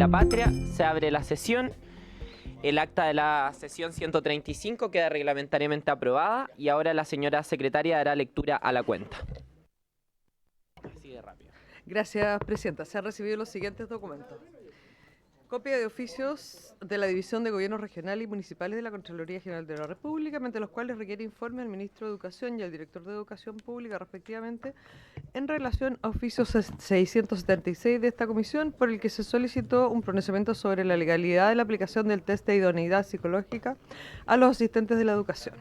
la patria. Se abre la sesión. El acta de la sesión 135 queda reglamentariamente aprobada y ahora la señora secretaria dará lectura a la cuenta. Así de rápido. Gracias, Presidenta. Se han recibido los siguientes documentos. Copia de oficios de la División de Gobiernos Regionales y Municipales de la Contraloría General de la República, mediante los cuales requiere informe al Ministro de Educación y al Director de Educación Pública, respectivamente, en relación a oficio 676 de esta comisión, por el que se solicitó un pronunciamiento sobre la legalidad de la aplicación del test de idoneidad psicológica a los asistentes de la educación.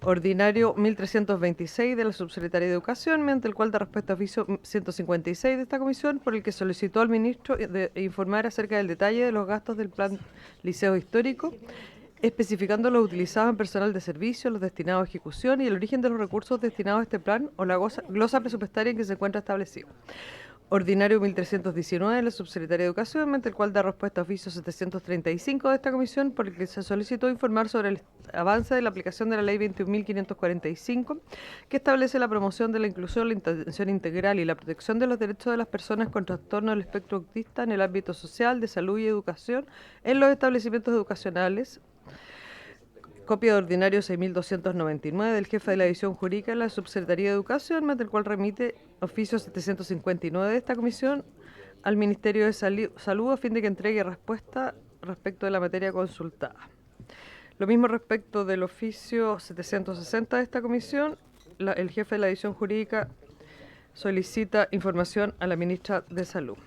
Ordinario 1326 de la Subsecretaría de Educación, mediante el cual da respuesta a oficio 156 de esta comisión, por el que solicitó al ministro informar acerca del detalle de los gastos del plan liceo histórico, especificando los utilizados en personal de servicio, los destinados a ejecución y el origen de los recursos destinados a este plan o la glosa presupuestaria en que se encuentra establecido. Ordinario 1319 de la Subsecretaría de Educación, mediante el cual da respuesta a oficio 735 de esta comisión, por el que se solicitó informar sobre el avance de la aplicación de la Ley 21.545, que establece la promoción de la inclusión, la intervención integral y la protección de los derechos de las personas con trastorno del espectro autista en el ámbito social, de salud y educación en los establecimientos educacionales. Copia de ordinario 6.299 del jefe de la división jurídica de la Subsecretaría de Educación, mediante el cual remite oficio 759 de esta comisión al Ministerio de Salud a fin de que entregue respuesta respecto de la materia consultada. Lo mismo respecto del oficio 760 de esta comisión, el jefe de la división jurídica solicita información a la ministra de Salud.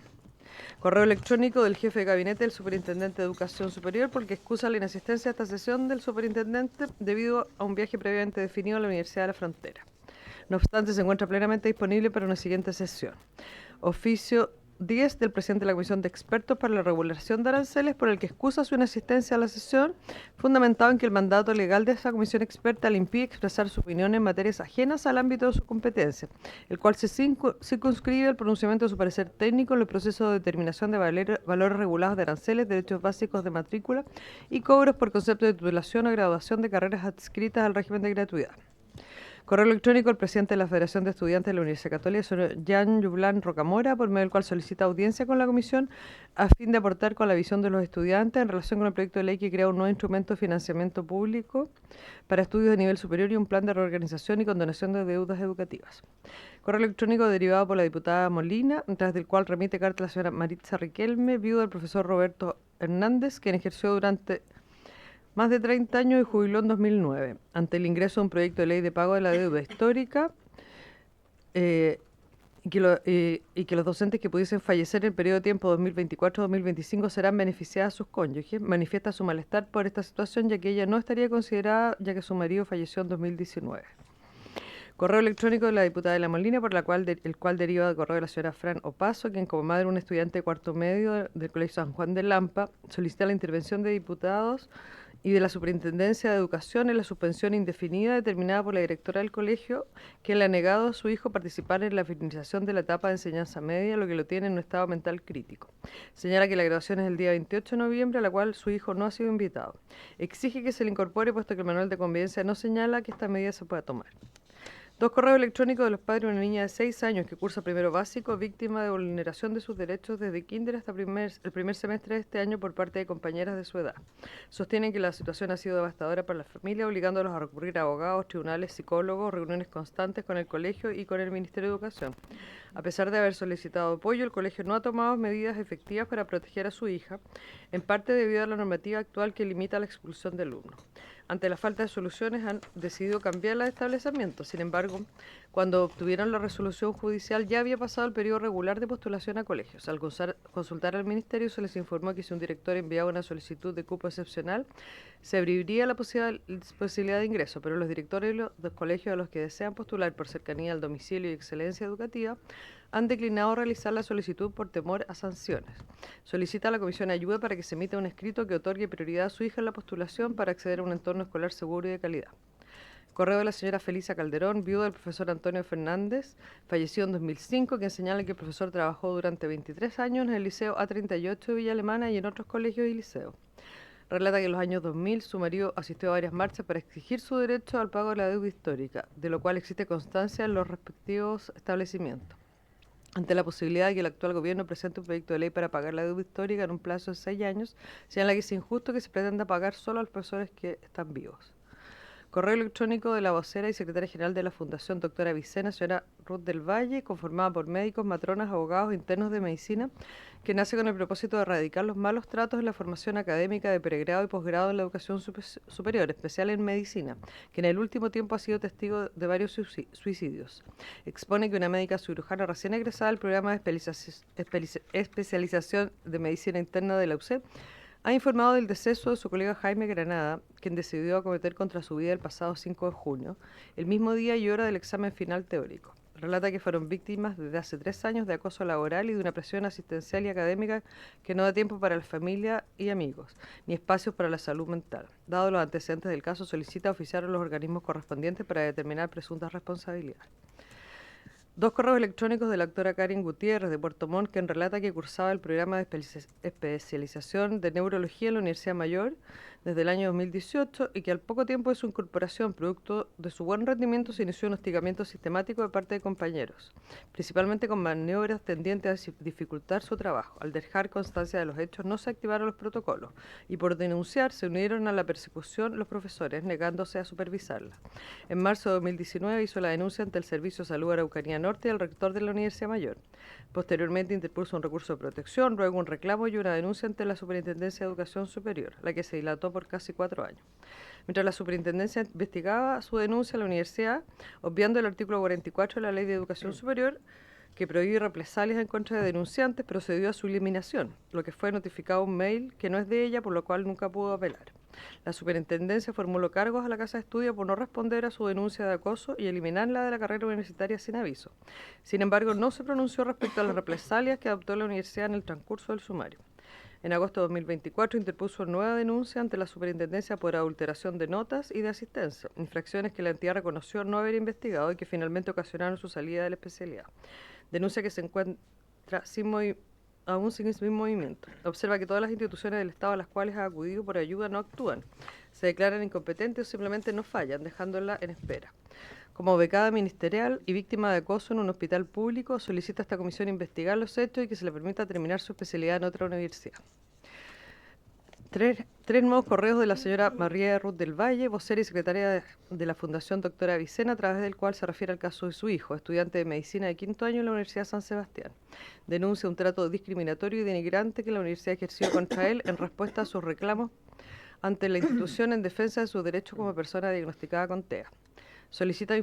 Correo electrónico del jefe de gabinete del superintendente de Educación Superior, porque excusa la inasistencia a esta sesión del superintendente debido a un viaje previamente definido a la Universidad de la Frontera. No obstante, se encuentra plenamente disponible para una siguiente sesión. Oficio 10 del presidente de la Comisión de Expertos para la Regulación de Aranceles, por el que excusa su inasistencia a la sesión, fundamentado en que el mandato legal de esa comisión experta le impide expresar su opinión en materias ajenas al ámbito de su competencia, el cual se circunscribe al pronunciamiento de su parecer técnico en el proceso de determinación de valores regulados de aranceles, derechos básicos de matrícula y cobros por concepto de titulación o graduación de carreras adscritas al régimen de gratuidad. Correo electrónico al presidente de la Federación de Estudiantes de la Universidad Católica, señor Jean Yublán Rocamora, por medio del cual solicita audiencia con la comisión a fin de aportar con la visión de los estudiantes en relación con el proyecto de ley que crea un nuevo instrumento de financiamiento público para estudios de nivel superior y un plan de reorganización y condonación de deudas educativas. Correo electrónico derivado por la diputada Molina, a través del cual remite carta a la señora Maritza Riquelme, viuda del profesor Roberto Hernández, quien ejerció durante más de 30 años y jubiló en 2009, ante el ingreso de un proyecto de ley de pago de la deuda histórica y que los docentes que pudiesen fallecer en el periodo de tiempo 2024-2025 serán beneficiadas sus cónyuges. Manifiesta su malestar por esta situación, ya que ella no estaría considerada, ya que su marido falleció en 2019. Correo electrónico de la diputada de La Molina, el cual deriva del correo de la señora Fran Opaso, quien como madre de un estudiante de cuarto medio del Colegio San Juan de Lampa solicita la intervención de diputados y de la Superintendencia de Educación en la suspensión indefinida determinada por la directora del colegio, que le ha negado a su hijo participar en la finalización de la etapa de enseñanza media, lo que lo tiene en un estado mental crítico. Señala que la graduación es el día 28 de noviembre, a la cual su hijo no ha sido invitado. Exige que se le incorpore, puesto que el manual de convivencia no señala que esta medida se pueda tomar. 2 correos electrónicos de los padres de una niña de 6 años que cursa primero básico, víctima de vulneración de sus derechos desde kinder hasta el primer semestre de este año por parte de compañeras de su edad. Sostienen que la situación ha sido devastadora para la familia, obligándolos a recurrir a abogados, tribunales, psicólogos, reuniones constantes con el colegio y con el Ministerio de Educación. A pesar de haber solicitado apoyo, el colegio no ha tomado medidas efectivas para proteger a su hija, en parte debido a la normativa actual que limita la expulsión de alumnos. Ante la falta de soluciones han decidido cambiar el establecimiento. Sin embargo, cuando obtuvieron la resolución judicial ya había pasado el periodo regular de postulación a colegios. Al consultar al ministerio se les informó que si un director enviaba una solicitud de cupo excepcional, se abriría la posibilidad de ingreso, pero los directores de los colegios a los que desean postular por cercanía al domicilio y excelencia educativa han declinado realizar la solicitud por temor a sanciones. Solicita a la Comisión ayuda para que se emita un escrito que otorgue prioridad a su hija en la postulación para acceder a un entorno escolar seguro y de calidad. Correo de la señora Felisa Calderón, viuda del profesor Antonio Fernández, fallecido en 2005, quien señala que el profesor trabajó durante 23 años en el Liceo A38 de Villa Alemana y en otros colegios y liceos. Relata que en los años 2000 su marido asistió a varias marchas para exigir su derecho al pago de la deuda histórica, de lo cual existe constancia en los respectivos establecimientos. ante la posibilidad de que el actual gobierno presente un proyecto de ley para pagar la deuda histórica en un plazo de 6 años, señala que es injusto que se pretenda pagar solo a los profesores que están vivos. Correo electrónico de la vocera y secretaria general de la Fundación Doctora Avicena, señora Ruth del Valle, conformada por médicos, matronas, abogados, internos de medicina, que nace con el propósito de erradicar los malos tratos en la formación académica de pregrado y posgrado en la educación superior, especial en medicina, que en el último tiempo ha sido testigo de varios suicidios. Expone que una médica cirujana recién egresada del programa de especialización de medicina interna de la UCE ha informado del deceso de su colega Jaime Granada, quien decidió acometer contra su vida el pasado 5 de junio, el mismo día y hora del examen final teórico. Relata que fueron víctimas desde hace 3 años de acoso laboral y de una presión asistencial y académica que no da tiempo para la familia y amigos, ni espacios para la salud mental. Dado los antecedentes del caso, solicita oficiar a los organismos correspondientes para determinar presuntas responsabilidades. 2 correos electrónicos de la doctora Karen Gutiérrez de Puerto Montt, quien relata que cursaba el programa de especialización de neurología en la Universidad Mayor desde el año 2018 y que al poco tiempo de su incorporación, producto de su buen rendimiento, se inició un hostigamiento sistemático de parte de compañeros, principalmente con maniobras tendientes a dificultar su trabajo. Al dejar constancia de los hechos, no se activaron los protocolos y por denunciar se unieron a la persecución los profesores, negándose a supervisarla. En marzo de 2019 hizo la denuncia ante el Servicio de Salud Araucanía Norte y el rector de la Universidad Mayor. Posteriormente interpuso un recurso de protección, luego un reclamo y una denuncia ante la Superintendencia de Educación Superior, la que se dilató por casi 4 años. Mientras la Superintendencia investigaba su denuncia a la universidad, obviando el artículo 44 de la Ley de Educación Superior, que prohíbe represalias en contra de denunciantes, procedió a su eliminación, lo que fue notificado un mail que no es de ella, por lo cual nunca pudo apelar. La superintendencia formuló cargos a la Casa de Estudio por no responder a su denuncia de acoso y eliminarla de la carrera universitaria sin aviso. Sin embargo, no se pronunció respecto a las represalias que adoptó la universidad en el transcurso del sumario. En agosto de 2024 interpuso nueva denuncia ante la superintendencia por adulteración de notas y de asistencia, infracciones que la entidad reconoció no haber investigado y que finalmente ocasionaron su salida de la especialidad. Denuncia que se encuentra aún sin movimiento. Observa que todas las instituciones del Estado a las cuales ha acudido por ayuda no actúan, se declaran incompetentes o simplemente no fallan, dejándola en espera. Como becada ministerial y víctima de acoso en un hospital público, solicita a esta comisión investigar los hechos y que se le permita terminar su especialidad en otra universidad. Tres nuevos correos de la señora María Ruth del Valle, vocera y secretaria de la Fundación Doctora Avicena, a través del cual se refiere al caso de su hijo, estudiante de medicina de 5º año en la Universidad de San Sebastián. Denuncia un trato discriminatorio y denigrante que la universidad ejerció contra él en respuesta a sus reclamos ante la institución en defensa de sus derechos como persona diagnosticada con TEA. Solicita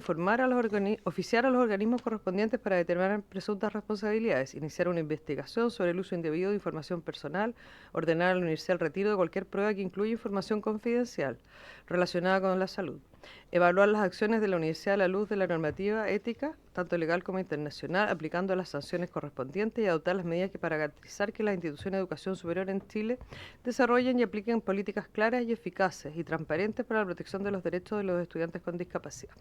oficiar a los organismos correspondientes para determinar presuntas responsabilidades, iniciar una investigación sobre el uso indebido de información personal, ordenar a la universidad el retiro de cualquier prueba que incluya información confidencial relacionada con la salud, evaluar las acciones de la universidad a la luz de la normativa ética, tanto legal como internacional, aplicando las sanciones correspondientes y adoptar las medidas para garantizar que las instituciones de educación superior en Chile desarrollen y apliquen políticas claras y eficaces y transparentes para la protección de los derechos de los estudiantes con discapacidad.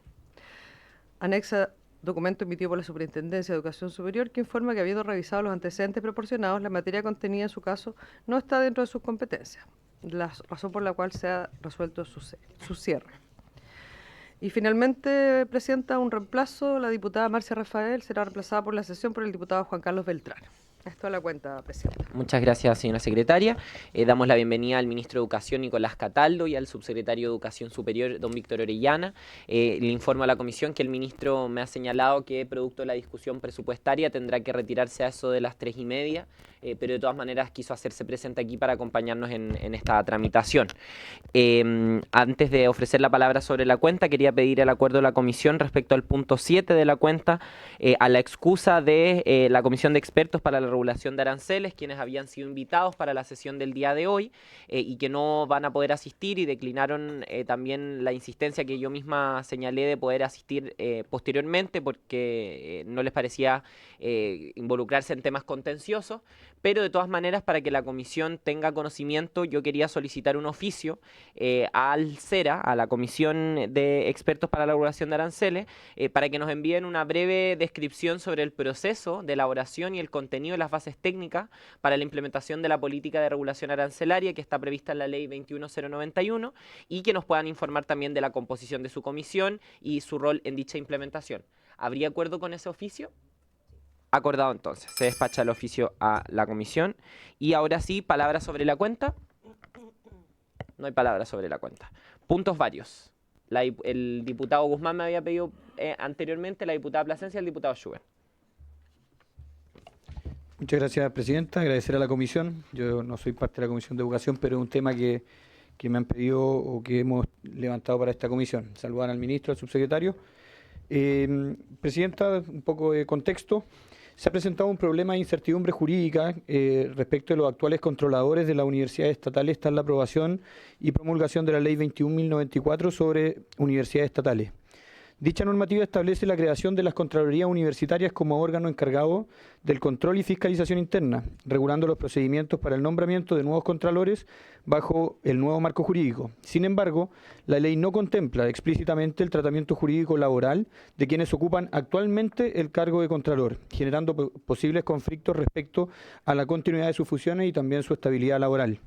Anexa documento emitido por la Superintendencia de Educación Superior que informa que, habiendo revisado los antecedentes proporcionados, la materia contenida en su caso no está dentro de sus competencias, la razón por la cual se ha resuelto su cierre. Y finalmente presenta un reemplazo. La diputada Marcia Rafael será reemplazada por la sesión por el diputado Juan Carlos Beltrán. Esto es la cuenta, presidenta. Muchas gracias, señora secretaria. Damos la bienvenida al ministro de Educación, Nicolás Cataldo, y al subsecretario de Educación Superior, don Víctor Orellana. Le informo a la comisión que el ministro me ha señalado que, producto de la discusión presupuestaria, tendrá que retirarse a eso de las 3:30, pero de todas maneras quiso hacerse presente aquí para acompañarnos en esta tramitación. Antes de ofrecer la palabra sobre la cuenta, quería pedir el acuerdo de la comisión respecto al punto 7 de la cuenta, a la excusa de la Comisión de Expertos para la Regulación de Aranceles, quienes habían sido invitados para la sesión del día de hoy y que no van a poder asistir, y declinaron también la insistencia que yo misma señalé de poder asistir posteriormente porque no les parecía involucrarse en temas contenciosos. Pero de todas maneras, para que la comisión tenga conocimiento, yo quería solicitar un oficio al CERA, a la Comisión de Expertos para la Regulación de Aranceles, para que nos envíen una breve descripción sobre el proceso de elaboración y el contenido de las bases técnicas para la implementación de la política de regulación arancelaria que está prevista en la Ley 21091, y que nos puedan informar también de la composición de su comisión y su rol en dicha implementación. ¿Habría acuerdo con ese oficio? Acordado entonces. Se despacha el oficio a la comisión. Y ahora sí, palabras sobre la cuenta. No hay palabras sobre la cuenta. Puntos varios. El diputado Guzmán me había pedido anteriormente, la diputada Plasencia y el diputado Schubert. Muchas gracias, presidenta. Agradecer a la comisión. Yo no soy parte de la Comisión de Educación, pero es un tema que me han pedido o que hemos levantado para esta comisión. Saludar al ministro, al subsecretario. Presidenta, un poco de contexto. Se ha presentado un problema de incertidumbre jurídica respecto de los actuales controladores de las universidades estatales tras la aprobación y promulgación de la Ley 21.094 sobre universidades estatales. Dicha normativa establece la creación de las Contralorías Universitarias como órgano encargado del control y fiscalización interna, regulando los procedimientos para el nombramiento de nuevos contralores bajo el nuevo marco jurídico. Sin embargo, la ley no contempla explícitamente el tratamiento jurídico laboral de quienes ocupan actualmente el cargo de contralor, generando posibles conflictos respecto a la continuidad de sus funciones y también su estabilidad laboral.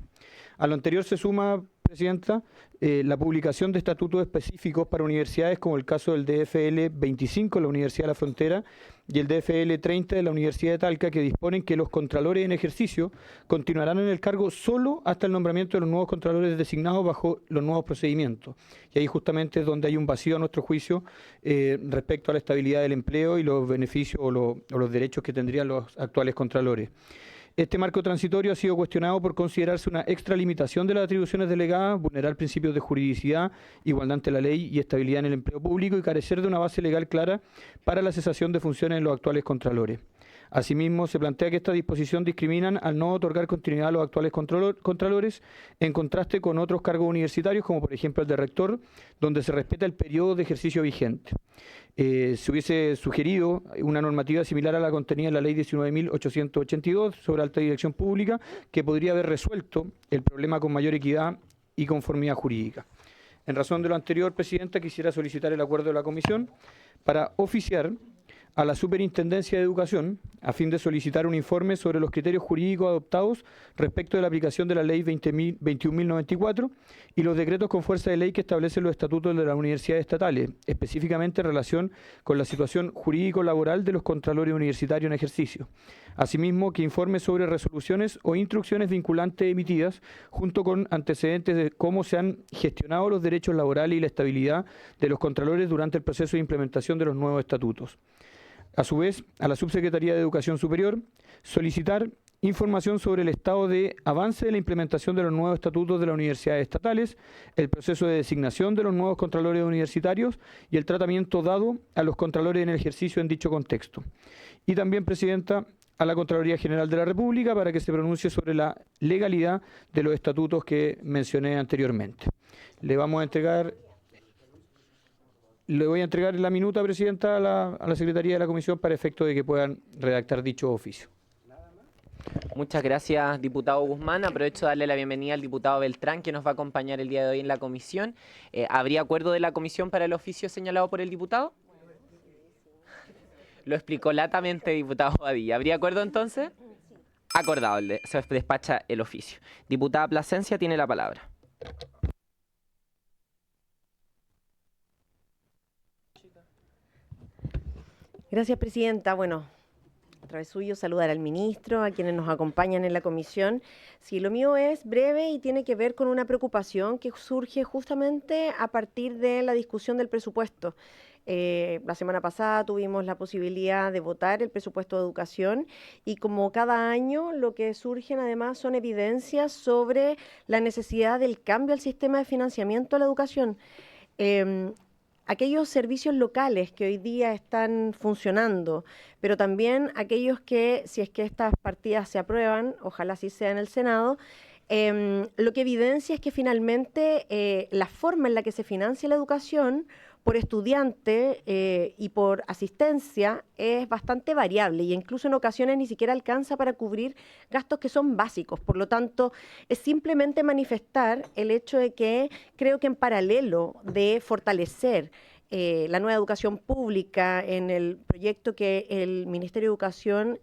A lo anterior se suma, presidenta, la publicación de estatutos específicos para universidades como el caso del DFL 25 de la Universidad de la Frontera y el DFL 30 de la Universidad de Talca, que disponen que los contralores en ejercicio continuarán en el cargo solo hasta el nombramiento de los nuevos contralores designados bajo los nuevos procedimientos. Y ahí justamente es donde hay un vacío a nuestro juicio respecto a la estabilidad del empleo y los beneficios o los derechos que tendrían los actuales contralores. Este marco transitorio ha sido cuestionado por considerarse una extralimitación de las atribuciones delegadas, vulnerar principios de juridicidad, igualdad ante la ley y estabilidad en el empleo público y carecer de una base legal clara para la cesación de funciones en los actuales contralores. Asimismo, se plantea que esta disposición discriminan al no otorgar continuidad a los actuales contralores en contraste con otros cargos universitarios, como por ejemplo el de rector, donde se respeta el periodo de ejercicio vigente. Se hubiese sugerido una normativa similar a la contenida en la Ley 19.882 sobre alta dirección pública, que podría haber resuelto el problema con mayor equidad y conformidad jurídica. En razón de lo anterior, presidenta, quisiera solicitar el acuerdo de la comisión para oficiar a la Superintendencia de Educación a fin de solicitar un informe sobre los criterios jurídicos adoptados respecto de la aplicación de la Ley 21.094 y los decretos con fuerza de ley que establecen los estatutos de las universidades estatales, específicamente en relación con la situación jurídico-laboral de los contralores universitarios en ejercicio. Asimismo, que informe sobre resoluciones o instrucciones vinculantes emitidas, junto con antecedentes de cómo se han gestionado los derechos laborales y la estabilidad de los contralores durante el proceso de implementación de los nuevos estatutos. A su vez, a la Subsecretaría de Educación Superior, solicitar información sobre el estado de avance de la implementación de los nuevos estatutos de las universidades estatales, el proceso de designación de los nuevos contralores universitarios y el tratamiento dado a los contralores en el ejercicio en dicho contexto. Y también, presidenta, a la Contraloría General de la República para que se pronuncie sobre la legalidad de los estatutos que mencioné anteriormente. Le voy a entregar la minuta, presidenta, a la Secretaría de la Comisión para efecto de que puedan redactar dicho oficio. Muchas gracias, diputado Guzmán. Aprovecho de darle la bienvenida al diputado Beltrán, que nos va a acompañar el día de hoy en la comisión. ¿Habría acuerdo de la comisión para el oficio señalado por el diputado? Lo explicó latamente, diputado Badilla. ¿Habría acuerdo entonces? Acordado, se despacha el oficio. Diputada Plasencia tiene la palabra. Gracias, presidenta. Bueno, a través suyo saludar al ministro, a quienes nos acompañan en la comisión. Sí, lo mío es breve y tiene que ver con una preocupación que surge justamente a partir de la discusión del presupuesto. La semana pasada tuvimos la posibilidad de votar el presupuesto de educación y como cada año lo que surgen además son evidencias sobre la necesidad del cambio al sistema de financiamiento de la educación. Aquellos servicios locales que hoy día están funcionando, pero también aquellos que, si es que estas partidas se aprueban, ojalá así sea en el Senado, lo que evidencia es que finalmente la forma en la que se financia la educación por estudiante y por asistencia es bastante variable y incluso en ocasiones ni siquiera alcanza para cubrir gastos que son básicos. Por lo tanto, es simplemente manifestar el hecho de que creo que en paralelo de fortalecer la nueva educación pública en el proyecto que el Ministerio de Educación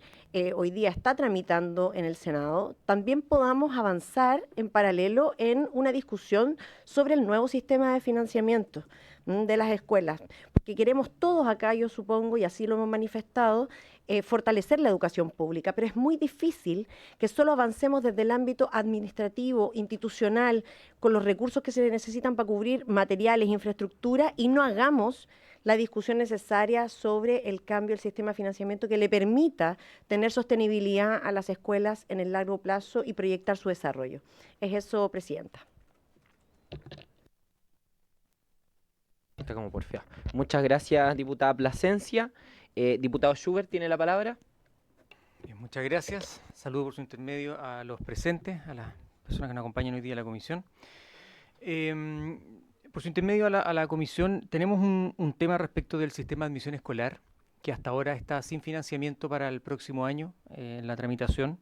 hoy día está tramitando en el Senado, también podamos avanzar en paralelo en una discusión sobre el nuevo sistema de financiamiento de las escuelas, porque queremos todos acá, yo supongo, y así lo hemos manifestado, fortalecer la educación pública, pero es muy difícil que solo avancemos desde el ámbito administrativo, institucional, con los recursos que se necesitan para cubrir materiales, infraestructura, y no hagamos la discusión necesaria sobre el cambio del sistema de financiamiento que le permita tener sostenibilidad a las escuelas en el largo plazo y proyectar su desarrollo. Es eso, Presidenta. Está como porfiado. Muchas gracias, diputada Plasencia. Diputado Schubert tiene la palabra. Bien, muchas gracias. Saludo por su intermedio a los presentes, a las personas que nos acompañan hoy día a la comisión. Por su intermedio a la comisión, tenemos un tema respecto del sistema de admisión escolar, que hasta ahora está sin financiamiento para el próximo año en la tramitación.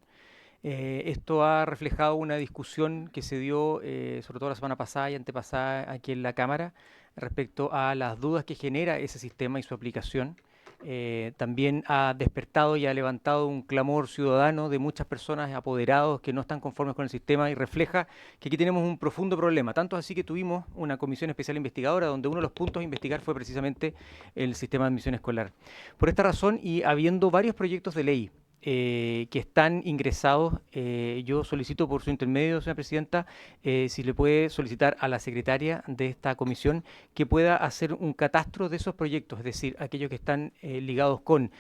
Esto ha reflejado una discusión que se dio, sobre todo la semana pasada y antepasada aquí en la Cámara, respecto a las dudas que genera ese sistema y su aplicación. También ha despertado y ha levantado un clamor ciudadano de muchas personas apoderados que no están conformes con el sistema y refleja que aquí tenemos un profundo problema. Tanto así que tuvimos una comisión especial investigadora donde uno de los puntos a investigar fue precisamente el sistema de admisión escolar. Por esta razón y habiendo varios proyectos de ley que están ingresados, yo solicito por su intermedio, señora Presidenta, si le puede solicitar a la secretaria de esta comisión que pueda hacer un catastro de esos proyectos, es decir, aquellos que están ligados con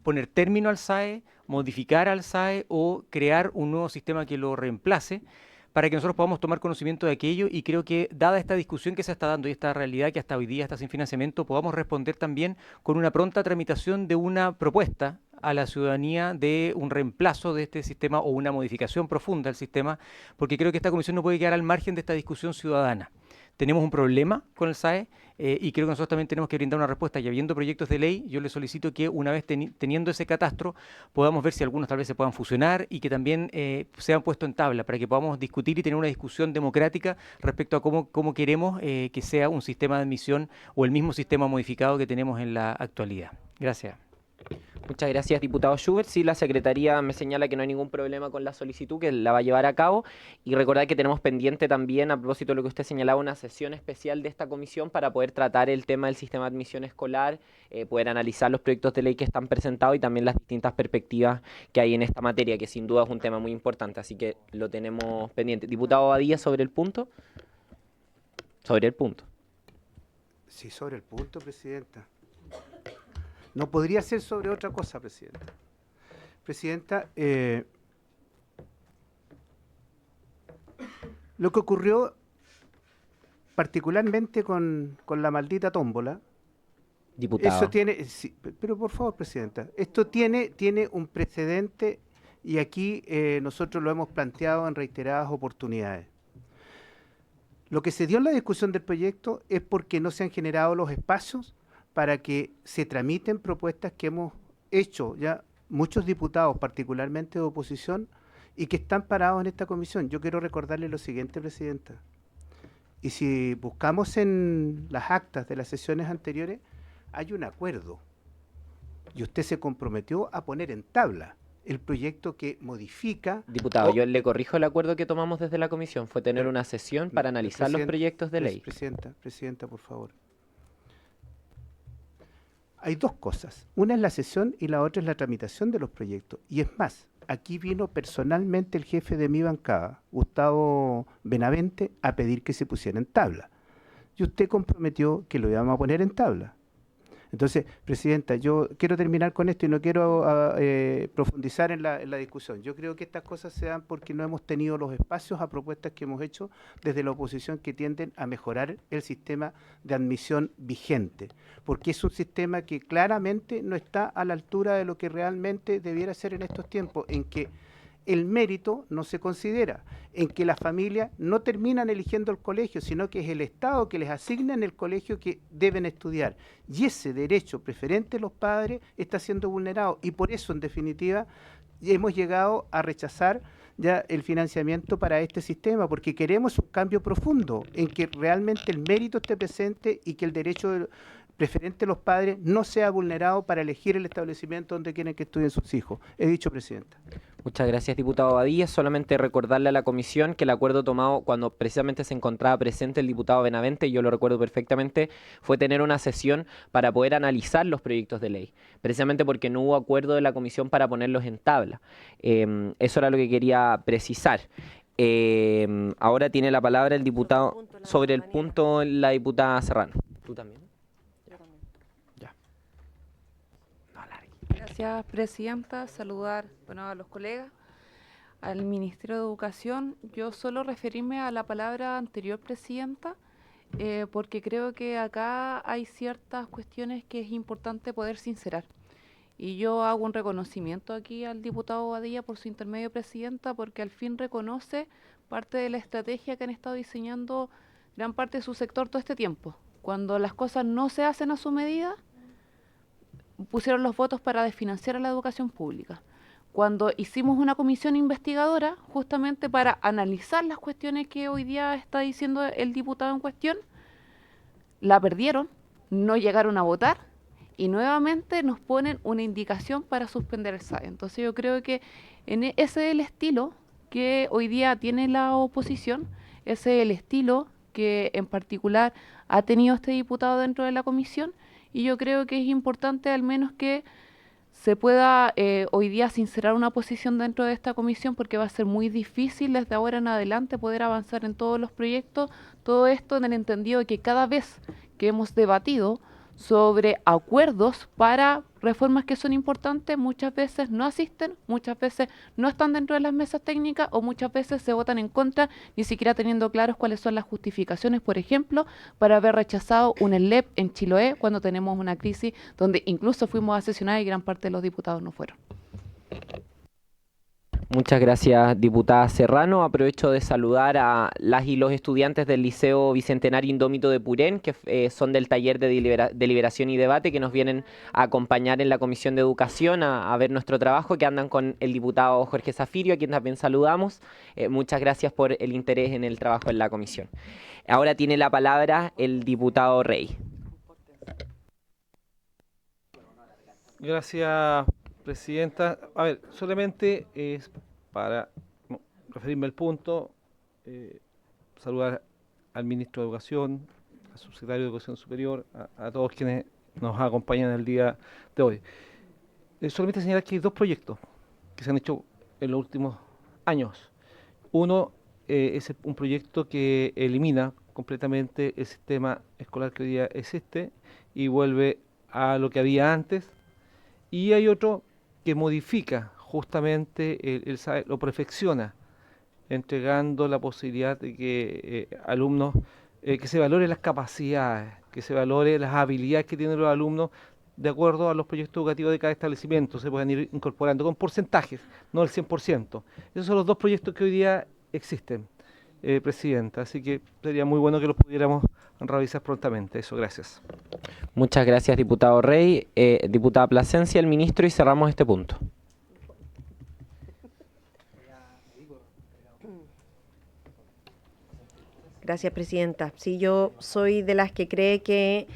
poner término al SAE, modificar al SAE o crear un nuevo sistema que lo reemplace, para que nosotros podamos tomar conocimiento de aquello y creo que, dada esta discusión que se está dando y esta realidad que hasta hoy día está sin financiamiento, podamos responder también con una pronta tramitación de una propuesta a la ciudadanía de un reemplazo de este sistema o una modificación profunda del sistema, porque creo que esta comisión no puede quedar al margen de esta discusión ciudadana. Tenemos un problema con el SAE y creo que nosotros también tenemos que brindar una respuesta. Y habiendo proyectos de ley, yo le solicito que una vez teniendo ese catastro, podamos ver si algunos tal vez se puedan fusionar y que también sean puestos en tabla para que podamos discutir y tener una discusión democrática respecto a cómo queremos que sea un sistema de admisión o el mismo sistema modificado que tenemos en la actualidad. Gracias. Muchas gracias, diputado Schubert. Sí, la Secretaría me señala que no hay ningún problema con la solicitud, que la va a llevar a cabo. Y recordar que tenemos pendiente también, a propósito de lo que usted señalaba, una sesión especial de esta comisión para poder tratar el tema del sistema de admisión escolar, poder analizar los proyectos de ley que están presentados y también las distintas perspectivas que hay en esta materia, que sin duda es un tema muy importante. Así que lo tenemos pendiente. Diputado Badía, sobre el punto. Sobre el punto. Sí, sobre el punto, Presidenta. No podría ser sobre otra cosa, Presidenta. Presidenta, lo que ocurrió particularmente con la maldita tómbola, Diputado. eso tiene, sí, pero por favor, Presidenta, esto tiene un precedente y aquí nosotros lo hemos planteado en reiteradas oportunidades. Lo que se dio en la discusión del proyecto es porque no se han generado los espacios para que se tramiten propuestas que hemos hecho ya muchos diputados, particularmente de oposición, y que están parados en esta comisión. Yo quiero recordarle lo siguiente, Presidenta. Y si buscamos en las actas de las sesiones anteriores, hay un acuerdo. Y usted se comprometió a poner en tabla el proyecto que modifica... Diputado, yo le corrijo el acuerdo que tomamos desde la comisión. Fue tener una sesión para analizar los proyectos de ley. Presidenta, por favor. Hay dos cosas. Una es la sesión y la otra es la tramitación de los proyectos. Y es más, aquí vino personalmente el jefe de mi bancada, Gustavo Benavente, a pedir que se pusiera en tabla. Y usted comprometió que lo íbamos a poner en tabla. Entonces, Presidenta, yo quiero terminar con esto y no quiero profundizar en la discusión. Yo creo que estas cosas se dan porque no hemos tenido los espacios a propuestas que hemos hecho desde la oposición que tienden a mejorar el sistema de admisión vigente, porque es un sistema que claramente no está a la altura de lo que realmente debiera ser en estos tiempos, en que el mérito no se considera, en que las familias no terminan eligiendo el colegio, sino que es el Estado que les asigna en el colegio que deben estudiar. Y ese derecho preferente de los padres está siendo vulnerado. Y por eso, en definitiva, hemos llegado a rechazar ya el financiamiento para este sistema, porque queremos un cambio profundo, en que realmente el mérito esté presente y que el derecho preferente a los padres no sea vulnerado para elegir el establecimiento donde quieren que estudien sus hijos. He dicho, Presidenta. Muchas gracias, diputado Badilla. Solamente recordarle a la comisión que el acuerdo tomado cuando precisamente se encontraba presente el diputado Benavente, y yo lo recuerdo perfectamente, fue tener una sesión para poder analizar los proyectos de ley, precisamente porque no hubo acuerdo de la comisión para ponerlos en tabla. Eso era lo que quería precisar. Ahora tiene la palabra el diputado sobre el punto la diputada Serrano. ¿Tú también? Gracias, Presidenta. Saludar a los colegas, al Ministerio de Educación. Yo solo referirme a la palabra anterior, Presidenta, porque creo que acá hay ciertas cuestiones que es importante poder sincerar. Y yo hago un reconocimiento aquí al diputado Badilla por su intermedio, Presidenta, porque al fin reconoce parte de la estrategia que han estado diseñando gran parte de su sector todo este tiempo. Cuando las cosas no se hacen a su medida, pusieron los votos para desfinanciar a la educación pública. Cuando hicimos una comisión investigadora, justamente para analizar las cuestiones que hoy día está diciendo el diputado en cuestión, la perdieron, no llegaron a votar y nuevamente nos ponen una indicación para suspender el SAE. Entonces yo creo que ese es el estilo que hoy día tiene la oposición, ese es el estilo que en particular ha tenido este diputado dentro de la comisión. Y yo creo que es importante al menos que se pueda hoy día sincerar una posición dentro de esta comisión, porque va a ser muy difícil desde ahora en adelante poder avanzar en todos los proyectos, todo esto en el entendido de que cada vez que hemos debatido sobre acuerdos para reformas que son importantes, muchas veces no asisten, muchas veces no están dentro de las mesas técnicas o muchas veces se votan en contra, ni siquiera teniendo claros cuáles son las justificaciones, por ejemplo, para haber rechazado un ELEP en Chiloé cuando tenemos una crisis donde incluso fuimos a sesionar y gran parte de los diputados no fueron. Muchas gracias, diputada Serrano. Aprovecho de saludar a las y los estudiantes del Liceo Bicentenario Indómito de Purén, que son del taller de deliberación y debate, que nos vienen a acompañar en la Comisión de Educación a ver nuestro trabajo, que andan con el diputado Jorge Zafirio, a quien también saludamos. Muchas gracias por el interés en el trabajo en la comisión. Ahora tiene la palabra el diputado Rey. Gracias, Presidenta. A ver, solamente es para referirme al punto, saludar al Ministro de Educación, al Subsecretario de Educación Superior, a todos quienes nos acompañan el día de hoy. Solamente señalar que hay dos proyectos que se han hecho en los últimos años. Uno es un proyecto que elimina completamente el sistema escolar que hoy día existe y vuelve a lo que había antes. Y hay otro que modifica justamente el SAE, lo perfecciona, entregando la posibilidad de que alumnos, que se valore las capacidades, que se valore las habilidades que tienen los alumnos de acuerdo a los proyectos educativos de cada establecimiento, se pueden ir incorporando con porcentajes, no el 100%. Esos son los dos proyectos que hoy día existen, Presidenta, así que sería muy bueno que los pudiéramos revisar prontamente. Eso, gracias. Muchas gracias, diputado Rey. Diputada Plasencia, el ministro, y cerramos este punto. Gracias, Presidenta. Sí, yo soy de las que cree que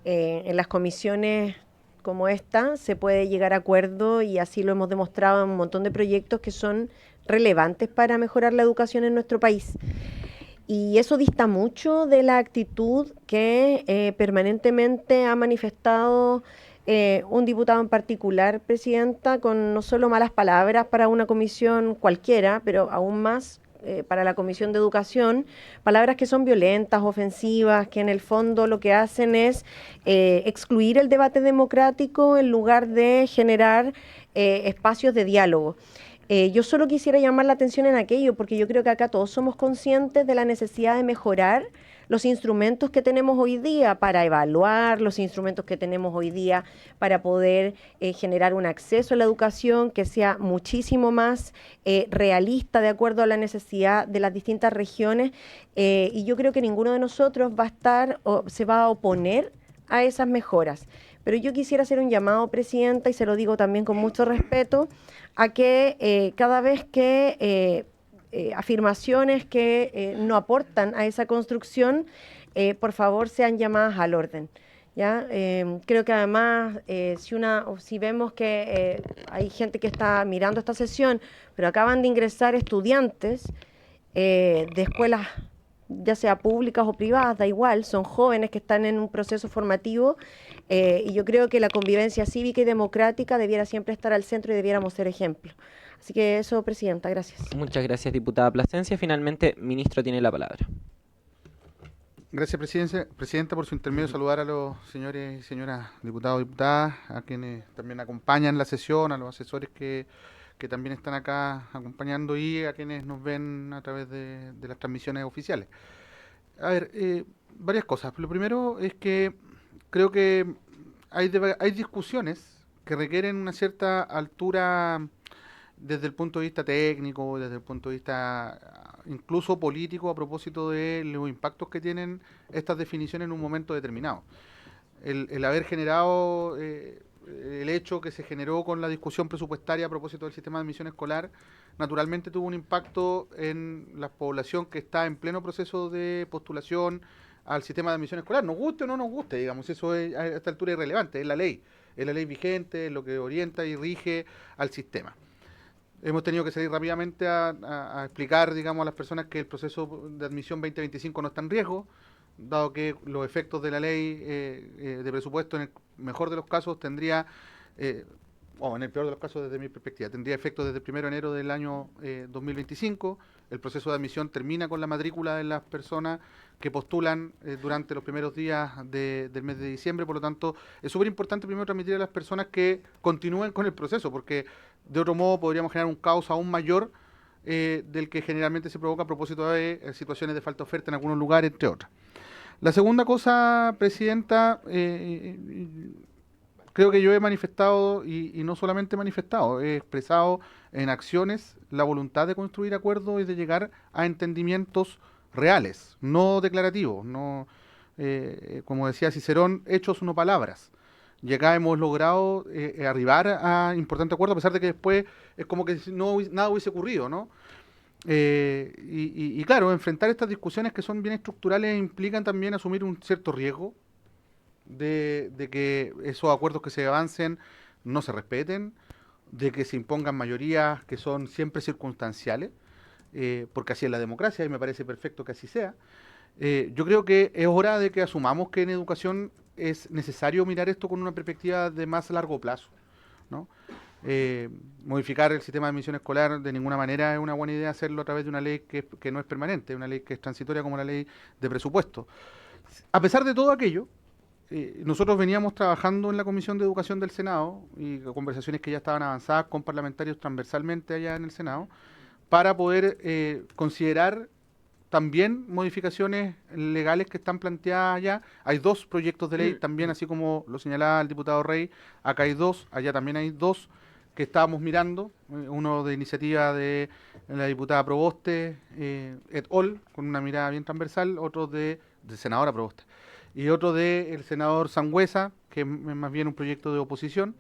en las comisiones como esta se puede llegar a acuerdo, y así lo hemos demostrado en un montón de proyectos que son relevantes para mejorar la educación en nuestro país. Y eso dista mucho de la actitud que permanentemente ha manifestado un diputado en particular, Presidenta, con no solo malas palabras para una comisión cualquiera, pero aún más para la Comisión de Educación, palabras que son violentas, ofensivas, que en el fondo lo que hacen es excluir el debate democrático en lugar de generar espacios de diálogo. Yo solo quisiera llamar la atención en aquello, porque yo creo que acá todos somos conscientes de la necesidad de mejorar los instrumentos que tenemos hoy día para evaluar, los instrumentos que tenemos hoy día para poder generar un acceso a la educación que sea muchísimo más realista de acuerdo a la necesidad de las distintas regiones, y yo creo que ninguno de nosotros va a estar o se va a oponer a esas mejoras. Pero yo quisiera hacer un llamado, Presidenta, y se lo digo también con mucho respeto, a que cada vez que afirmaciones que no aportan a esa construcción, por favor sean llamadas al orden. ¿Ya? Creo que además, si vemos que hay gente que está mirando esta sesión, pero acaban de ingresar estudiantes de escuelas, ya sea públicas o privadas, da igual, son jóvenes que están en un proceso formativo, y yo creo que la convivencia cívica y democrática debiera siempre estar al centro y debiéramos ser ejemplo. Así que eso, Presidenta, gracias. Muchas gracias, diputada Plasencia. Finalmente, ministro tiene la palabra. Gracias, Presidenta, por su intermedio. Saludar a los señores y señoras diputados y diputadas, a quienes también acompañan la sesión, a los asesores que también están acá acompañando y a quienes nos ven a través de las transmisiones oficiales. A ver, varias cosas. Lo primero es que creo que hay discusiones que requieren una cierta altura desde el punto de vista técnico, desde el punto de vista incluso político, a propósito de los impactos que tienen estas definiciones en un momento determinado. El haber generado, el hecho que se generó con la discusión presupuestaria a propósito del sistema de admisión escolar, naturalmente tuvo un impacto en la población que está en pleno proceso de postulación al sistema de admisión escolar. Nos guste o no nos guste, digamos, eso es a esta altura irrelevante, es la ley vigente, es lo que orienta y rige al sistema. Hemos tenido que salir rápidamente a explicar, digamos, a las personas que el proceso de admisión 2025 no está en riesgo, dado que los efectos de la ley de presupuesto, en el mejor de los casos, tendría, o en el peor de los casos desde mi perspectiva, tendría efectos desde el 1 de enero del año 2025. El proceso de admisión termina con la matrícula de las personas que postulan durante los primeros días del mes de diciembre. Por lo tanto, es súper importante primero transmitir a las personas que continúen con el proceso, porque de otro modo podríamos generar un caos aún mayor del que generalmente se provoca a propósito de situaciones de falta de oferta en algunos lugares, entre otras. La segunda cosa, Presidenta, creo que yo he manifestado, y no solamente manifestado, he expresado en acciones la voluntad de construir acuerdos y de llegar a entendimientos reales, no declarativos, no, como decía Cicerón, hechos no palabras. Y acá hemos logrado arribar a importantes acuerdos, a pesar de que después es como que nada hubiese ocurrido, ¿no? Y claro, enfrentar estas discusiones que son bien estructurales implican también asumir un cierto riesgo de que esos acuerdos que se avancen no se respeten, de que se impongan mayorías que son siempre circunstanciales, porque así es la democracia y me parece perfecto que así sea. Yo creo que es hora de que asumamos que en educación es necesario mirar esto con una perspectiva de más largo plazo, ¿no? Modificar el sistema de admisión escolar de ninguna manera es una buena idea hacerlo a través de una ley que no es permanente, una ley que es transitoria como la ley de presupuesto. A pesar de todo aquello, nosotros veníamos trabajando en la Comisión de Educación del Senado y conversaciones que ya estaban avanzadas con parlamentarios transversalmente allá en el Senado para poder considerar también modificaciones legales que están planteadas allá. Hay dos proyectos de ley también, así como lo señalaba el diputado Rey, acá hay dos, allá también hay dos que estábamos mirando, uno de iniciativa de la diputada Proboste et al, con una mirada bien transversal, otro de senadora Proboste, y otro del senador Sangüesa, que es más bien un proyecto de oposición,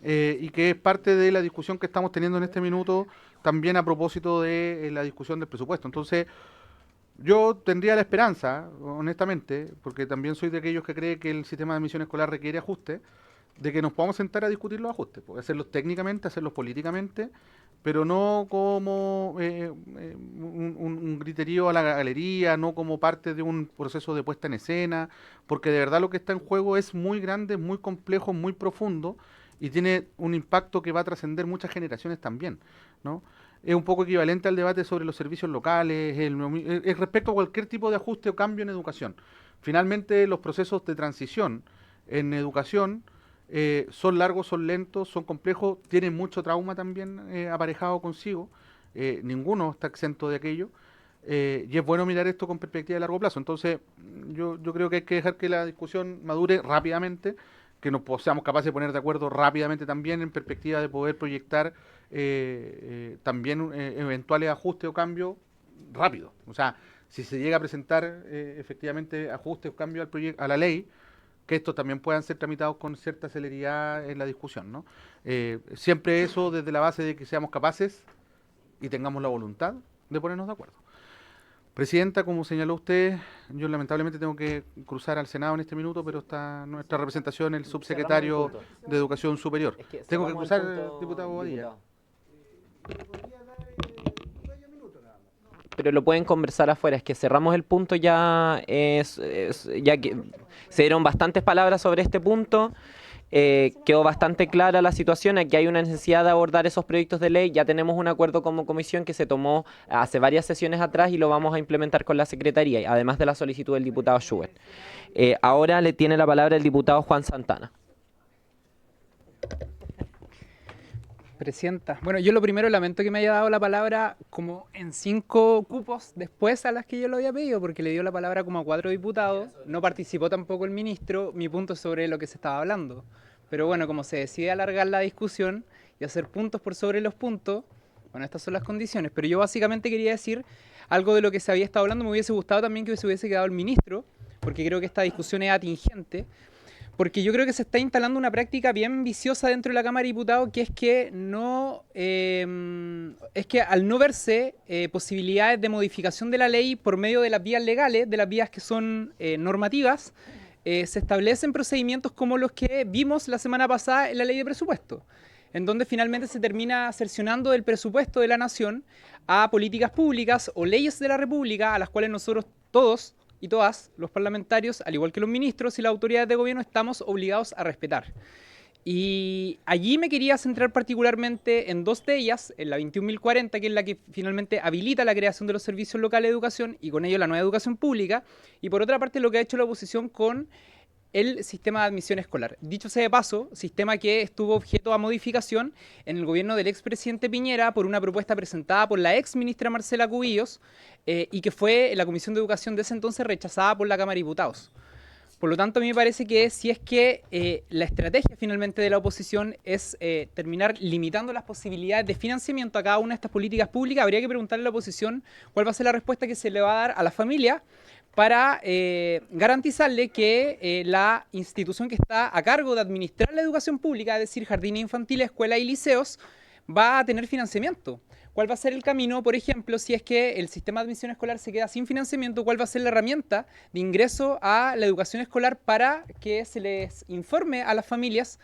y que es parte de la discusión que estamos teniendo en este minuto, también a propósito de la discusión del presupuesto. Entonces, yo tendría la esperanza, honestamente, porque también soy de aquellos que cree que el sistema de admisión escolar requiere ajustes, de que nos podamos sentar a discutir los ajustes, hacerlos técnicamente, hacerlos políticamente, pero no como un griterío a la galería, no como parte de un proceso de puesta en escena, porque de verdad lo que está en juego es muy grande, muy complejo, muy profundo, y tiene un impacto que va a trascender muchas generaciones también, ¿no? Es un poco equivalente al debate sobre los servicios locales, es respecto a cualquier tipo de ajuste o cambio en educación. Finalmente, los procesos de transición en educación son largos, son lentos, son complejos, tienen mucho trauma también aparejado consigo, ninguno está exento de aquello, y es bueno mirar esto con perspectiva de largo plazo. Entonces, yo creo que hay que dejar que la discusión madure rápidamente, que nos seamos capaces de poner de acuerdo rápidamente también en perspectiva de poder proyectar también eventuales ajustes o cambios rápido. O sea, si se llega a presentar efectivamente ajustes o cambios a la ley, que estos también puedan ser tramitados con cierta celeridad en la discusión, ¿no? Siempre eso desde la base de que seamos capaces y tengamos la voluntad de ponernos de acuerdo. Presidenta, como señaló usted, yo lamentablemente tengo que cruzar al Senado en este minuto, pero está nuestra representación, el subsecretario de Educación Superior. Tengo que cruzar, diputado Bobadilla. Pero lo pueden conversar afuera, es que cerramos el punto ya, ya que se dieron bastantes palabras sobre este punto, quedó bastante clara la situación, aquí hay una necesidad de abordar esos proyectos de ley, ya tenemos un acuerdo como comisión que se tomó hace varias sesiones atrás y lo vamos a implementar con la Secretaría, además de la solicitud del diputado Schubert. Ahora le tiene la palabra el diputado Juan Santana. Presidenta, bueno, yo lo primero lamento que me haya dado la palabra como en 5 cupos después a las que yo lo había pedido, porque le dio la palabra como a 4 diputados, no participó tampoco el ministro, mi punto sobre lo que se estaba hablando. Pero bueno, como se decide alargar la discusión y hacer puntos por sobre los puntos, bueno, estas son las condiciones. Pero yo básicamente quería decir algo de lo que se había estado hablando, me hubiese gustado también que se hubiese quedado el ministro, porque creo que esta discusión es atingente. Porque yo creo que se está instalando una práctica bien viciosa dentro de la Cámara de Diputados, que es que no es que al no verse posibilidades de modificación de la ley por medio de las vías legales, de las vías que son normativas, se establecen procedimientos como los que vimos la semana pasada en la ley de presupuesto, en donde finalmente se termina cercionando del presupuesto de la nación a políticas públicas o leyes de la República a las cuales nosotros todos y todas, los parlamentarios, al igual que los ministros y las autoridades de gobierno, estamos obligados a respetar. Y allí me quería centrar particularmente en 2 de ellas, en la 21.040, que es la que finalmente habilita la creación de los servicios locales de educación y con ello la nueva educación pública, y por otra parte lo que ha hecho la oposición con el sistema de admisión escolar. Dicho sea de paso, sistema que estuvo objeto a modificación en el gobierno del expresidente Piñera por una propuesta presentada por la ex ministra Marcela Cubillos y que fue en la Comisión de Educación de ese entonces rechazada por la Cámara de Diputados. Por lo tanto, a mí me parece que si es que la estrategia finalmente de la oposición es terminar limitando las posibilidades de financiamiento a cada una de estas políticas públicas, habría que preguntarle a la oposición cuál va a ser la respuesta que se le va a dar a la familia para garantizarle que la institución que está a cargo de administrar la educación pública, es decir, jardines infantiles, escuelas y liceos, va a tener financiamiento. ¿Cuál va a ser el camino, por ejemplo, si es que el sistema de admisión escolar se queda sin financiamiento? ¿Cuál va a ser la herramienta de ingreso a la educación escolar para que se les informe a las familias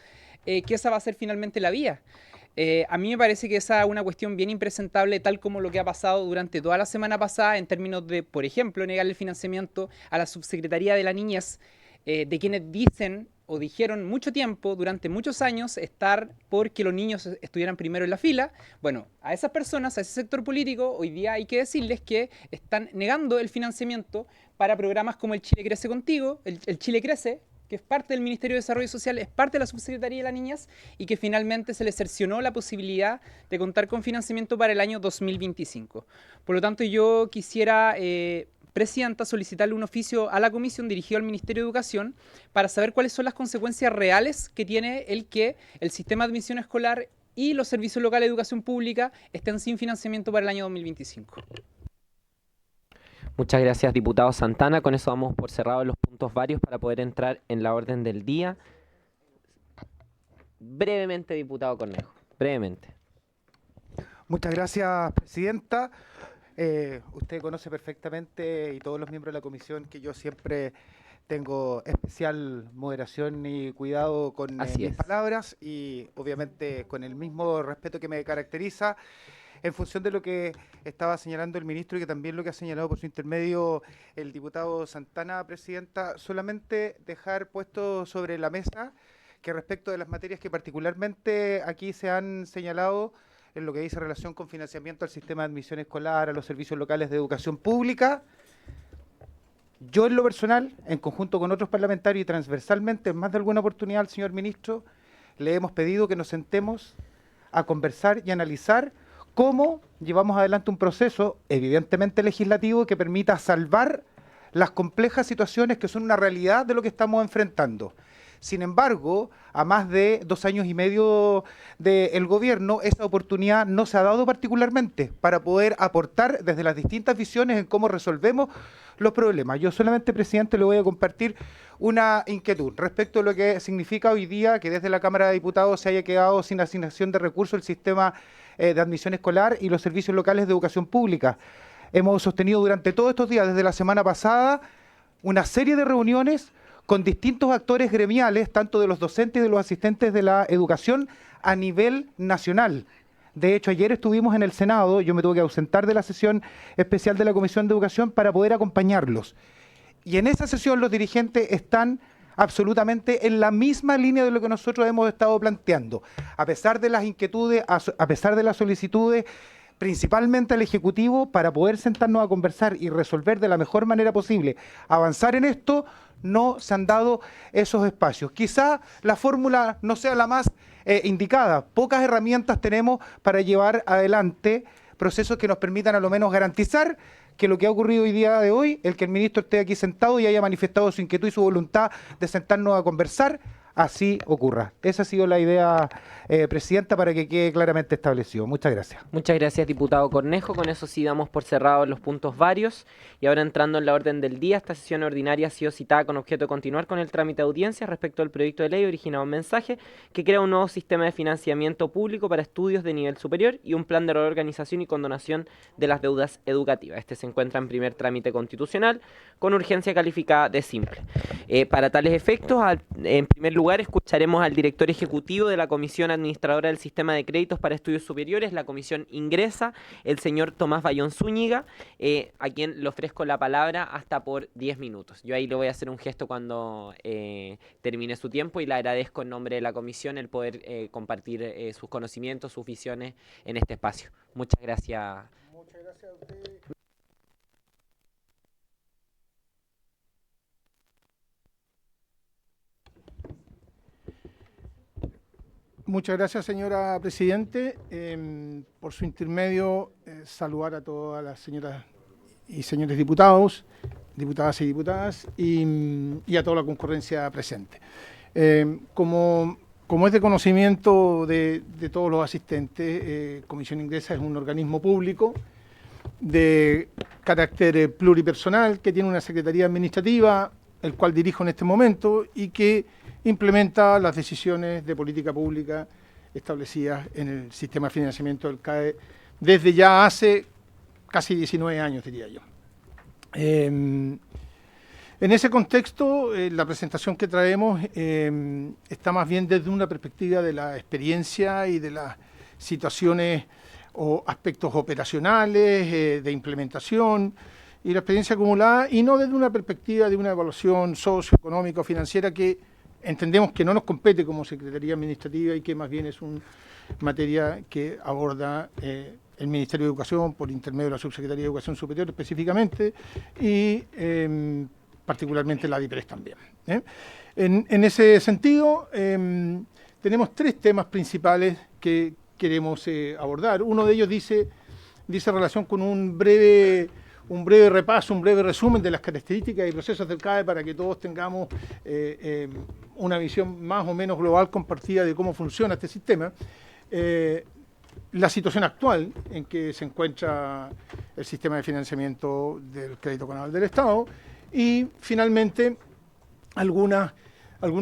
que esa va a ser finalmente la vía? A mí me parece que esa es una cuestión bien impresentable, tal como lo que ha pasado durante toda la semana pasada en términos de, por ejemplo, negarle el financiamiento a la Subsecretaría de la Niñez, de quienes dicen o dijeron mucho tiempo, durante muchos años, estar porque los niños estuvieran primero en la fila. Bueno, a esas personas, a ese sector político, hoy día hay que decirles que están negando el financiamiento para programas como el Chile Crece Contigo, el Chile Crece, que es parte del Ministerio de Desarrollo Social, es parte de la Subsecretaría de la Niñez y que finalmente se le cercionó la posibilidad de contar con financiamiento para el año 2025. Por lo tanto, yo quisiera, Presidenta, solicitarle un oficio a la Comisión dirigido al Ministerio de Educación para saber cuáles son las consecuencias reales que tiene el que el sistema de admisión escolar y los servicios locales de educación pública estén sin financiamiento para el año 2025. Muchas gracias, diputado Santana. Con eso damos por cerrados los puntos varios para poder entrar en la orden del día. Brevemente, diputado Cornejo. Brevemente. Muchas gracias, Presidenta. Usted conoce perfectamente, y todos los miembros de la comisión, que yo siempre tengo especial moderación y cuidado con mis palabras y obviamente con el mismo respeto que me caracteriza. En función de lo que estaba señalando el ministro y que también lo que ha señalado por su intermedio el diputado Santana, Presidenta, solamente dejar puesto sobre la mesa que respecto de las materias que particularmente aquí se han señalado en lo que dice relación con financiamiento al sistema de admisión escolar, a los servicios locales de educación pública, yo en lo personal, en conjunto con otros parlamentarios y transversalmente, en más de alguna oportunidad al señor ministro, le hemos pedido que nos sentemos a conversar y analizar cómo llevamos adelante un proceso evidentemente legislativo que permita salvar las complejas situaciones que son una realidad de lo que estamos enfrentando. Sin embargo, a más de 2 años y medio del gobierno, esa oportunidad no se ha dado particularmente para poder aportar desde las distintas visiones en cómo resolvemos los problemas. Yo solamente, Presidente, le voy a compartir una inquietud respecto a lo que significa hoy día que desde la Cámara de Diputados se haya quedado sin asignación de recursos el sistema de admisión escolar y los servicios locales de educación pública. hemos sostenido durante todos estos días, desde la semana pasada, una serie de reuniones con distintos actores gremiales, tanto de los docentes y de los asistentes de la educación, a nivel nacional. De hecho, ayer estuvimos en el Senado, yo me tuve que ausentar de la sesión especial de la Comisión de Educación para poder acompañarlos. Y en esa sesión los dirigentes están absolutamente en la misma línea de lo que nosotros hemos estado planteando. A pesar de las inquietudes, a pesar de las solicitudes, principalmente al Ejecutivo, para poder sentarnos a conversar y resolver de la mejor manera posible, avanzar en esto, no se han dado esos espacios. Quizá la fórmula no sea la más indicada. Pocas herramientas tenemos para llevar adelante procesos que nos permitan a lo menos garantizar que lo que ha ocurrido hoy día de hoy, el que el ministro esté aquí sentado y haya manifestado su inquietud y su voluntad de sentarnos a conversar, así ocurra. Esa ha sido la idea, Presidenta, para que quede claramente establecido. Muchas gracias. Muchas gracias, diputado Cornejo. Con eso sí damos por cerrados los puntos varios. Y ahora entrando en la orden del día, esta sesión ordinaria ha sido citada con objeto de continuar con el trámite de audiencia respecto al proyecto de ley originado un mensaje que crea un nuevo sistema de financiamiento público para estudios de nivel superior y un plan de reorganización y condonación de las deudas educativas. Este se encuentra en primer trámite constitucional con urgencia calificada de simple. Para tales efectos, en primer lugar, escucharemos al director ejecutivo de la Comisión Administradora del Sistema de Créditos para Estudios Superiores. La comisión ingresa, el señor Tomás Bayón Zúñiga, a quien le ofrezco la palabra hasta por 10 minutos. Yo ahí le voy a hacer un gesto cuando termine su tiempo y le agradezco en nombre de la comisión el poder compartir sus conocimientos, sus visiones en este espacio. Muchas gracias. Muchas gracias a usted. Muchas gracias, señora Presidente. Por su intermedio, saludar a todas las señoras y señores diputados, diputadas y diputadas, y a toda la concurrencia presente. Como es de conocimiento de todos los asistentes, Comisión Ingresa es un organismo público de carácter pluripersonal que tiene una secretaría administrativa, el cual dirijo en este momento, y que implementa las decisiones de política pública establecidas en el sistema de financiamiento del CAE desde ya hace casi 19 años, diría yo. En ese contexto, la presentación que traemos está más bien desde una perspectiva de la experiencia y de las situaciones o aspectos operacionales, de implementación y la experiencia acumulada, y no desde una perspectiva de una evaluación socioeconómica o financiera que entendemos que no nos compete como Secretaría Administrativa y que más bien es una materia que aborda el Ministerio de Educación por intermedio de la Subsecretaría de Educación Superior específicamente y particularmente la DIPRES también. En ese sentido, tenemos tres temas principales que queremos abordar. Uno de ellos dice relación con un breve repaso, un breve resumen de las características y procesos del CAE para que todos tengamos una visión más o menos global compartida de cómo funciona este sistema. La situación actual en que se encuentra el sistema de financiamiento del crédito canal del Estado y finalmente algunos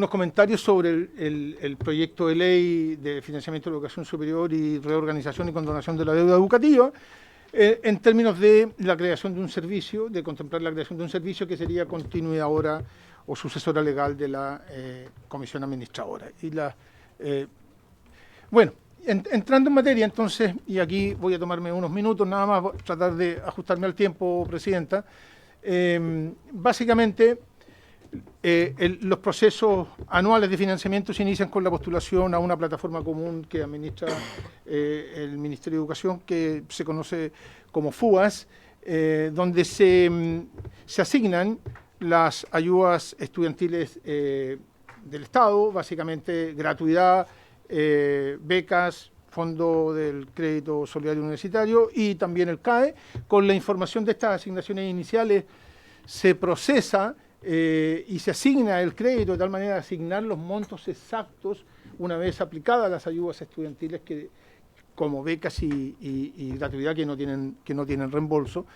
comentarios sobre el proyecto de ley de financiamiento de la educación superior y reorganización y condonación de la deuda educativa, en términos de la creación de un servicio, de contemplar la creación de un servicio que sería continuadora o sucesora legal de la comisión administradora. Entrando en materia entonces, y aquí voy a tomarme unos minutos nada más, voy a tratar de ajustarme al tiempo, Presidenta. Básicamente, los procesos anuales de financiamiento se inician con la postulación a una plataforma común que administra el Ministerio de Educación, que se conoce como FUAS, donde se asignan las ayudas estudiantiles del Estado, básicamente gratuidad, becas, Fondo del Crédito Solidario Universitario y también el CAE. Con la información de estas asignaciones iniciales se procesa y se asigna el crédito de tal manera de asignar los montos exactos una vez aplicadas las ayudas estudiantiles que, como becas y gratuidad que no tienen reembolso.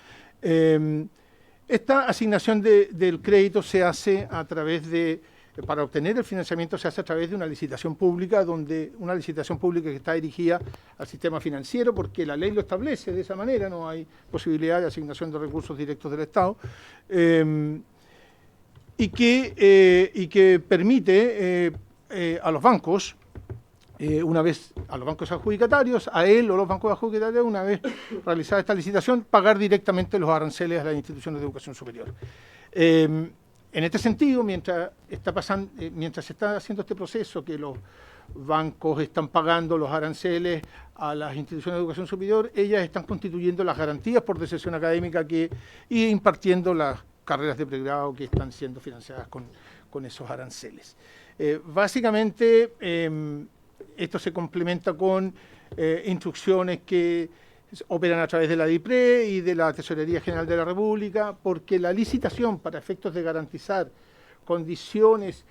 Esta asignación del crédito se hace a través de para obtener el financiamiento se hace a través de una licitación pública, que está dirigida al sistema financiero, porque la ley lo establece de esa manera, no hay posibilidad de asignación de recursos directos del Estado, y que permite a los bancos, a los bancos adjudicatarios, a él o los bancos adjudicatarios, una vez realizada esta licitación, pagar directamente los aranceles a las instituciones de educación superior. En este sentido, mientras se está haciendo este proceso, que los bancos están pagando los aranceles a las instituciones de educación superior, ellas están constituyendo las garantías por deserción académica y impartiendo las carreras de pregrado que están siendo financiadas con esos aranceles. Básicamente, esto se complementa con instrucciones que operan a través de la DIPRE y de la Tesorería General de la República, porque la licitación, para efectos de garantizar condiciones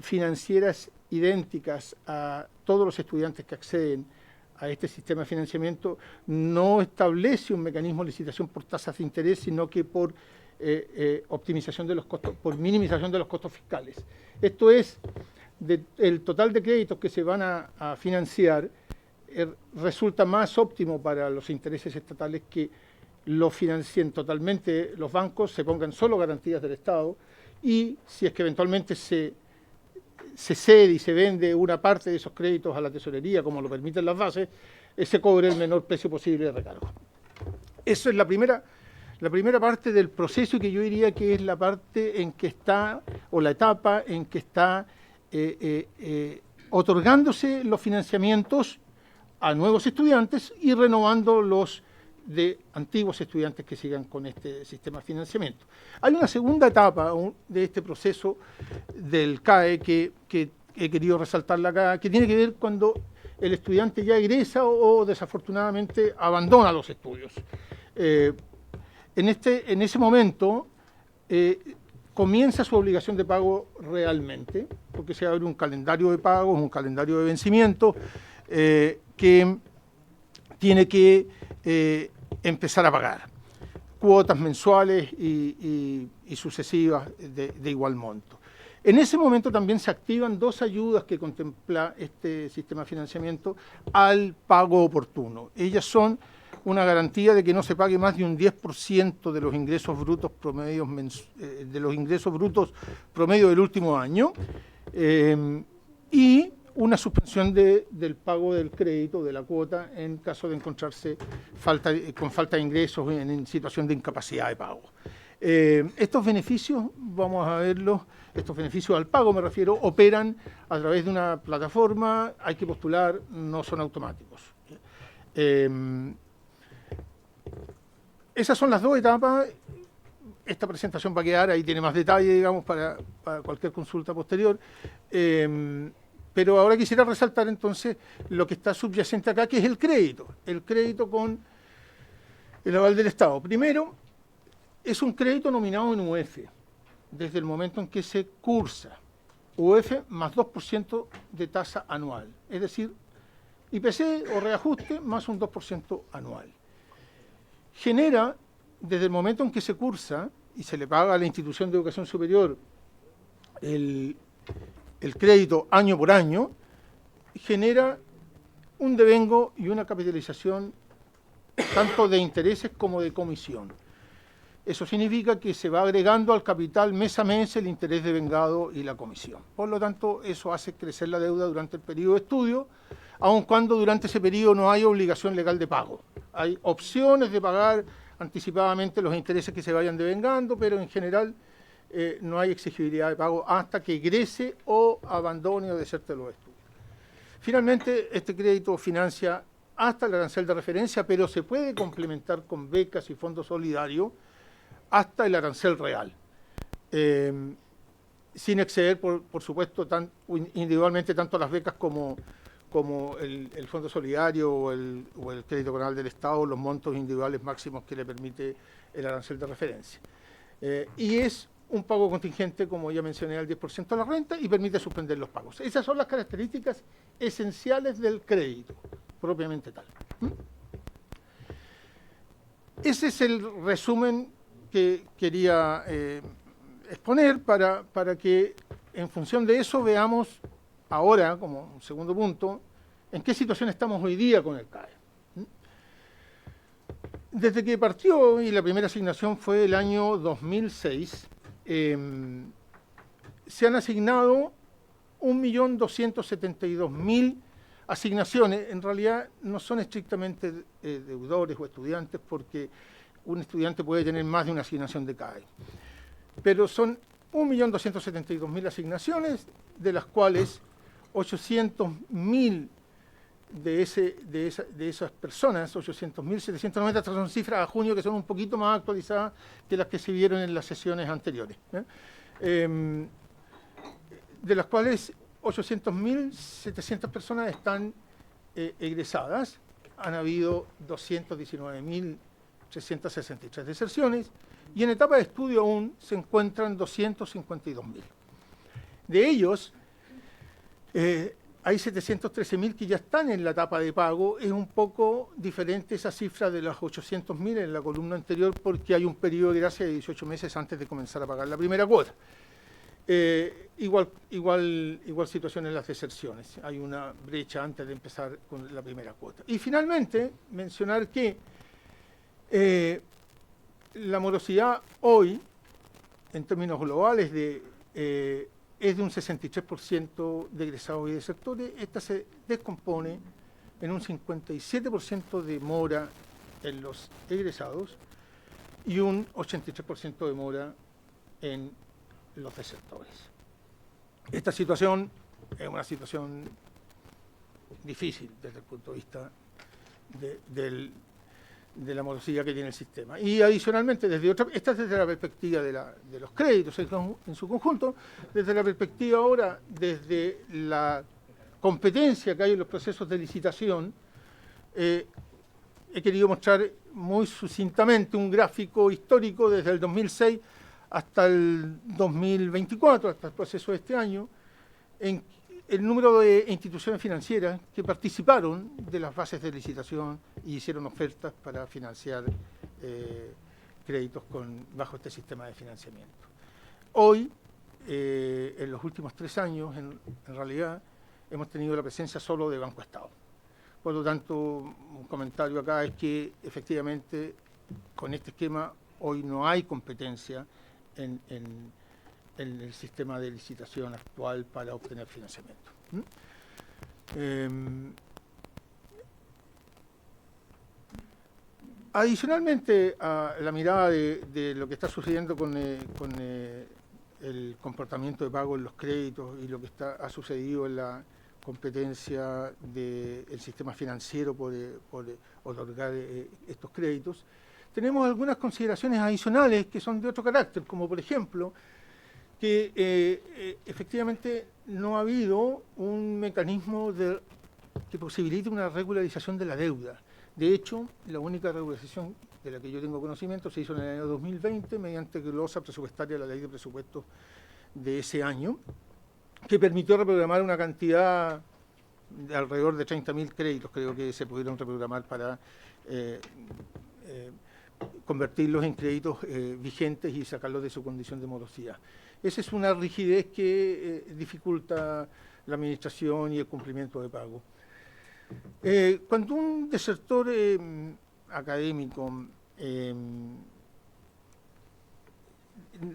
financieras idénticas a todos los estudiantes que acceden a este sistema de financiamiento, no establece un mecanismo de licitación por tasas de interés, sino que por optimización de los costos, por minimización de los costos fiscales. Esto es, el total de créditos que se van a financiar resulta más óptimo para los intereses estatales que lo financien totalmente los bancos, se pongan solo garantías del Estado, y si es que eventualmente se cede y se vende una parte de esos créditos a la tesorería, como lo permiten las bases, se cobre el menor precio posible de recargo. Eso es la primera parte del proceso, que yo diría que es la parte en que está, o la etapa en que está otorgándose los financiamientos a nuevos estudiantes y renovando los de antiguos estudiantes que sigan con este sistema de financiamiento. Hay una segunda etapa de este proceso del CAE que he querido resaltarla acá, que tiene que ver cuando el estudiante ya egresa o desafortunadamente abandona los estudios. En ese momento comienza su obligación de pago realmente, porque se abre un calendario de pagos, un calendario de vencimiento, que tiene que empezar a pagar cuotas mensuales y sucesivas de igual monto. En ese momento también se activan dos ayudas que contempla este sistema de financiamiento al pago oportuno. Ellas son una garantía de que no se pague más de un 10% de los ingresos brutos promedio del último año, y una suspensión del pago del crédito, de la cuota, en caso de encontrarse con falta de ingresos en situación de incapacidad de pago. Estos beneficios, vamos a verlos, estos beneficios al pago me refiero, operan a través de una plataforma, hay que postular, no son automáticos. Esas son las dos etapas. Esta presentación va a quedar, ahí tiene más detalle, digamos, para cualquier consulta posterior. Pero ahora quisiera resaltar entonces lo que está subyacente acá, que es el crédito con el aval del Estado. Primero, es un crédito nominado en UF, desde el momento en que se cursa. UF más 2% de tasa anual, es decir, IPC o reajuste más un 2% anual. Genera, desde el momento en que se cursa y se le paga a la institución de educación superior el crédito año por año, genera un devengo y una capitalización tanto de intereses como de comisión. Eso significa que se va agregando al capital mes a mes el interés devengado y la comisión. Por lo tanto, eso hace crecer la deuda durante el periodo de estudio, aun cuando durante ese periodo no hay obligación legal de pago. Hay opciones de pagar anticipadamente los intereses que se vayan devengando, pero en general no hay exigibilidad de pago hasta que egrese o abandone o deserte los estudios. Finalmente, este crédito financia hasta el arancel de referencia, pero se puede complementar con becas y fondos solidarios hasta el arancel real, sin exceder, por supuesto, individualmente tanto las becas como el fondo solidario o el crédito canal del Estado, los montos individuales máximos que le permite el arancel de referencia. Y es un pago contingente, como ya mencioné, al 10% de la renta, y permite suspender los pagos. Esas son las características esenciales del crédito, propiamente tal. Ese es el resumen que quería exponer para que en función de eso veamos ahora, como un segundo punto, en qué situación estamos hoy día con el CAE. Desde que partió, y la primera asignación fue el año 2006, se han asignado 1.272.000 asignaciones. En realidad no son estrictamente deudores o estudiantes, porque un estudiante puede tener más de una asignación de CAE. Pero son 1.272.000 asignaciones, de las cuales 800.000 de esas personas, 800.790, son cifras a junio que son un poquito más actualizadas que las que se vieron en las sesiones anteriores, de las cuales 800.700 personas están egresadas. Han habido 219.363 deserciones y en etapa de estudio aún se encuentran 252.000. De ellos, hay 713.000 que ya están en la etapa de pago. Es un poco diferente esa cifra de las 800.000 en la columna anterior, porque hay un periodo de gracia de 18 meses antes de comenzar a pagar la primera cuota. Igual situación en las deserciones. Hay una brecha antes de empezar con la primera cuota. Y finalmente, mencionar que la morosidad hoy, en términos globales, es de un 63% de egresados y desertores. Esta se descompone en un 57% de mora en los egresados y un 83% de mora en los desertores. Esta situación es una situación difícil desde el punto de vista de la morosidad que tiene el sistema. Y adicionalmente, esta es desde la perspectiva de los créditos en su conjunto, desde la perspectiva ahora, desde la competencia que hay en los procesos de licitación, he querido mostrar muy sucintamente un gráfico histórico desde el 2006 hasta el 2024, hasta el proceso de este año, en el número de instituciones financieras que participaron de las bases de licitación y hicieron ofertas para financiar créditos bajo este sistema de financiamiento. Hoy, en los últimos 3 años, en realidad, hemos tenido la presencia solo de Banco Estado. Por lo tanto, un comentario acá es que efectivamente con este esquema hoy no hay competencia en el sistema de licitación actual para obtener financiamiento. Adicionalmente a la mirada de lo que está sucediendo con el comportamiento de pago en los créditos y lo que ha sucedido en la competencia del sistema financiero por otorgar estos créditos, tenemos algunas consideraciones adicionales que son de otro carácter, como por ejemplo que efectivamente no ha habido un mecanismo que posibilite una regularización de la deuda. De hecho, la única regularización de la que yo tengo conocimiento se hizo en el año 2020 mediante glosa presupuestaria de la ley de presupuestos de ese año, que permitió reprogramar una cantidad de alrededor de 30.000 créditos, creo que se pudieron reprogramar para convertirlos en créditos vigentes y sacarlos de su condición de morosidad. Esa es una rigidez que dificulta la administración y el cumplimiento de pago. Cuando un desertor académico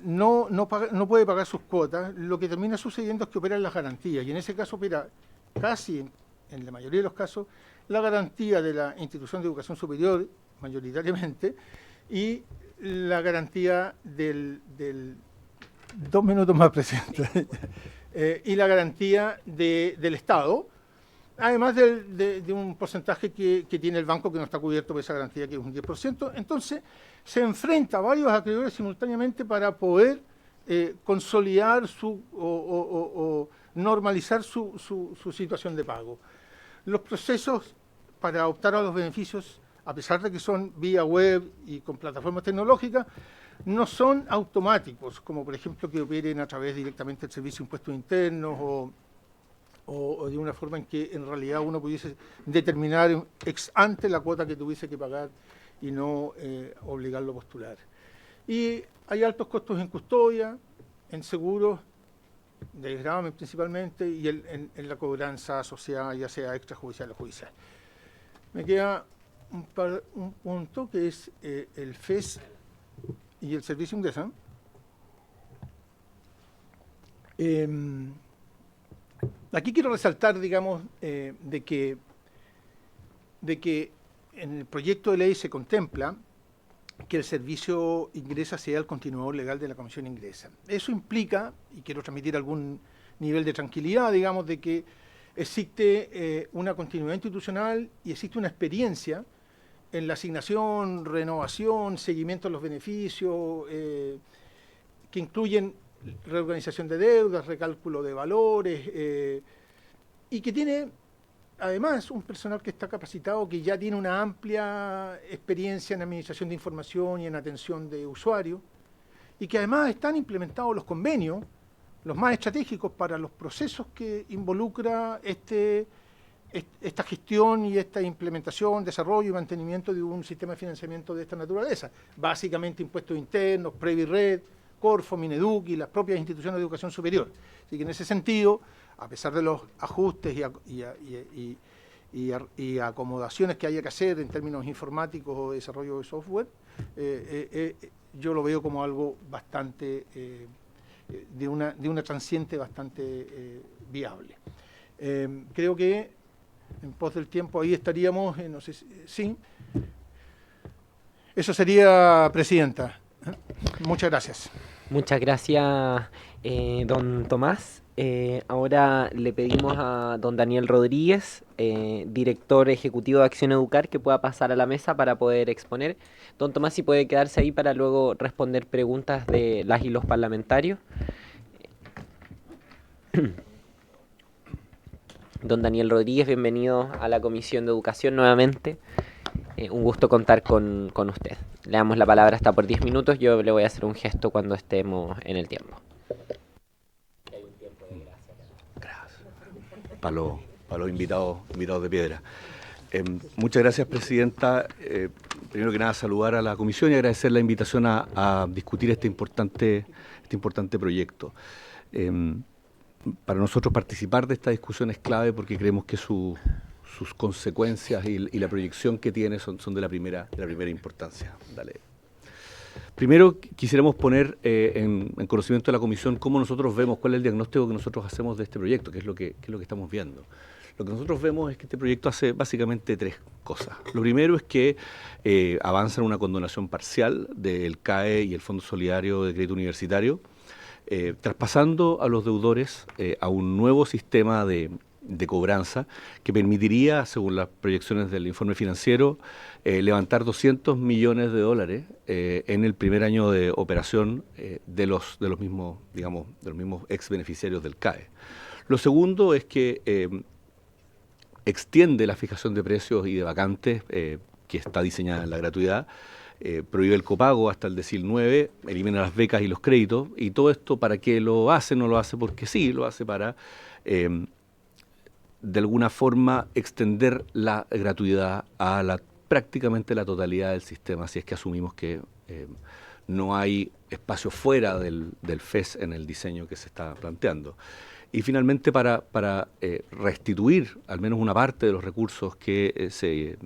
no puede pagar sus cuotas, lo que termina sucediendo es que operan las garantías, y en ese caso opera casi, en la mayoría de los casos, la garantía de la institución de educación superior, mayoritariamente, y la garantía del 2 minutos más presente, y la garantía del Estado, además de un porcentaje que tiene el banco que no está cubierto por esa garantía, que es un 10%. Entonces, se enfrenta a varios acreedores simultáneamente para poder consolidar o normalizar su situación de pago. Los procesos para optar a los beneficios, a pesar de que son vía web y con plataformas tecnológicas, no son automáticos, como por ejemplo que operen a través directamente del Servicio de Impuestos Internos o de una forma en que en realidad uno pudiese determinar ex ante la cuota que tuviese que pagar y no obligarlo a postular. Y hay altos costos en custodia, en seguros, del gravamen principalmente, y en la cobranza asociada, ya sea extrajudicial o judicial. Me queda un punto que es el FES y el servicio ingreso. Aquí quiero resaltar, digamos, de que en el proyecto de ley se contempla que el servicio ingresa sea el continuador legal de la Comisión Ingresa. Eso implica, y quiero transmitir algún nivel de tranquilidad, digamos, de que existe una continuidad institucional y existe una experiencia en la asignación, renovación, seguimiento de los beneficios, que incluyen reorganización de deudas, recálculo de valores, y que tiene además un personal que está capacitado, que ya tiene una amplia experiencia en administración de información y en atención de usuarios, y que además están implementados los convenios, los más estratégicos para los procesos que involucra esta gestión y esta implementación, desarrollo y mantenimiento de un sistema de financiamiento de esta naturaleza. Básicamente impuestos internos, Previred, Corfo, Mineduc y las propias instituciones de educación superior. Así que en ese sentido, a pesar de los ajustes y acomodaciones que haya que hacer en términos informáticos o de desarrollo de software, yo lo veo como algo bastante, de una transiente bastante viable. Creo que en pos del tiempo ahí estaríamos, no sé si, sí. Eso sería, Presidenta. Muchas gracias. Muchas gracias, don Tomás. Ahora le pedimos a don Daniel Rodríguez, director ejecutivo de Acción Educar, que pueda pasar a la mesa para poder exponer. Don Tomás, si puede quedarse ahí para luego responder preguntas de las y los parlamentarios. Don Daniel Rodríguez, bienvenido a la Comisión de Educación nuevamente. Un gusto contar con usted. Le damos la palabra hasta por 10 minutos. Yo le voy a hacer un gesto cuando estemos en el tiempo. Gracias. Para los invitados de piedra. Muchas gracias, Presidenta. Primero que nada, saludar a la Comisión y agradecer la invitación a discutir este importante proyecto. Para nosotros participar de esta discusión es clave porque creemos que sus consecuencias y la proyección que tiene son de la primera importancia. Dale. Primero, quisiéramos poner en conocimiento de la Comisión cómo nosotros vemos, cuál es el diagnóstico que nosotros hacemos de este proyecto, qué es lo que estamos viendo. Lo que nosotros vemos es que este proyecto hace básicamente tres cosas. Lo primero es que avanza en una condonación parcial del CAE y el Fondo Solidario de Crédito Universitario, traspasando a los deudores a un nuevo sistema de cobranza que permitiría, según las proyecciones del informe financiero, levantar $200 millones en el primer año de operación de los mismos ex beneficiarios del CAE. Lo segundo es que extiende la fijación de precios y de vacantes que está diseñada en la gratuidad, prohíbe el copago hasta el decil 9, elimina las becas y los créditos, y todo esto ¿para qué lo hace? No lo hace porque sí, lo hace para de alguna forma extender la gratuidad a prácticamente la totalidad del sistema, si es que asumimos que no hay espacio fuera del FES en el diseño que se está planteando. Y finalmente para restituir al menos una parte de los recursos que se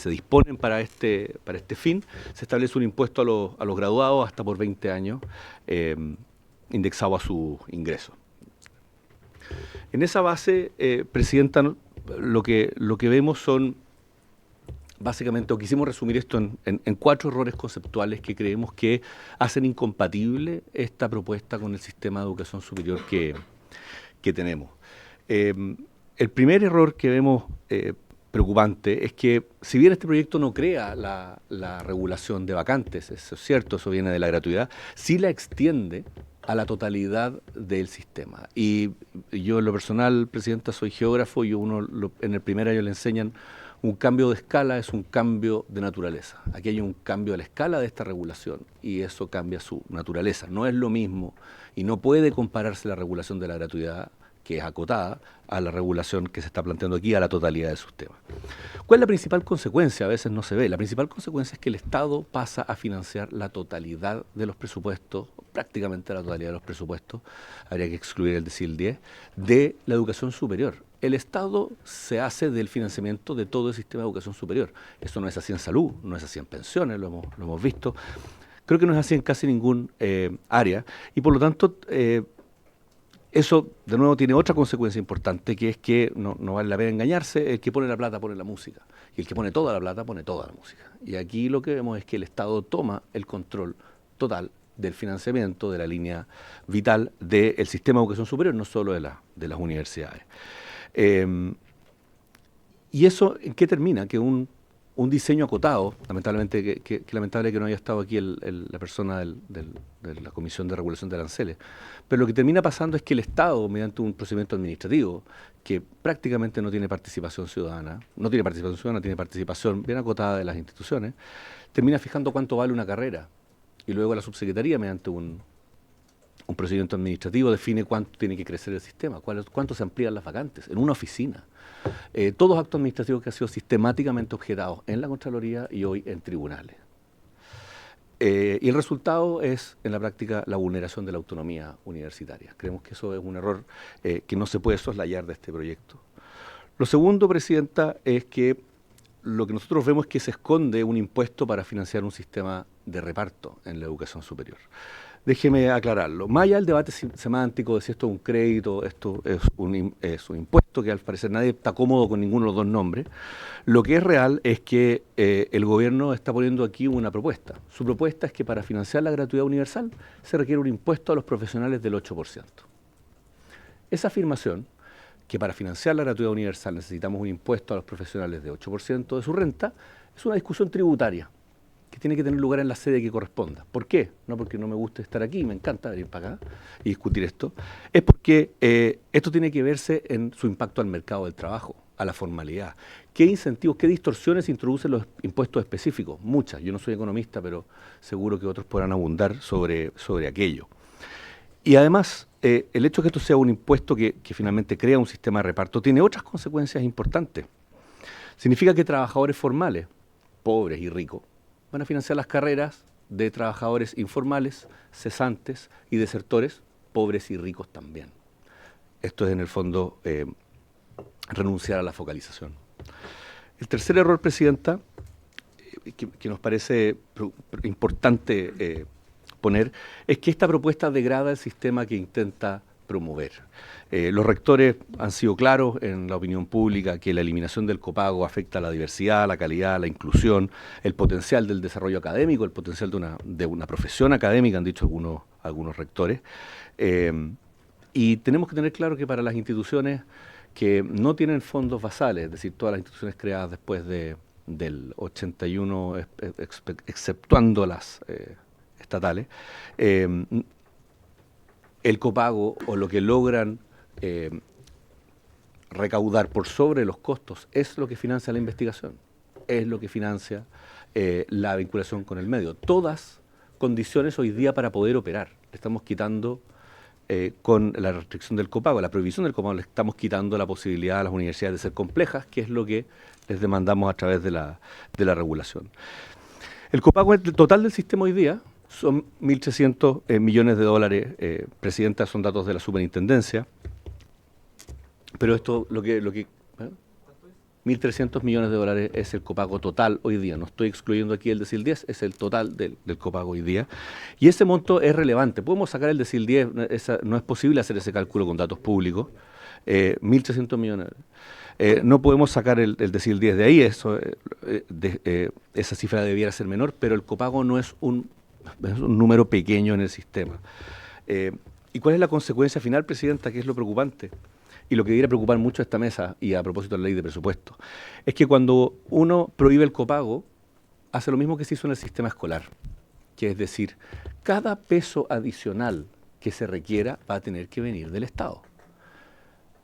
disponen para este fin, se establece un impuesto a los graduados hasta por 20 años, indexado a su ingreso. En esa base, Presidenta, lo que vemos son básicamente, o quisimos resumir esto en 4 errores conceptuales que creemos que hacen incompatible esta propuesta con el sistema de educación superior que tenemos. El primer error que vemos preocupante es que, si bien este proyecto no crea la regulación de vacantes, eso es cierto, eso viene de la gratuidad, sí la extiende a la totalidad del sistema. Y yo en lo personal, Presidenta, soy geógrafo y en el primer año le enseñan un cambio de escala es un cambio de naturaleza. Aquí hay un cambio de la escala de esta regulación y eso cambia su naturaleza. No es lo mismo y no puede compararse la regulación de la gratuidad que es acotada a la regulación que se está planteando aquí, a la totalidad del sistema. ¿Cuál es la principal consecuencia? A veces no se ve. La principal consecuencia es que el Estado pasa a financiar la totalidad de los presupuestos, prácticamente la totalidad de los presupuestos, habría que excluir el decil 10, de la educación superior. El Estado se hace del financiamiento de todo el sistema de educación superior. Eso no es así en salud, no es así en pensiones, lo hemos visto. Creo que no es así en casi ningún área, y por lo tanto eso de nuevo tiene otra consecuencia importante, que es que no vale la pena engañarse: el que pone la plata pone la música, y el que pone toda la plata pone toda la música. Y aquí lo que vemos es que el Estado toma el control total del financiamiento de la línea vital del sistema de educación superior, no solo de las universidades. ¿Y eso en qué termina? Que un diseño acotado, lamentablemente, que lamentable que no haya estado aquí la persona de la Comisión de Regulación de Aranceles, pero lo que termina pasando es que el Estado, mediante un procedimiento administrativo que prácticamente no tiene participación ciudadana, tiene participación bien acotada de las instituciones, termina fijando cuánto vale una carrera, y luego la subsecretaría, mediante un procedimiento administrativo, define cuánto tiene que crecer el sistema, cuánto se amplían las vacantes en una oficina. Todos actos administrativos que han sido sistemáticamente objetados en la Contraloría y hoy en tribunales. Y el resultado es, en la práctica, la vulneración de la autonomía universitaria. Creemos que eso es un error que no se puede soslayar de este proyecto. Lo segundo, Presidenta, es que lo que nosotros vemos es que se esconde un impuesto para financiar un sistema de reparto en la educación superior. Déjeme aclararlo. Más allá del debate semántico de si esto es un crédito, esto es un impuesto, que al parecer nadie está cómodo con ninguno de los dos nombres, lo que es real es que el gobierno está poniendo aquí una propuesta. Su propuesta es que para financiar la gratuidad universal se requiere un impuesto a los profesionales del 8%. Esa afirmación, que para financiar la gratuidad universal necesitamos un impuesto a los profesionales de 8% de su renta, es una discusión tributaria que tiene que tener lugar en la sede que corresponda. ¿Por qué? No porque no me guste estar aquí, me encanta venir para acá y discutir esto, es porque esto tiene que verse en su impacto al mercado del trabajo, a la formalidad. ¿Qué incentivos, qué distorsiones introducen los impuestos específicos? Muchas. Yo no soy economista, pero seguro que otros podrán abundar sobre aquello. Y además, el hecho de que esto sea un impuesto que finalmente crea un sistema de reparto tiene otras consecuencias importantes. Significa que trabajadores formales, pobres y ricos, van a financiar las carreras de trabajadores informales, cesantes y desertores, pobres y ricos también. Esto es, en el fondo, renunciar a la focalización. El tercer error, Presidenta, que nos parece importante poner, es que esta propuesta degrada el sistema que intenta promover. Los rectores han sido claros en la opinión pública que la eliminación del copago afecta a la diversidad, la calidad, la inclusión, el potencial del desarrollo académico, el potencial de una profesión académica, han dicho algunos rectores. Y tenemos que tener claro que para las instituciones que no tienen fondos basales, es decir, todas las instituciones creadas después del 81, exceptuando las estatales, el copago o lo que logran recaudar por sobre los costos es lo que financia la investigación, es lo que financia la vinculación con el medio. Todas condiciones hoy día para poder operar. Le estamos quitando, con la restricción del copago, la prohibición del copago, le estamos quitando la posibilidad a las universidades de ser complejas, que es lo que les demandamos a través de la regulación. El copago total del sistema hoy día son 1.300 millones de dólares, Presidenta, son datos de la superintendencia, pero esto, 1.300 millones de dólares es el copago total hoy día. No estoy excluyendo aquí el decil 10, es el total del copago hoy día. Y ese monto es relevante. Podemos sacar el decil 10, no es posible hacer ese cálculo con datos públicos. 1.300 millones. No podemos sacar el decil 10 de ahí, esa cifra debiera ser menor, pero el copago no es un número pequeño en el sistema. ¿Y cuál es la consecuencia final, Presidenta, que es lo preocupante? Y lo que debería preocupar mucho a esta mesa, y a propósito de la ley de presupuesto, es que cuando uno prohíbe el copago, hace lo mismo que se hizo en el sistema escolar, que es decir, cada peso adicional que se requiera va a tener que venir del Estado.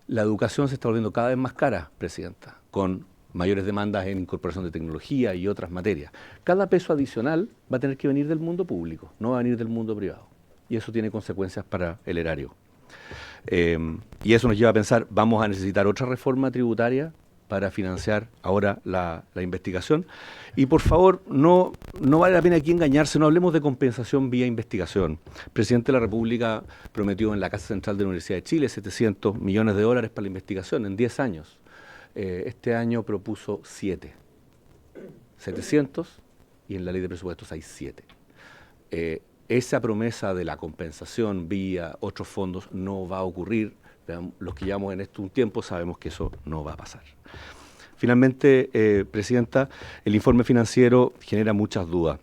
La educación se está volviendo cada vez más cara, Presidenta, con mayores demandas en incorporación de tecnología y otras materias. Cada peso adicional va a tener que venir del mundo público, no va a venir del mundo privado. Y eso tiene consecuencias para el erario. Y eso nos lleva a pensar, ¿vamos a necesitar otra reforma tributaria para financiar ahora la investigación? Y por favor, no vale la pena aquí engañarse, no hablemos de compensación vía investigación. El presidente de la República prometió en la Casa Central de la Universidad de Chile 700 millones de dólares para la investigación en 10 años. Este año propuso 700 y en la ley de presupuestos hay 7. Esa promesa de la compensación vía otros fondos no va a ocurrir. Los que llevamos en esto un tiempo sabemos que eso no va a pasar. Finalmente, Presidenta, el informe financiero genera muchas dudas.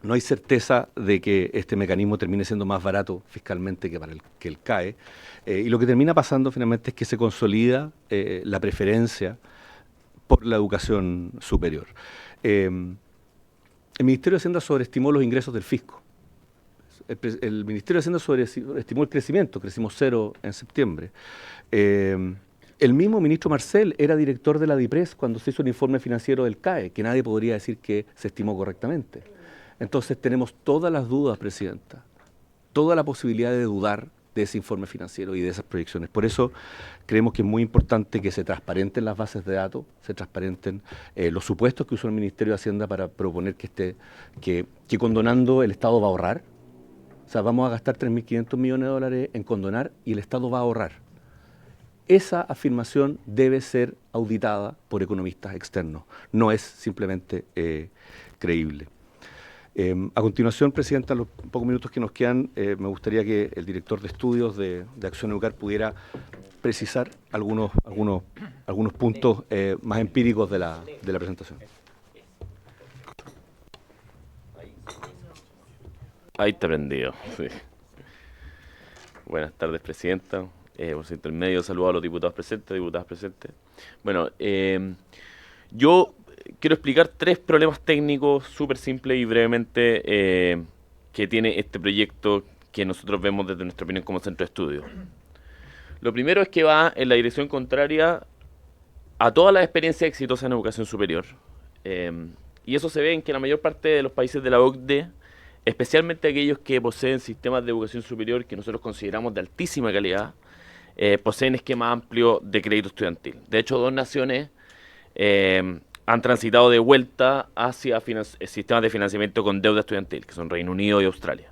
No hay certeza de que este mecanismo termine siendo más barato fiscalmente que el CAE. Y lo que termina pasando finalmente es que se consolida la preferencia por la educación superior. El Ministerio de Hacienda sobreestimó los ingresos del fisco. El Ministerio de Hacienda sobreestimó el crecimiento, crecimos 0 en septiembre. El mismo ministro Marcel era director de la DIPRES cuando se hizo el informe financiero del CAE, que nadie podría decir que se estimó correctamente. Entonces tenemos todas las dudas, Presidenta, toda la posibilidad de dudar de ese informe financiero y de esas proyecciones. Por eso creemos que es muy importante que se transparenten las bases de datos, se transparenten los supuestos que usó el Ministerio de Hacienda para proponer que condonando el Estado va a ahorrar. O sea, vamos a gastar 3.500 millones de dólares en condonar y el Estado va a ahorrar. Esa afirmación debe ser auditada por economistas externos. No es simplemente creíble. A continuación, Presidenta, en los pocos minutos que nos quedan, me gustaría que el director de estudios de Acción Educar pudiera precisar algunos puntos más empíricos de la presentación. Ahí está prendido. Sí. Buenas tardes, Presidenta. Por su intermedio, saludo a los diputados presentes, diputadas presentes. Bueno, yo quiero explicar 3 problemas técnicos súper simples y brevemente que tiene este proyecto que nosotros vemos desde nuestra opinión como centro de estudio. Lo primero es que va en la dirección contraria a toda la experiencia exitosa en educación superior. Y eso se ve en que la mayor parte de los países de la OCDE, especialmente aquellos que poseen sistemas de educación superior que nosotros consideramos de altísima calidad, poseen esquema amplio de crédito estudiantil. De hecho, 2 naciones han transitado de vuelta hacia sistemas de financiamiento con deuda estudiantil, que son Reino Unido y Australia.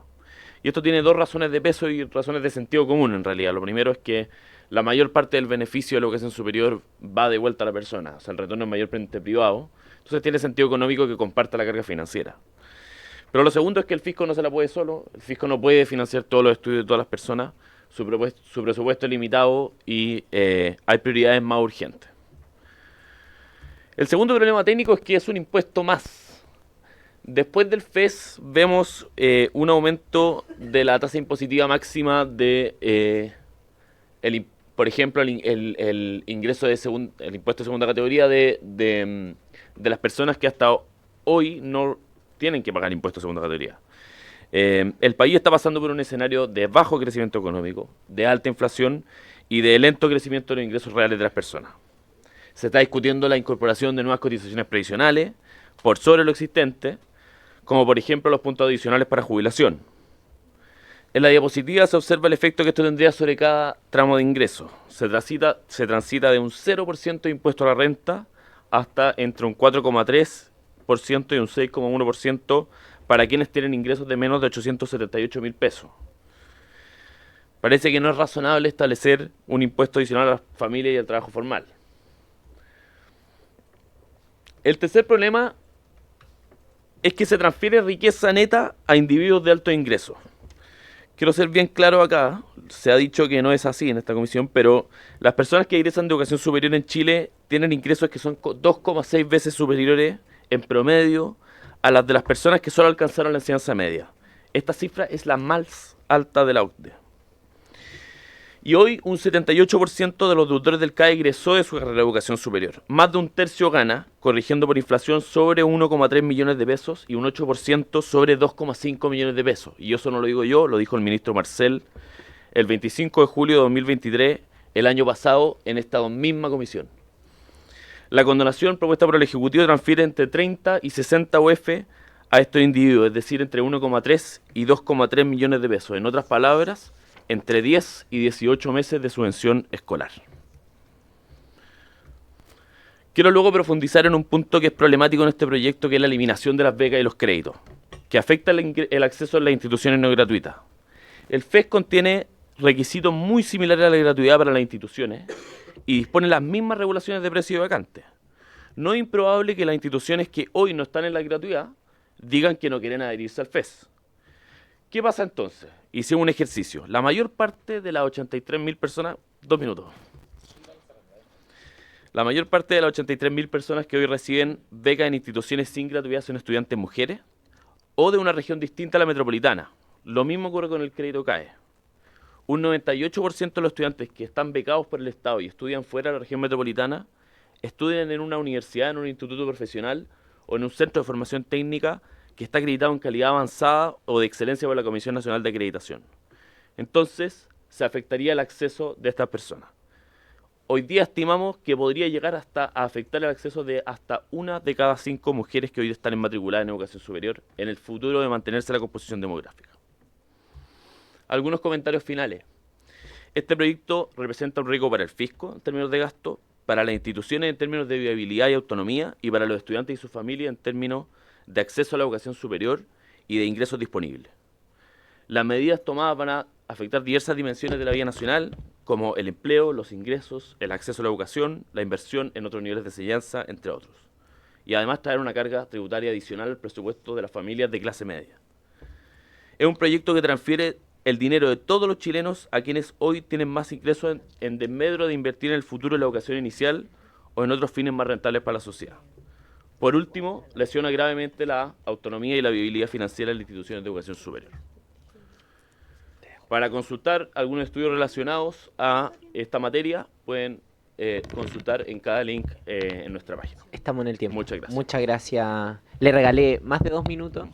Y esto tiene 2 razones de peso y razones de sentido común en realidad. Lo primero es que la mayor parte del beneficio de la educación superior va de vuelta a la persona, o sea, el retorno es mayormente privado, entonces tiene sentido económico que comparta la carga financiera. Pero lo segundo es que el fisco no se la puede solo, el fisco no puede financiar todos los estudios de todas las personas, su presupuesto es limitado y hay prioridades más urgentes. El segundo problema técnico es que es un impuesto más. Después del FES vemos un aumento de la tasa impositiva máxima de, por ejemplo, el ingreso de el impuesto de segunda categoría de las personas que hasta hoy no tienen que pagar impuestos de segunda categoría. El país está pasando por un escenario de bajo crecimiento económico, de alta inflación y de lento crecimiento de los ingresos reales de las personas. Se está discutiendo la incorporación de nuevas cotizaciones previsionales por sobre lo existente, como por ejemplo los puntos adicionales para jubilación. En la diapositiva se observa el efecto que esto tendría sobre cada tramo de ingreso. Se transita de un 0% de impuesto a la renta hasta entre un 4,3% y un 6,1% para quienes tienen ingresos de menos de 878.000 pesos. Parece que no es razonable establecer un impuesto adicional a las familias y al trabajo formal. El tercer problema es que se transfiere riqueza neta a individuos de alto ingreso. Quiero ser bien claro acá, se ha dicho que no es así en esta comisión, pero las personas que ingresan de educación superior en Chile tienen ingresos que son 2,6 veces superiores en promedio a las de las personas que solo alcanzaron la enseñanza media. Esta cifra es la más alta de la OCDE. Y hoy un 78% de los deudores del CAE egresó de su carrera de educación superior. Más de un tercio gana, corrigiendo por inflación, sobre 1,3 millones de pesos y un 8% sobre 2,5 millones de pesos. Y eso no lo digo yo, lo dijo el ministro Marcel el 25 de julio de 2023, el año pasado, en esta misma comisión. La condonación propuesta por el Ejecutivo transfiere entre 30 y 60 UF a estos individuos, es decir, entre 1,3 y 2,3 millones de pesos. En otras palabras, entre 10 y 18 meses de subvención escolar. Quiero luego profundizar en un punto que es problemático en este proyecto, que es la eliminación de las becas y los créditos, que afecta el acceso a las instituciones no gratuitas. El FES contiene requisitos muy similares a la gratuidad para las instituciones y dispone las mismas regulaciones de precio de vacantes. No es improbable que las instituciones que hoy no están en la gratuidad digan que no quieren adherirse al FES. ¿Qué pasa entonces? Hicimos un ejercicio. La mayor parte de las 83.000 personas... 2 minutos. La mayor parte de las 83.000 personas que hoy reciben becas en instituciones sin gratuidad son estudiantes mujeres o de una región distinta a la metropolitana. Lo mismo ocurre con el crédito CAE. Un 98% de los estudiantes que están becados por el Estado y estudian fuera de la región metropolitana estudian en una universidad, en un instituto profesional o en un centro de formación técnica que está acreditado en calidad avanzada o de excelencia por la Comisión Nacional de Acreditación. Entonces, se afectaría el acceso de estas personas. Hoy día estimamos que podría llegar hasta a afectar el acceso de hasta 1 de cada 5 mujeres que hoy están matriculadas en educación superior en el futuro de mantenerse la composición demográfica. Algunos comentarios finales. Este proyecto representa un riesgo para el fisco en términos de gasto, para las instituciones en términos de viabilidad y autonomía, y para los estudiantes y sus familias en términos de acceso a la educación superior y de ingresos disponibles. Las medidas tomadas van a afectar diversas dimensiones de la vida nacional, como el empleo, los ingresos, el acceso a la educación, la inversión en otros niveles de enseñanza, entre otros. Y además traer una carga tributaria adicional al presupuesto de las familias de clase media. Es un proyecto que transfiere el dinero de todos los chilenos a quienes hoy tienen más ingresos en desmedro de invertir en el futuro de la educación inicial o en otros fines más rentables para la sociedad. Por último, lesiona gravemente la autonomía y la viabilidad financiera de las instituciones de educación superior. Para consultar algunos estudios relacionados a esta materia, pueden consultar en cada link en nuestra página. Estamos en el tiempo. Muchas gracias. Muchas gracias. Le regalé más de 2 minutos.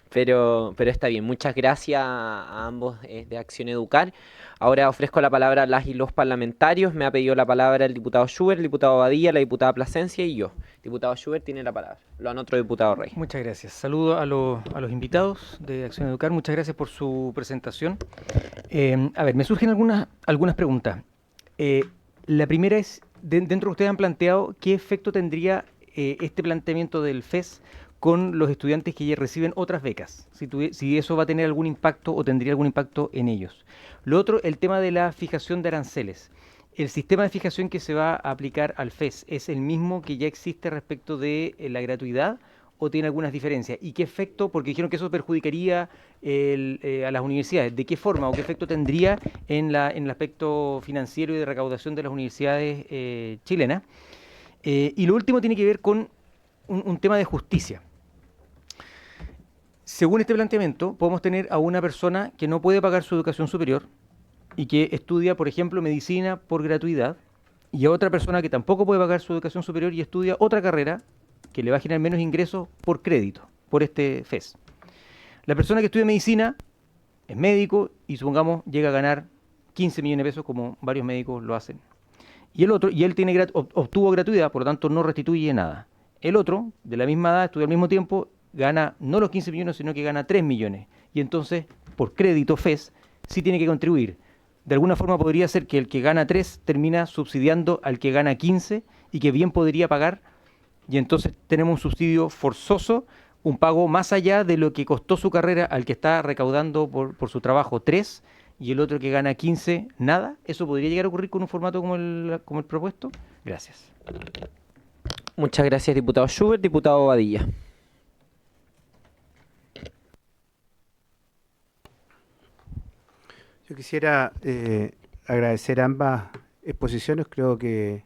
Pero está bien. Muchas gracias a ambos de Acción Educar. Ahora ofrezco la palabra a las y los parlamentarios. Me ha pedido la palabra el diputado Schubert, el diputado Badilla, la diputada Plasencia y yo. Diputado Schubert tiene la palabra. Lo anotó diputado Rey. Muchas gracias. Saludo a los invitados de Acción Educar. Muchas gracias por su presentación. A ver, me surgen algunas preguntas. La primera es, dentro de ustedes han planteado qué efecto tendría este planteamiento del FES con los estudiantes que ya reciben otras becas, si eso va a tener algún impacto o tendría algún impacto en ellos. Lo otro, el tema de la fijación de aranceles. ¿El sistema de fijación que se va a aplicar al FES es el mismo que ya existe respecto de la gratuidad o tiene algunas diferencias? ¿Y qué efecto? Porque dijeron que eso perjudicaría a las universidades. ¿De qué forma o qué efecto tendría en el aspecto financiero y de recaudación de las universidades chilenas? Y lo último tiene que ver con un tema de justicia. Según este planteamiento, podemos tener a una persona que no puede pagar su educación superior y que estudia, por ejemplo, medicina por gratuidad, y a otra persona que tampoco puede pagar su educación superior y estudia otra carrera que le va a generar menos ingresos por crédito, por este FES. La persona que estudia medicina es médico y supongamos llega a ganar 15 millones de pesos, como varios médicos lo hacen. Y él obtuvo gratuidad, por lo tanto no restituye nada. El otro, de la misma edad, estudia al mismo tiempo, gana no los 15 millones, sino que gana 3 millones. Y entonces, por crédito FES, sí tiene que contribuir. De alguna forma podría ser que el que gana 3 termina subsidiando al que gana 15 y que bien podría pagar. Y entonces tenemos un subsidio forzoso, un pago más allá de lo que costó su carrera al que está recaudando por su trabajo 3 y el otro que gana 15, nada. ¿Eso podría llegar a ocurrir con un formato como el propuesto? Gracias. Muchas gracias, diputado Schubert. Diputado Badilla. Yo quisiera agradecer ambas exposiciones, creo que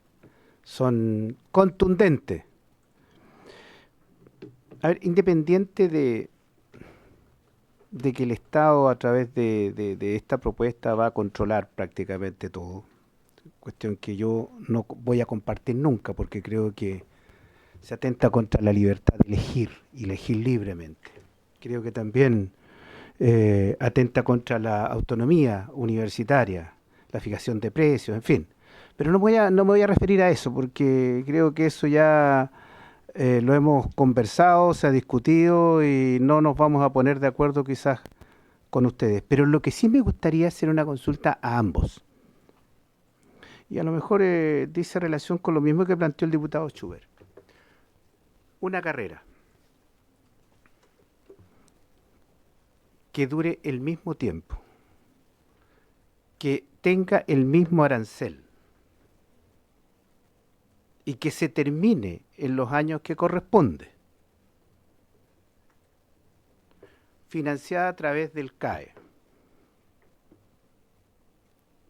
son contundentes. A ver, independiente de que el Estado a través de esta propuesta va a controlar prácticamente todo, cuestión que yo no voy a compartir nunca porque creo que se atenta contra la libertad de elegir y elegir libremente. Creo que también atenta contra la autonomía universitaria, la fijación de precios, en fin. Pero no me voy a referir a eso porque creo que eso ya lo hemos conversado, se ha discutido y no nos vamos a poner de acuerdo quizás con ustedes, pero lo que sí me gustaría hacer una consulta a ambos. Y a lo mejor dice relación con lo mismo que planteó el diputado Schubert. Una carrera que dure el mismo tiempo, que tenga el mismo arancel y que se termine en los años que corresponde, financiada a través del CAE,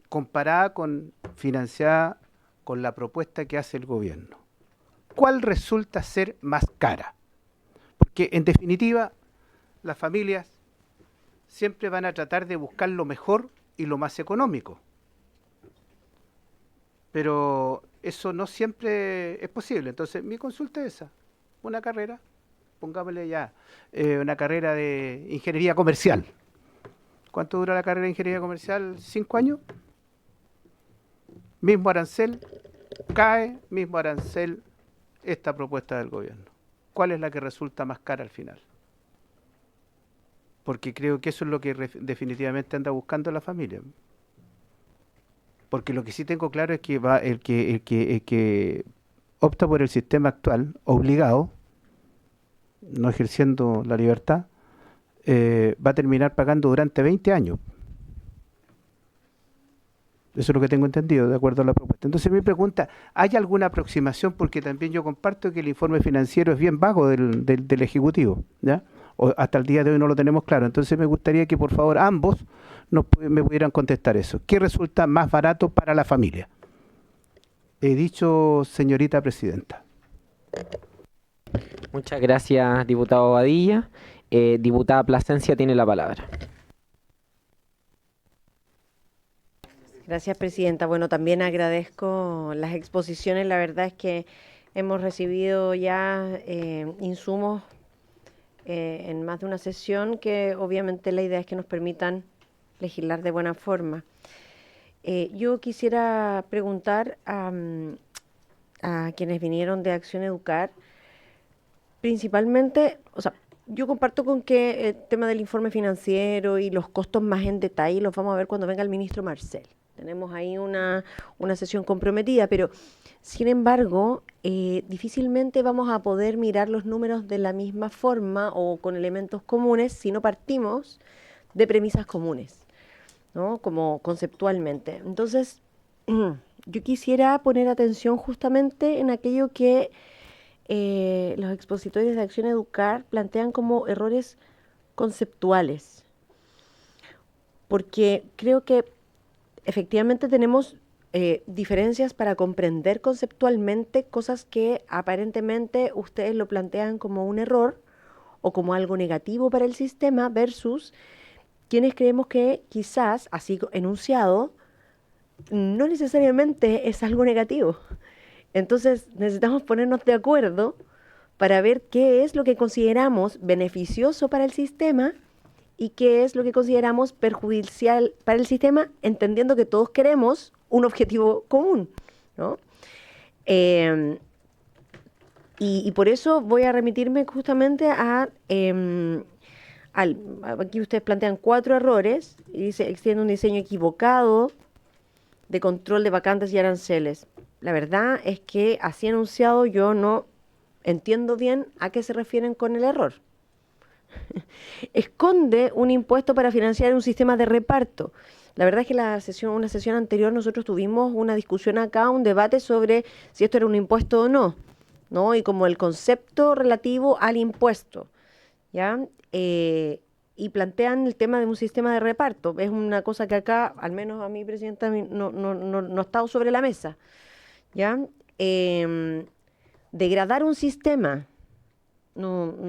comparada con financiada con la propuesta que hace el gobierno. ¿Cuál resulta ser más cara? Porque en definitiva las familias siempre van a tratar de buscar lo mejor y lo más económico. Pero eso no siempre es posible. Entonces mi consulta es esa, una carrera, pongámosle ya, una carrera de ingeniería comercial. ¿Cuánto dura la carrera de ingeniería comercial? ¿5 años? Mismo arancel, CAE, mismo arancel, esta propuesta del gobierno. ¿Cuál es la que resulta más cara al final? Porque creo que eso es lo que definitivamente anda buscando la familia. Porque lo que sí tengo claro es que el que opta por el sistema actual, obligado, no ejerciendo la libertad, va a terminar pagando durante 20 años. Eso es lo que tengo entendido, de acuerdo a la propuesta. Entonces mi pregunta, ¿hay alguna aproximación? Porque también yo comparto que el informe financiero es bien vago del Ejecutivo, ¿ya? O hasta el día de hoy no lo tenemos claro. Entonces me gustaría que por favor ambos me pudieran contestar eso. ¿Qué resulta más barato para la familia? He dicho, señorita presidenta. Muchas gracias, diputado Badilla. Diputada Plasencia tiene la palabra. Gracias, presidenta. Bueno, también agradezco las exposiciones. La verdad es que hemos recibido ya insumos en más de una sesión que obviamente la idea es que nos permitan legislar de buena forma. Yo quisiera preguntar a quienes vinieron de Acción Educar, principalmente, o sea, yo comparto con que el tema del informe financiero y los costos más en detalle los vamos a ver cuando venga el ministro Marcel. Tenemos ahí una sesión comprometida, pero sin embargo, difícilmente vamos a poder mirar los números de la misma forma o con elementos comunes si no partimos de premisas comunes, ¿no? Como conceptualmente. Entonces, yo quisiera poner atención justamente en aquello que los expositores de Acción Educar plantean como errores conceptuales, porque creo que efectivamente tenemos diferencias para comprender conceptualmente cosas que aparentemente ustedes lo plantean como un error o como algo negativo para el sistema versus quienes creemos que quizás, así enunciado, no necesariamente es algo negativo. Entonces necesitamos ponernos de acuerdo para ver qué es lo que consideramos beneficioso para el sistema y qué es lo que consideramos perjudicial para el sistema, entendiendo que todos queremos un objetivo común, ¿no? Y por eso voy a remitirme justamente aquí ustedes plantean 4 errores, y dice, extiende un diseño equivocado de control de vacantes y aranceles. La verdad es que así enunciado yo no entiendo bien a qué se refieren con el error. Esconde un impuesto para financiar un sistema de reparto. La verdad es que una sesión anterior nosotros tuvimos una discusión acá, un debate sobre si esto era un impuesto o no, ¿no? Y como el concepto relativo al impuesto, ¿ya? Y plantean el tema de un sistema de reparto. Es una cosa que acá, al menos a mí, presidenta, no ha estado sobre la mesa, ¿ya? Degradar un sistema,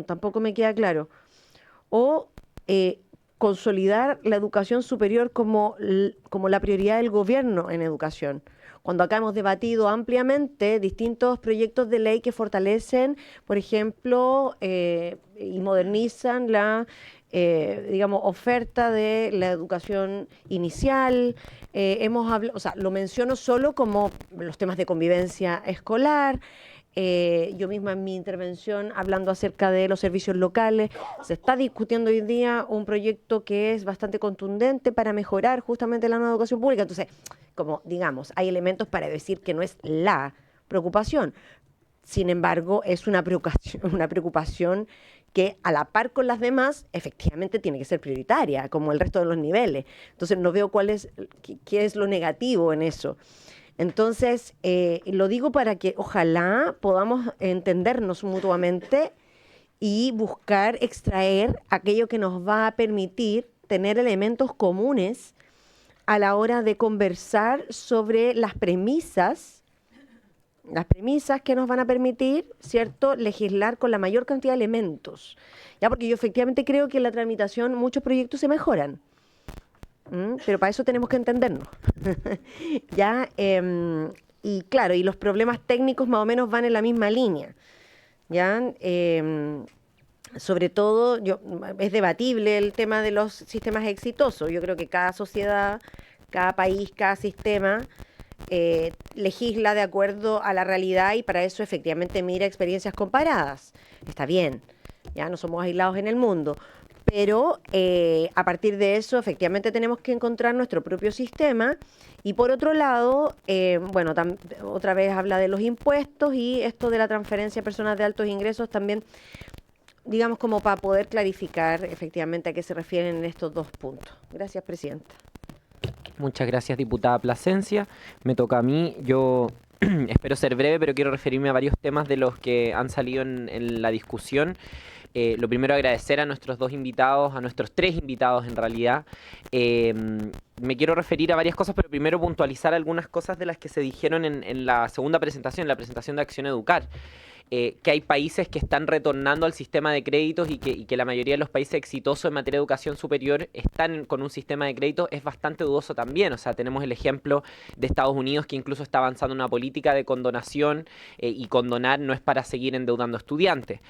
tampoco me queda claro. O consolidar la educación superior como la prioridad del gobierno en educación. Cuando acá hemos debatido ampliamente distintos proyectos de ley que fortalecen, por ejemplo, y modernizan la oferta de la educación inicial. Hemos hablado, o sea, lo menciono solo como los temas de convivencia escolar, Yo misma en mi intervención, hablando acerca de los servicios locales, se está discutiendo hoy día un proyecto que es bastante contundente para mejorar justamente la nueva educación pública. Entonces, como digamos, hay elementos para decir que no es la preocupación. Sin embargo, es una preocupación que a la par con las demás, efectivamente tiene que ser prioritaria, como el resto de los niveles. Entonces, no veo qué es lo negativo en eso. Entonces, lo digo para que ojalá podamos entendernos mutuamente y buscar extraer aquello que nos va a permitir tener elementos comunes a la hora de conversar sobre las premisas que nos van a permitir, ¿cierto?, legislar con la mayor cantidad de elementos. Ya, porque yo efectivamente creo que en la tramitación muchos proyectos se mejoran. Pero para eso tenemos que entendernos. ¿Ya? Y claro, y los problemas técnicos más o menos van en la misma línea. ¿Ya? Sobre todo, es debatible el tema de los sistemas exitosos. Yo creo que cada sociedad, cada país, cada sistema legisla de acuerdo a la realidad y para eso efectivamente mira experiencias comparadas. Está bien, ya no somos aislados en el mundo. Pero a partir de eso, efectivamente, tenemos que encontrar nuestro propio sistema. Y por otro lado, bueno, otra vez habla de los impuestos y esto de la transferencia a personas de altos ingresos también, digamos, como para poder clarificar efectivamente a qué se refieren en estos dos puntos. Gracias, Presidenta. Muchas gracias, diputada Plasencia. Me toca a mí. Yo espero ser breve, pero quiero referirme a varios temas de los que han salido en la discusión. Lo primero, agradecer a nuestros dos invitados, a nuestros tres invitados en realidad. Me quiero referir a varias cosas, pero primero puntualizar algunas cosas de las que se dijeron en la segunda presentación, la presentación de Acción Educar. Que hay países que están retornando al sistema de créditos y que la mayoría de los países exitosos en materia de educación superior están con un sistema de créditos es bastante dudoso también. O sea, tenemos el ejemplo de Estados Unidos, que incluso está avanzando una política de condonación y condonar no es para seguir endeudando estudiantes.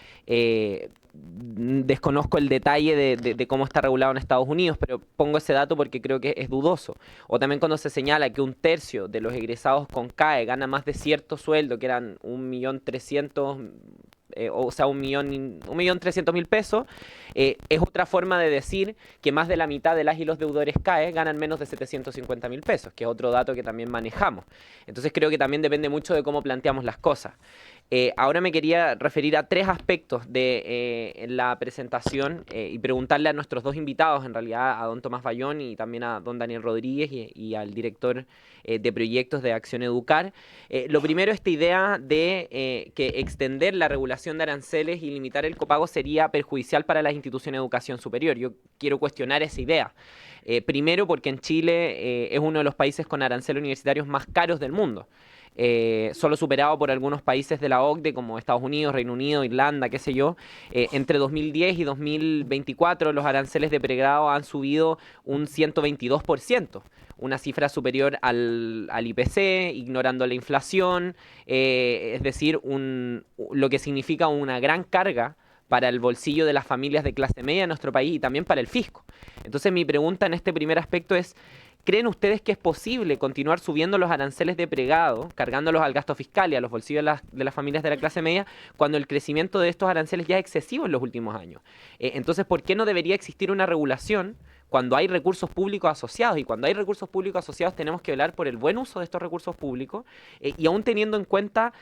Desconozco el detalle de cómo está regulado en Estados Unidos, pero pongo ese dato porque creo que es dudoso. O también cuando se señala que 1/3 de los egresados con CAE gana más de cierto sueldo, que eran 1.300.000, o sea, 1.300.000 pesos, es otra forma de decir que más de la mitad de las y los deudores CAE ganan menos de 750.000 pesos, que es otro dato que también manejamos. Entonces creo que también depende mucho de cómo planteamos las cosas. Ahora me quería referir a tres aspectos de la presentación y preguntarle a nuestros dos invitados, en realidad a don Tomás Bayón y también a don Daniel Rodríguez y al director de proyectos de Acción Educar. Lo primero, esta idea de que extender la regulación de aranceles y limitar el copago sería perjudicial para las instituciones de educación superior. Yo quiero cuestionar esa idea. Primero, porque en Chile es uno de los países con aranceles universitarios más caros del mundo. Solo superado por algunos países de la OCDE como Estados Unidos, Reino Unido, Irlanda, qué sé yo. Entre 2010 y 2024 los aranceles de pregrado han subido un 122%, una cifra superior al IPC, ignorando la inflación, es decir, lo que significa una gran carga para el bolsillo de las familias de clase media en nuestro país y también para el fisco. Entonces mi pregunta en este primer aspecto es, ¿creen ustedes que es posible continuar subiendo los aranceles de pregrado, cargándolos al gasto fiscal y a los bolsillos de las familias de la clase media, cuando el crecimiento de estos aranceles ya es excesivo en los últimos años? Entonces, ¿por qué no debería existir una regulación cuando hay recursos públicos asociados? Y cuando hay recursos públicos asociados tenemos que velar por el buen uso de estos recursos públicos y aún teniendo en cuenta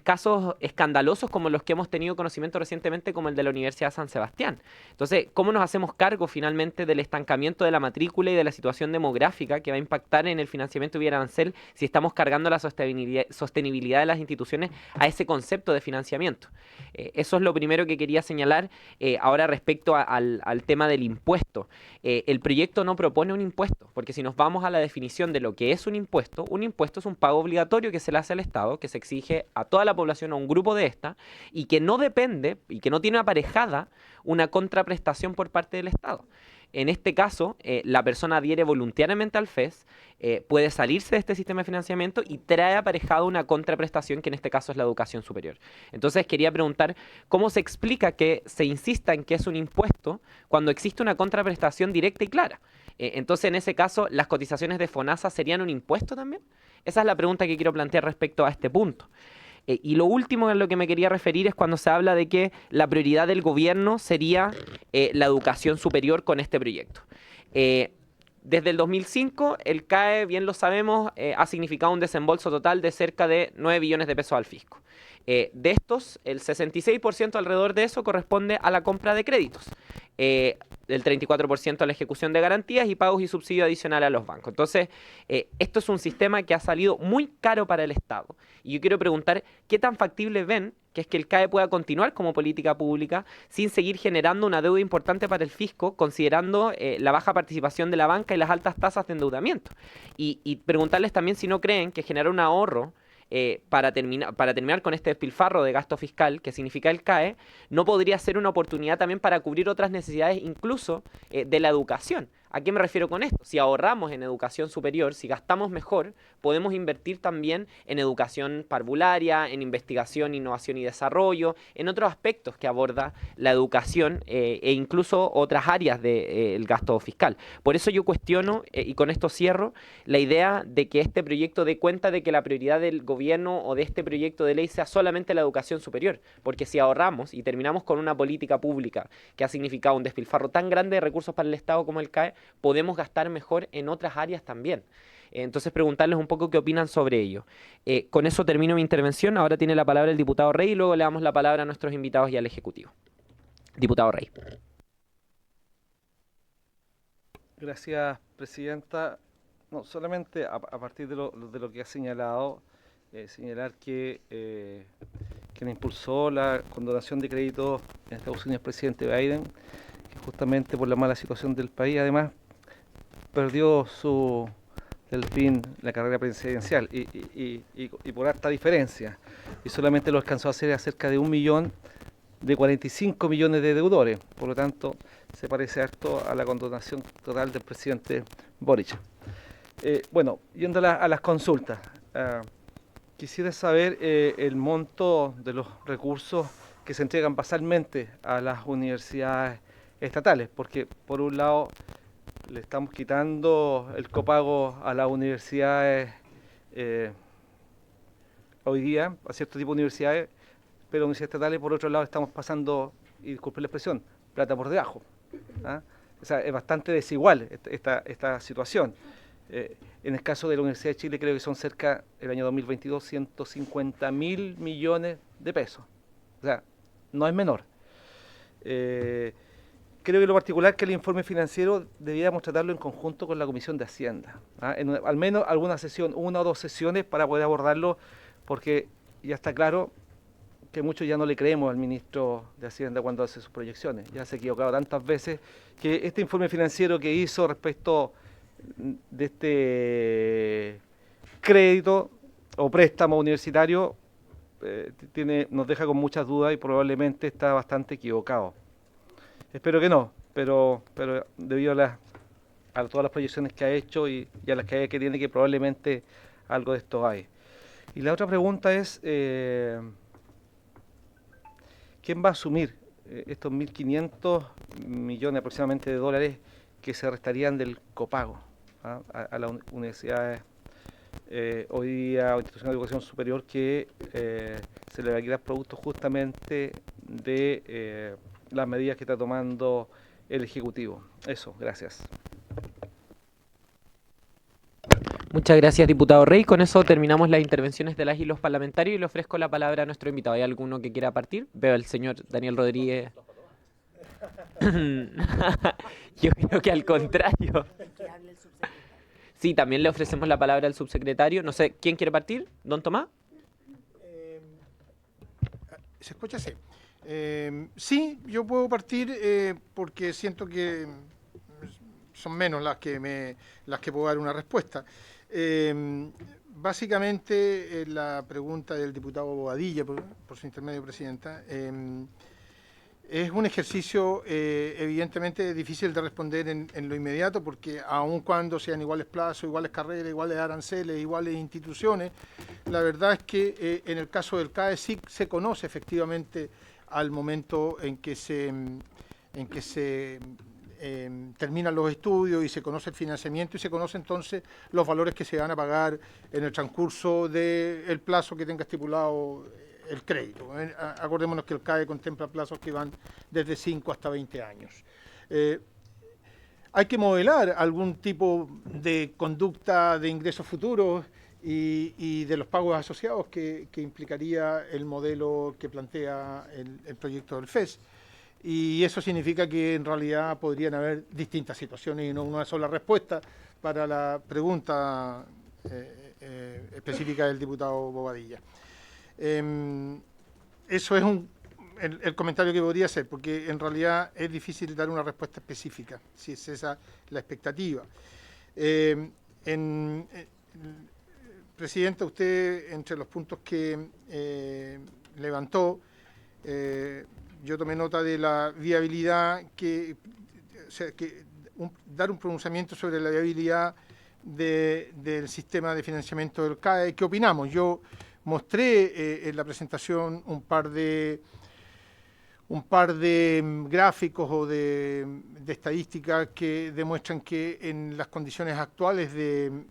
casos escandalosos como los que hemos tenido conocimiento recientemente, como el de la Universidad de San Sebastián. Entonces, ¿cómo nos hacemos cargo finalmente del estancamiento de la matrícula y de la situación demográfica que va a impactar en el financiamiento vía arancel si estamos cargando la sostenibilidad de las instituciones a ese concepto de financiamiento? Eso es lo primero que quería señalar. Ahora, respecto al tema del impuesto. El proyecto no propone un impuesto, porque si nos vamos a la definición de lo que es un impuesto es un pago obligatorio que se le hace al Estado, que se exige a toda la población o a un grupo de esta, y que no depende, y que no tiene aparejada una contraprestación por parte del Estado. En este caso, la persona adhiere voluntariamente al FES, puede salirse de este sistema de financiamiento y trae aparejado una contraprestación, que en este caso es la educación superior. Entonces quería preguntar, ¿cómo se explica que se insista en que es un impuesto cuando existe una contraprestación directa y clara? Entonces, en ese caso, ¿las cotizaciones de FONASA serían un impuesto también? Esa es la pregunta que quiero plantear respecto a este punto. Y lo último a lo que me quería referir es cuando se habla de que la prioridad del gobierno sería la educación superior con este proyecto. Desde el 2005, el CAE, bien lo sabemos, ha significado un desembolso total de cerca de 9 billones de pesos al fisco. De estos, el 66% alrededor de eso corresponde a la compra de créditos, el 34% a la ejecución de garantías y pagos y subsidios adicionales a los bancos. Entonces, esto es un sistema que ha salido muy caro para el Estado. Y yo quiero preguntar, ¿qué tan factible ven que es que el CAE pueda continuar como política pública sin seguir generando una deuda importante para el fisco, considerando la baja participación de la banca y las altas tasas de endeudamiento? Y preguntarles también si no creen que generar un ahorro para terminar con este despilfarro de gasto fiscal que significa el CAE, no podría ser una oportunidad también para cubrir otras necesidades, incluso de la educación. ¿A qué me refiero con esto? Si ahorramos en educación superior, si gastamos mejor, podemos invertir también en educación parvularia, en investigación, innovación y desarrollo, en otros aspectos que aborda la educación e incluso otras áreas del gasto fiscal. Por eso yo cuestiono, y con esto cierro, la idea de que este proyecto dé cuenta de que la prioridad del gobierno o de este proyecto de ley sea solamente la educación superior, porque si ahorramos y terminamos con una política pública que ha significado un despilfarro tan grande de recursos para el Estado como el CAE, podemos gastar mejor en otras áreas también. Entonces, preguntarles un poco qué opinan sobre ello. Con eso termino mi intervención. Ahora tiene la palabra el diputado Rey y luego le damos la palabra a nuestros invitados y al Ejecutivo. Diputado Rey. Gracias, Presidenta. No, solamente a partir de lo que ha señalado, señalar que quien impulsó la condonación de créditos en Estados Unidos, el presidente Biden, que justamente por la mala situación del país, además, perdió la carrera presidencial y por harta diferencia, y solamente lo alcanzó a hacer a cerca de 1 millón de 45 millones de deudores. Por lo tanto, se parece harto a la condonación total del presidente Boric. Bueno, yendo a las consultas, quisiera saber el monto de los recursos que se entregan basalmente a las universidades estatales, porque por un lado le estamos quitando el copago a las universidades hoy día, a cierto tipo de universidades, pero universidades estatales por otro lado estamos pasando, y disculpen la expresión, plata por debajo. O sea, es bastante desigual esta situación. En el caso de la Universidad de Chile creo que son cerca, el año 2022, 150.000 millones de pesos. O sea, no es menor. Creo que lo particular es que el informe financiero debiéramos tratarlo en conjunto con la Comisión de Hacienda. Al menos alguna sesión, 1 o 2 sesiones para poder abordarlo, porque ya está claro que muchos ya no le creemos al ministro de Hacienda cuando hace sus proyecciones. Ya se ha equivocado tantas veces que este informe financiero que hizo respecto de este crédito o préstamo universitario nos deja con muchas dudas y probablemente está bastante equivocado. Espero que no, pero debido a todas las proyecciones que ha hecho y a las que tiene, que probablemente algo de esto hay. Y la otra pregunta es, ¿quién va a asumir estos 1.500 millones aproximadamente de dólares que se restarían del copago a las universidades hoy día o instituciones de educación superior, que se le va a quitar producto justamente de las medidas que está tomando el Ejecutivo? Eso, gracias. Muchas gracias, diputado Rey. Con eso terminamos las intervenciones de las y los parlamentarios y le ofrezco la palabra a nuestro invitado. ¿Hay alguno que quiera partir? Veo al señor Daniel Rodríguez. Yo creo que al contrario. Sí, también le ofrecemos la palabra al subsecretario. No sé, ¿quién quiere partir? ¿Don Tomás? ¿Se escucha? Sí. Sí, yo puedo partir porque siento que son menos las que puedo dar una respuesta. Básicamente, la pregunta del diputado Bobadilla, por su intermedio, Presidenta, es un ejercicio evidentemente difícil de responder en lo inmediato, porque aun cuando sean iguales plazos, iguales carreras, iguales aranceles, iguales instituciones, la verdad es que en el caso del CAE sí se conoce efectivamente al momento en que se terminan los estudios y se conoce el financiamiento y se conoce entonces los valores que se van a pagar en el transcurso del plazo que tenga estipulado el crédito. Acordémonos que el CAE contempla plazos que van desde 5 hasta 20 años. Hay que modelar algún tipo de conducta de ingresos futuros y de los pagos asociados que implicaría el modelo que plantea el proyecto del FES. Y eso significa que en realidad podrían haber distintas situaciones y no una sola respuesta para la pregunta específica del diputado Bobadilla. Eso es el comentario que podría hacer, porque en realidad es difícil dar una respuesta específica, si es esa la expectativa. Presidenta, usted, entre los puntos que levantó, yo tomé nota de la viabilidad, dar un pronunciamiento sobre la viabilidad del sistema de financiamiento del CAE. ¿Qué opinamos? Yo mostré en la presentación un par de gráficos o de estadísticas que demuestran que en las condiciones actuales de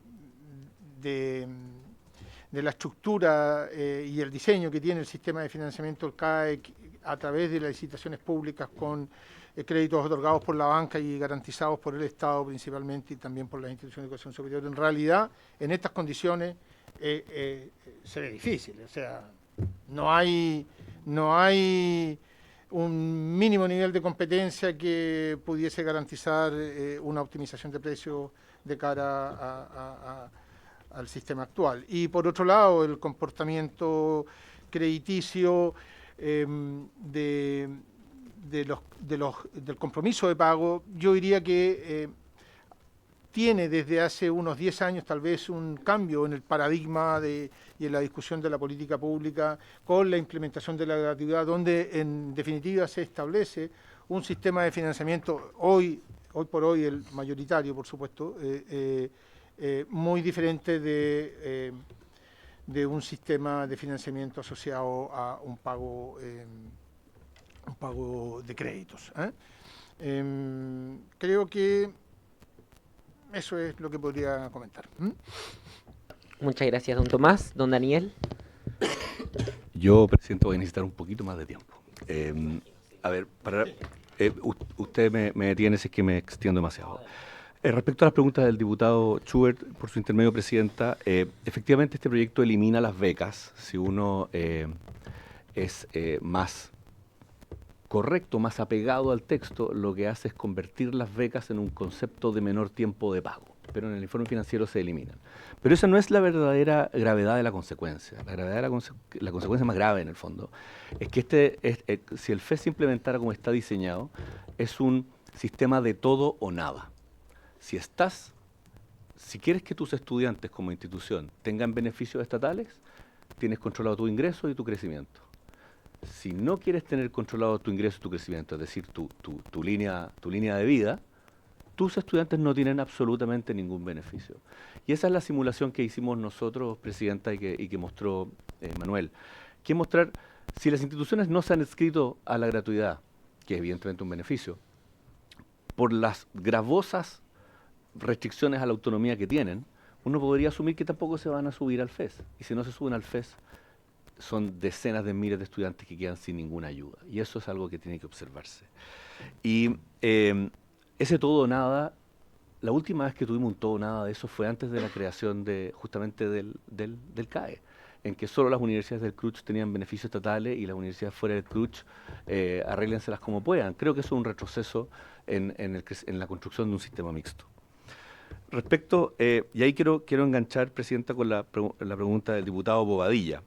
la estructura y el diseño que tiene el sistema de financiamiento del CAE a través de las licitaciones públicas con créditos otorgados por la banca y garantizados por el Estado principalmente y también por las instituciones de educación superior, en realidad en estas condiciones se ve difícil. O sea, no hay un mínimo nivel de competencia que pudiese garantizar una optimización de precios de cara al sistema actual. Y por otro lado, el comportamiento crediticio del compromiso de pago, yo diría que tiene desde hace unos 10 años tal vez un cambio en el paradigma y en la discusión de la política pública con la implementación de la gratuidad, donde en definitiva se establece un sistema de financiamiento hoy por hoy el mayoritario, por supuesto, muy diferente de un sistema de financiamiento asociado a un pago de créditos. Creo que eso es lo que podría comentar. Muchas gracias, don Tomás. Don Daniel. Yo, presidente, voy a necesitar un poquito más de tiempo. A ver, usted me detiene si es que me extiendo demasiado. Respecto a las preguntas del diputado Schubert, por su intermedio, presidenta, efectivamente este proyecto elimina las becas. Si uno es más correcto, más apegado al texto, lo que hace es convertir las becas en un concepto de menor tiempo de pago, pero en el informe financiero se eliminan. Pero esa no es la verdadera gravedad de la consecuencia. La consecuencia más grave, en el fondo, es que si el FES se implementara como está diseñado, es un sistema de todo o nada. Si quieres que tus estudiantes como institución tengan beneficios estatales, tienes controlado tu ingreso y tu crecimiento. Si no quieres tener controlado tu ingreso y tu crecimiento, es decir, tu línea de vida, tus estudiantes no tienen absolutamente ningún beneficio. Y esa es la simulación que hicimos nosotros, presidenta, y que mostró Manuel. Que es mostrar, si las instituciones no se han inscrito a la gratuidad, que es evidentemente un beneficio, por las gravosas restricciones a la autonomía que tienen, uno podría asumir que tampoco se van a subir al FES. Y si no se suben al FES, son decenas de miles de estudiantes que quedan sin ninguna ayuda. Y eso es algo que tiene que observarse. Y ese todo o nada, la última vez que tuvimos un todo o nada de eso fue antes de la creación justamente del CAE, en que solo las universidades del CRUCH tenían beneficios estatales y las universidades fuera del CRUCH arréglenselas como puedan. Creo que eso es un retroceso en la construcción de un sistema mixto. Respecto, y ahí quiero enganchar, presidenta, con la pregunta del diputado Bobadilla.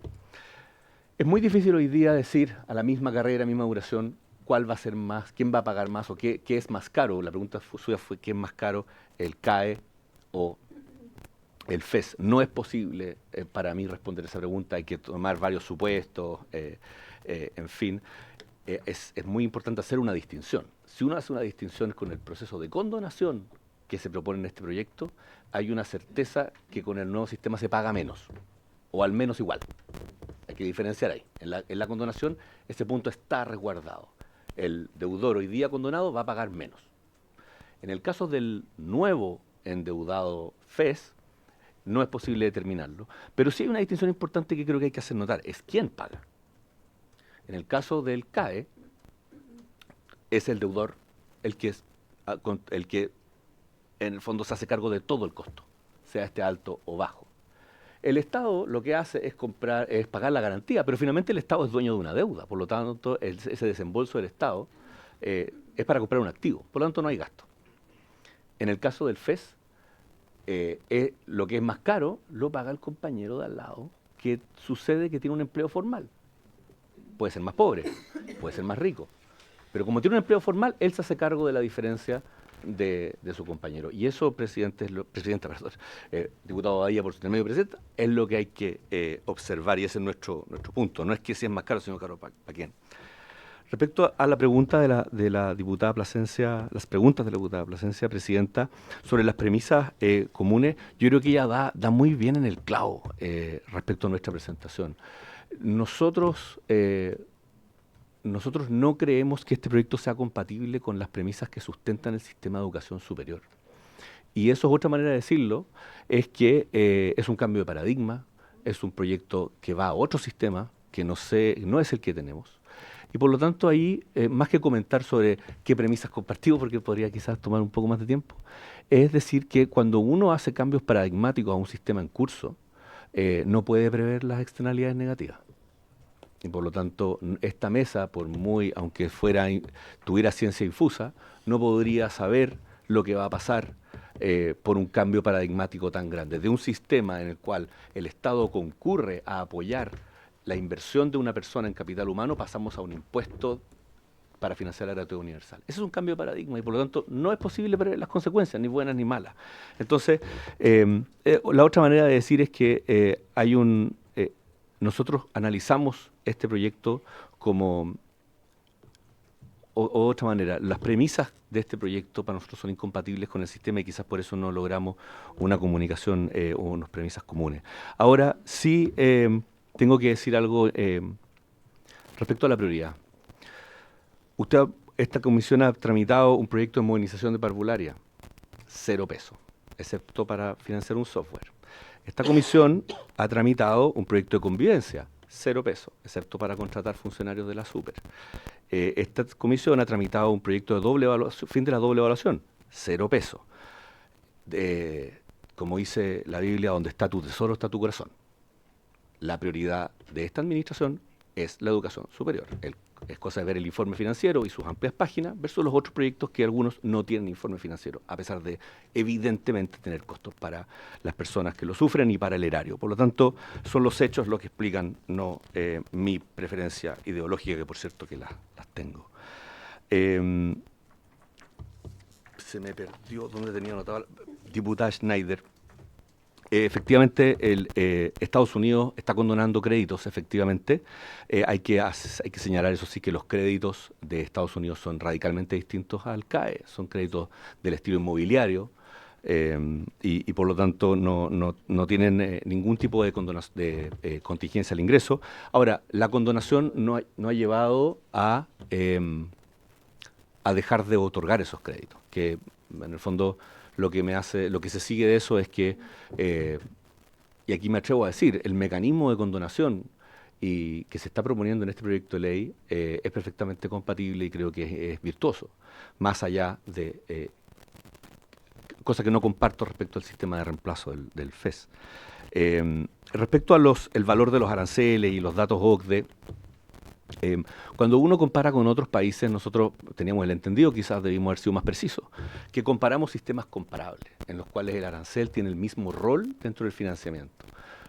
Es muy difícil hoy día decir a la misma carrera, misma duración, cuál va a ser más, quién va a pagar más o qué es más caro. La pregunta suya fue qué es más caro, el CAE o el FES. No es posible para mí responder esa pregunta, hay que tomar varios supuestos, en fin. Es muy importante hacer una distinción. Si uno hace una distinción con el proceso de condonación que se propone en este proyecto, hay una certeza que con el nuevo sistema se paga menos, o al menos igual. Hay que diferenciar ahí. En la condonación ese punto está resguardado. El deudor hoy día condonado va a pagar menos. En el caso del nuevo endeudado FES, no es posible determinarlo, pero sí hay una distinción importante que creo que hay que hacer notar, es quién paga. En el caso del CAE, es el deudor el que en el fondo se hace cargo de todo el costo, sea este alto o bajo. El Estado lo que hace es pagar la garantía, pero finalmente el Estado es dueño de una deuda, por lo tanto ese desembolso del Estado es para comprar un activo, por lo tanto no hay gasto. En el caso del FES, lo que es más caro lo paga el compañero de al lado, que sucede que tiene un empleo formal. Puede ser más pobre, puede ser más rico, pero como tiene un empleo formal, él se hace cargo de la diferencia de su compañero. Y eso, diputado Badilla, por su intermedio, presidenta, es lo que hay que observar, y ese es nuestro punto. No es que si es más caro, sino caro para quién. Respecto a la pregunta de la diputada Plasencia, las preguntas de la diputada Plasencia, presidenta, sobre las premisas comunes, yo creo que ella da muy bien en el clavo respecto a nuestra presentación. Nosotros no creemos que este proyecto sea compatible con las premisas que sustentan el sistema de educación superior. Y eso es otra manera de decirlo, es que es un cambio de paradigma, es un proyecto que va a otro sistema, que no es el que tenemos. Y por lo tanto ahí, más que comentar sobre qué premisas compartimos, porque podría quizás tomar un poco más de tiempo, es decir que cuando uno hace cambios paradigmáticos a un sistema en curso, no puede prever las externalidades negativas. Y por lo tanto, esta mesa, por muy, aunque tuviera ciencia infusa, no podría saber lo que va a pasar por un cambio paradigmático tan grande. De un sistema en el cual el Estado concurre a apoyar la inversión de una persona en capital humano, pasamos a un impuesto para financiar la gratuidad universal. Ese es un cambio de paradigma y por lo tanto no es posible prever las consecuencias, ni buenas ni malas. Entonces, la otra manera de decir es que nosotros analizamos este proyecto como, otra manera, las premisas de este proyecto para nosotros son incompatibles con el sistema y quizás por eso no logramos una comunicación o unas premisas comunes. Ahora, sí tengo que decir algo respecto a la prioridad. Esta comisión ha tramitado un proyecto de modernización de parvularia, 0 pesos, excepto para financiar un software. Esta comisión ha tramitado un proyecto de convivencia, 0 pesos, excepto para contratar funcionarios de la Super. Esta comisión ha tramitado un proyecto de fin de la doble evaluación, 0 pesos. Como dice la Biblia, donde está tu tesoro está tu corazón. La prioridad de esta administración es la educación superior. Es cosa de ver el informe financiero y sus amplias páginas versus los otros proyectos que algunos no tienen informe financiero, a pesar de evidentemente tener costos para las personas que lo sufren y para el erario. Por lo tanto, son los hechos los que explican no mi preferencia ideológica, que por cierto que las tengo. Se me perdió donde tenía anotado. Diputada Schneider. Efectivamente, Estados Unidos está condonando créditos, efectivamente. Hay que señalar, eso sí, que los créditos de Estados Unidos son radicalmente distintos al CAE. Son créditos del estilo inmobiliario y por lo tanto no tienen ningún tipo de contingencia al ingreso. Ahora, la condonación no ha llevado a dejar de otorgar esos créditos, que en el fondo lo que se sigue de eso es que, y aquí me atrevo a decir, el mecanismo de condonación que se está proponiendo en este proyecto de ley es perfectamente compatible y creo que es virtuoso, más allá de cosa que no comparto respecto al sistema de reemplazo del FES. Respecto a el valor de los aranceles y los datos OCDE, cuando uno compara con otros países, nosotros teníamos el entendido, quizás debimos haber sido más precisos, que comparamos sistemas comparables, en los cuales el arancel tiene el mismo rol dentro del financiamiento.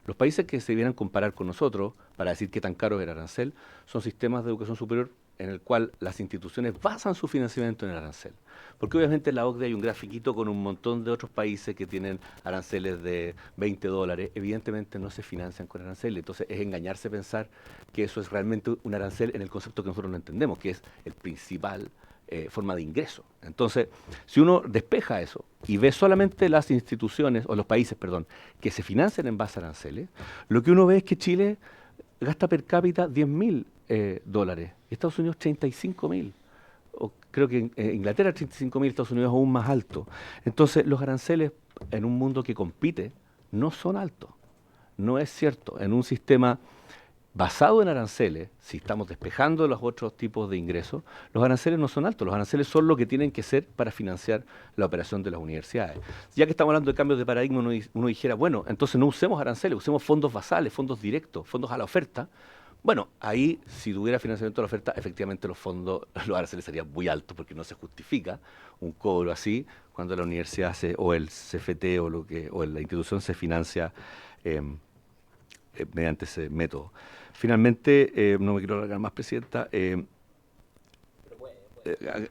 Los países que se debieran comparar con nosotros, para decir qué tan caro es el arancel, son sistemas de educación superior en el cual las instituciones basan su financiamiento en el arancel. Porque obviamente en la OCDE hay un grafiquito con un montón de otros países que tienen aranceles de $20, evidentemente no se financian con aranceles, entonces es engañarse pensar que eso es realmente un arancel en el concepto que nosotros no entendemos, que es el principal forma de ingreso. Entonces, si uno despeja eso y ve solamente las instituciones, o los países, perdón, que se financian en base a aranceles, lo que uno ve es que Chile gasta per cápita $10.000 y Estados Unidos $35.000. creo que Inglaterra 35.000, Estados Unidos aún más alto. Entonces, los aranceles en un mundo que compite no son altos. No es cierto. En un sistema basado en aranceles, si estamos despejando los otros tipos de ingresos, los aranceles no son altos. Los aranceles son lo que tienen que ser para financiar la operación de las universidades. Ya que estamos hablando de cambios de paradigma, uno dijera, bueno, entonces no usemos aranceles, usemos fondos basales, fondos directos, fondos a la oferta. Bueno, ahí, si tuviera financiamiento a la oferta, efectivamente los aranceles serían muy altos porque no se justifica un cobro así cuando la universidad o el CFT o la institución se financia mediante ese método. Finalmente, no me quiero alargar más, Presidenta.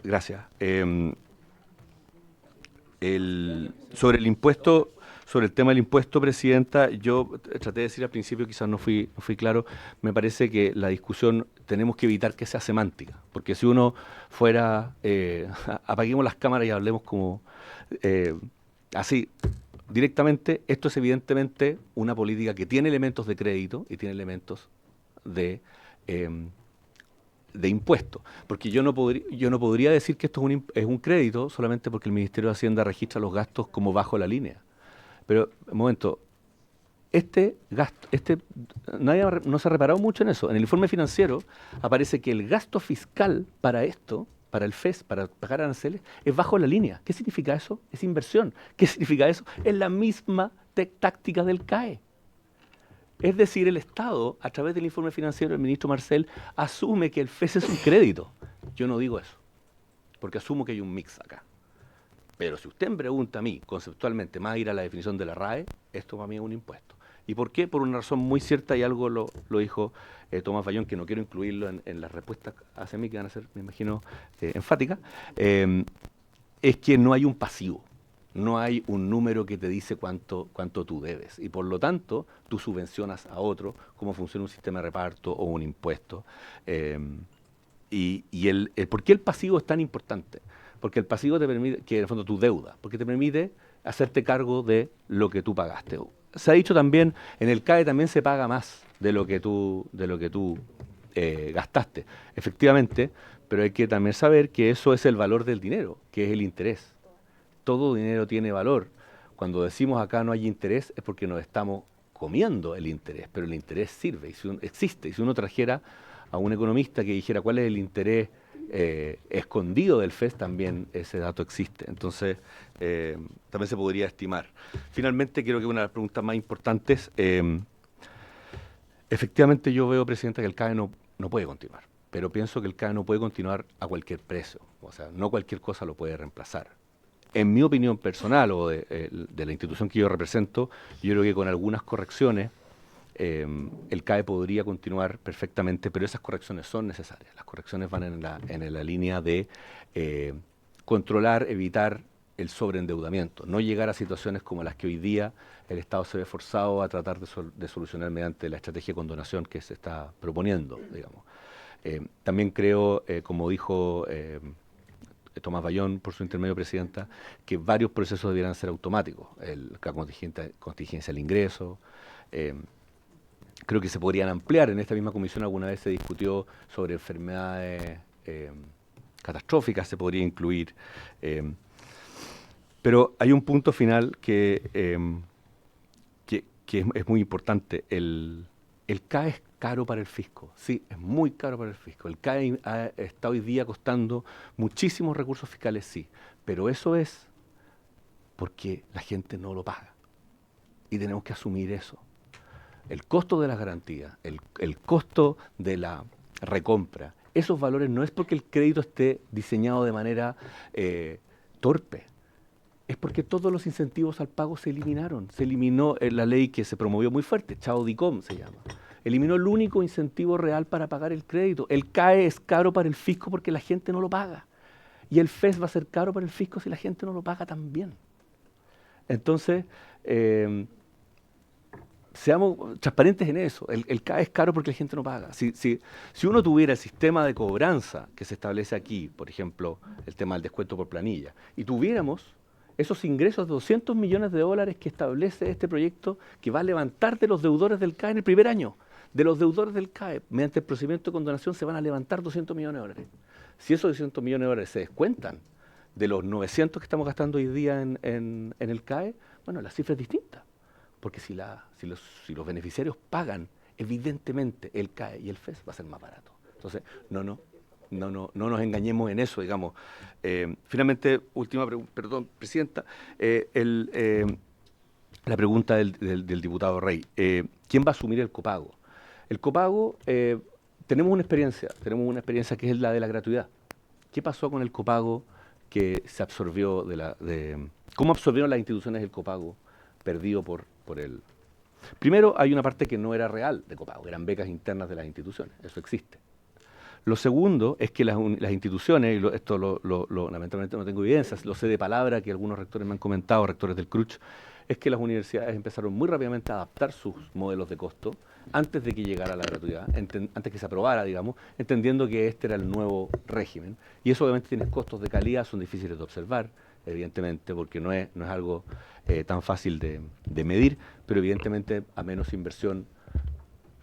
Gracias. Sobre el tema del impuesto, Presidenta, yo traté de decir al principio, quizás no fui claro, me parece que la discusión tenemos que evitar que sea semántica, porque si uno fuera, apaguemos las cámaras y hablemos como así, directamente, esto es evidentemente una política que tiene elementos de crédito y tiene elementos de impuesto, porque yo no podría decir que esto es un crédito solamente porque el Ministerio de Hacienda registra los gastos como bajo la línea. Pero, un momento, este gasto, no se ha reparado mucho en eso. En el informe financiero aparece que el gasto fiscal para esto, para el FES, para pagar aranceles, es bajo la línea. ¿Qué significa eso? Es inversión. ¿Qué significa eso? Es la misma táctica del CAE. Es decir, el Estado, a través del informe financiero del ministro Marcel, asume que el FES es un crédito. Yo no digo eso, porque asumo que hay un mix acá. Pero si usted me pregunta a mí, conceptualmente, más ir a la definición de la RAE, esto para mí es un impuesto. ¿Y por qué? Por una razón muy cierta, y algo lo dijo Tomás Bayón, que no quiero incluirlo en las respuestas hacia mí, que van a ser, me imagino, enfáticas, es que no hay un pasivo. No hay un número que te dice cuánto tú debes. Y por lo tanto, tú subvencionas a otro, cómo funciona un sistema de reparto o un impuesto. ¿Por qué el pasivo es tan importante? Porque el pasivo te permite, que en el fondo tu deuda, porque te permite hacerte cargo de lo que tú pagaste. Se ha dicho también, en el CAE también se paga más de lo que tú gastaste. Efectivamente, pero hay que también saber que eso es el valor del dinero, que es el interés. Todo dinero tiene valor. Cuando decimos acá no hay interés es porque nos estamos comiendo el interés, pero el interés sirve, existe. Y si uno trajera a un economista que dijera cuál es el interés escondido del FES, también ese dato existe. Entonces, también se podría estimar. Finalmente, creo que una de las preguntas más importantes, efectivamente yo veo, Presidenta, que el CAE no puede continuar, pero pienso que el CAE no puede continuar a cualquier precio. O sea, no cualquier cosa lo puede reemplazar. En mi opinión personal o de la institución que yo represento, yo creo que con algunas correcciones el CAE podría continuar perfectamente, pero esas correcciones son necesarias. Las correcciones van en la línea de controlar, evitar el sobreendeudamiento, no llegar a situaciones como las que hoy día el Estado se ve forzado a tratar de solucionar mediante la estrategia de condonación que se está proponiendo, digamos. También creo, como dijo Tomás Bayón, por su intermedio, Presidenta, que varios procesos debieran ser automáticos. La contingencia al ingreso. Creo que se podrían ampliar. En esta misma comisión alguna vez se discutió sobre enfermedades catastróficas, se podría incluir. Pero hay un punto final que es muy importante. El CAE es caro para el fisco, sí, es muy caro para el fisco. El CAE está hoy día costando muchísimos recursos fiscales, sí, pero eso es porque la gente no lo paga. Y tenemos que asumir eso. El costo de las garantías, el costo de la recompra, esos valores no es porque el crédito esté diseñado de manera torpe, es porque todos los incentivos al pago se eliminaron. Se eliminó la ley que se promovió muy fuerte, Chao DICOM se llama. Eliminó el único incentivo real para pagar el crédito. El CAE es caro para el fisco porque la gente no lo paga. Y el FES va a ser caro para el fisco si la gente no lo paga también. Entonces, seamos transparentes en eso. El CAE es caro porque la gente no paga. Si uno tuviera el sistema de cobranza que se establece aquí, por ejemplo, el tema del descuento por planilla, y tuviéramos esos ingresos de $200 millones que establece este proyecto, que va a levantar de los deudores del CAE en el primer año. De los deudores del CAE, mediante el procedimiento de condonación, se van a levantar $200 millones. Si esos 600 millones de dólares se descuentan de los 900 que estamos gastando hoy día en el CAE, bueno, la cifra es distinta. Porque si los beneficiarios pagan, evidentemente el CAE y el FES va a ser más barato. Entonces, no nos engañemos en eso, digamos. Finalmente, última pregunta, perdón, Presidenta, la pregunta del diputado Rey. ¿Quién va a asumir el copago? El copago, tenemos una experiencia que es la de la gratuidad. ¿Qué pasó con el copago que se absorbió cómo absorbieron las instituciones el copago perdido por el... Primero, hay una parte que no era real de copago, eran becas internas de las instituciones, eso existe. Lo segundo es que las instituciones, y esto lamentablemente no tengo evidencias, lo sé de palabra que algunos rectores me han comentado, rectores del CRUCH, es que las universidades empezaron muy rápidamente a adaptar sus modelos de costo antes de que llegara la gratuidad, antes que se aprobara, digamos, entendiendo que este era el nuevo régimen. Y eso obviamente tiene costos de calidad, son difíciles de observar, evidentemente, porque no es algo tan fácil de medir, pero evidentemente a menos inversión,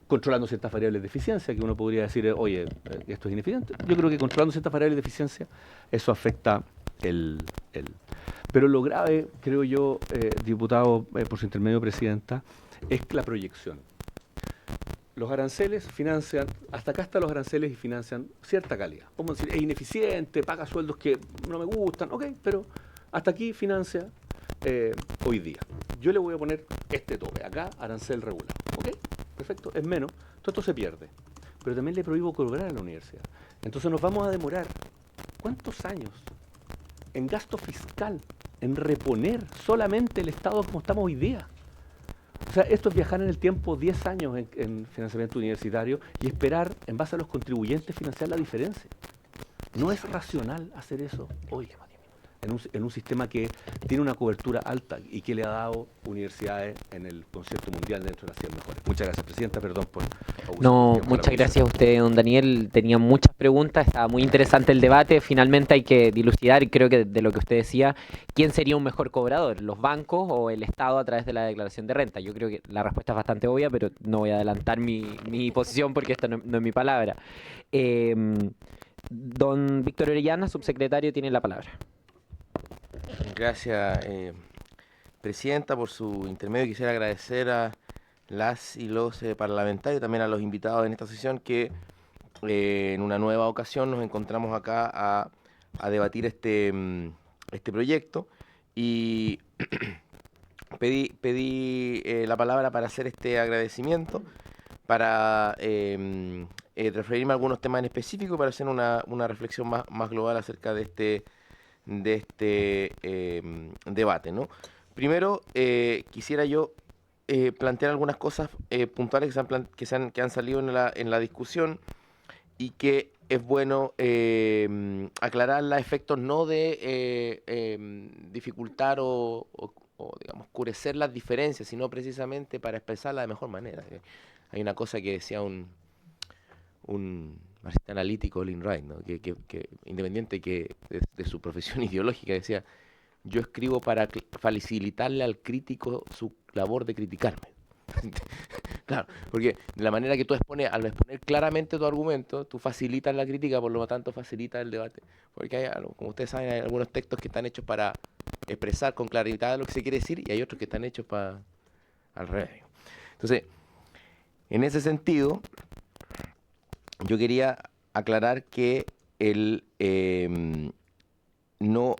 controlando ciertas variables de eficiencia, que uno podría decir, oye, esto es ineficiente. Yo creo que controlando ciertas variables de eficiencia, eso afecta Pero lo grave, creo yo, diputado, por su intermedio, Presidenta, es la proyección. Los aranceles financian, hasta acá están los aranceles y financian cierta calidad. Vamos a decir, es ineficiente, paga sueldos que no me gustan, ok, pero hasta aquí financia hoy día. Yo le voy a poner este tope, acá arancel regulado, ok, perfecto, es menos, todo esto se pierde. Pero también le prohíbo cobrar a la universidad. Entonces nos vamos a demorar, ¿cuántos años? En gasto fiscal, en reponer solamente el Estado como estamos hoy día. O sea, esto es viajar en el tiempo 10 años en financiamiento universitario y esperar, en base a los contribuyentes, financiar la diferencia. No es racional hacer eso hoy, en un sistema que tiene una cobertura alta y que le ha dado universidades en el concierto mundial dentro de las 100 mejores. Muchas gracias, Presidenta, perdón por abusar. No, muchas gracias a usted, don Daniel. Tenía muchas preguntas, estaba muy interesante el debate. Finalmente hay que dilucidar, y creo que de lo que usted decía, ¿quién sería un mejor cobrador? ¿Los bancos o el Estado a través de la declaración de renta? Yo creo que la respuesta es bastante obvia, pero no voy a adelantar mi posición porque esta no es mi palabra. Don Víctor Orellana, subsecretario, tiene la palabra. Gracias, Presidenta, por su intermedio. Quisiera agradecer a las y los parlamentarios, también a los invitados en esta sesión, que en una nueva ocasión nos encontramos acá a debatir este proyecto. Y pedí la palabra para hacer este agradecimiento, para referirme a algunos temas en específico, para hacer una reflexión más global acerca de este debate, ¿no? Primero, quisiera yo plantear algunas cosas puntuales que han salido en la discusión y que es bueno aclarar los efectos, no de dificultar o digamos, oscurecer las diferencias, sino precisamente para expresarlas de mejor manera. Hay una cosa que decía un marxista analítico, Lynn Wright, ¿no? que independiente de su profesión ideológica, decía: yo escribo para facilitarle al crítico su labor de criticarme. Claro, porque de la manera que tú expones, al exponer claramente tu argumento, tú facilitas la crítica, por lo tanto facilitas el debate. Porque hay, como ustedes saben, hay algunos textos que están hechos para expresar con claridad lo que se quiere decir, y hay otros que están hechos para al revés. Entonces, en ese sentido, yo quería aclarar que no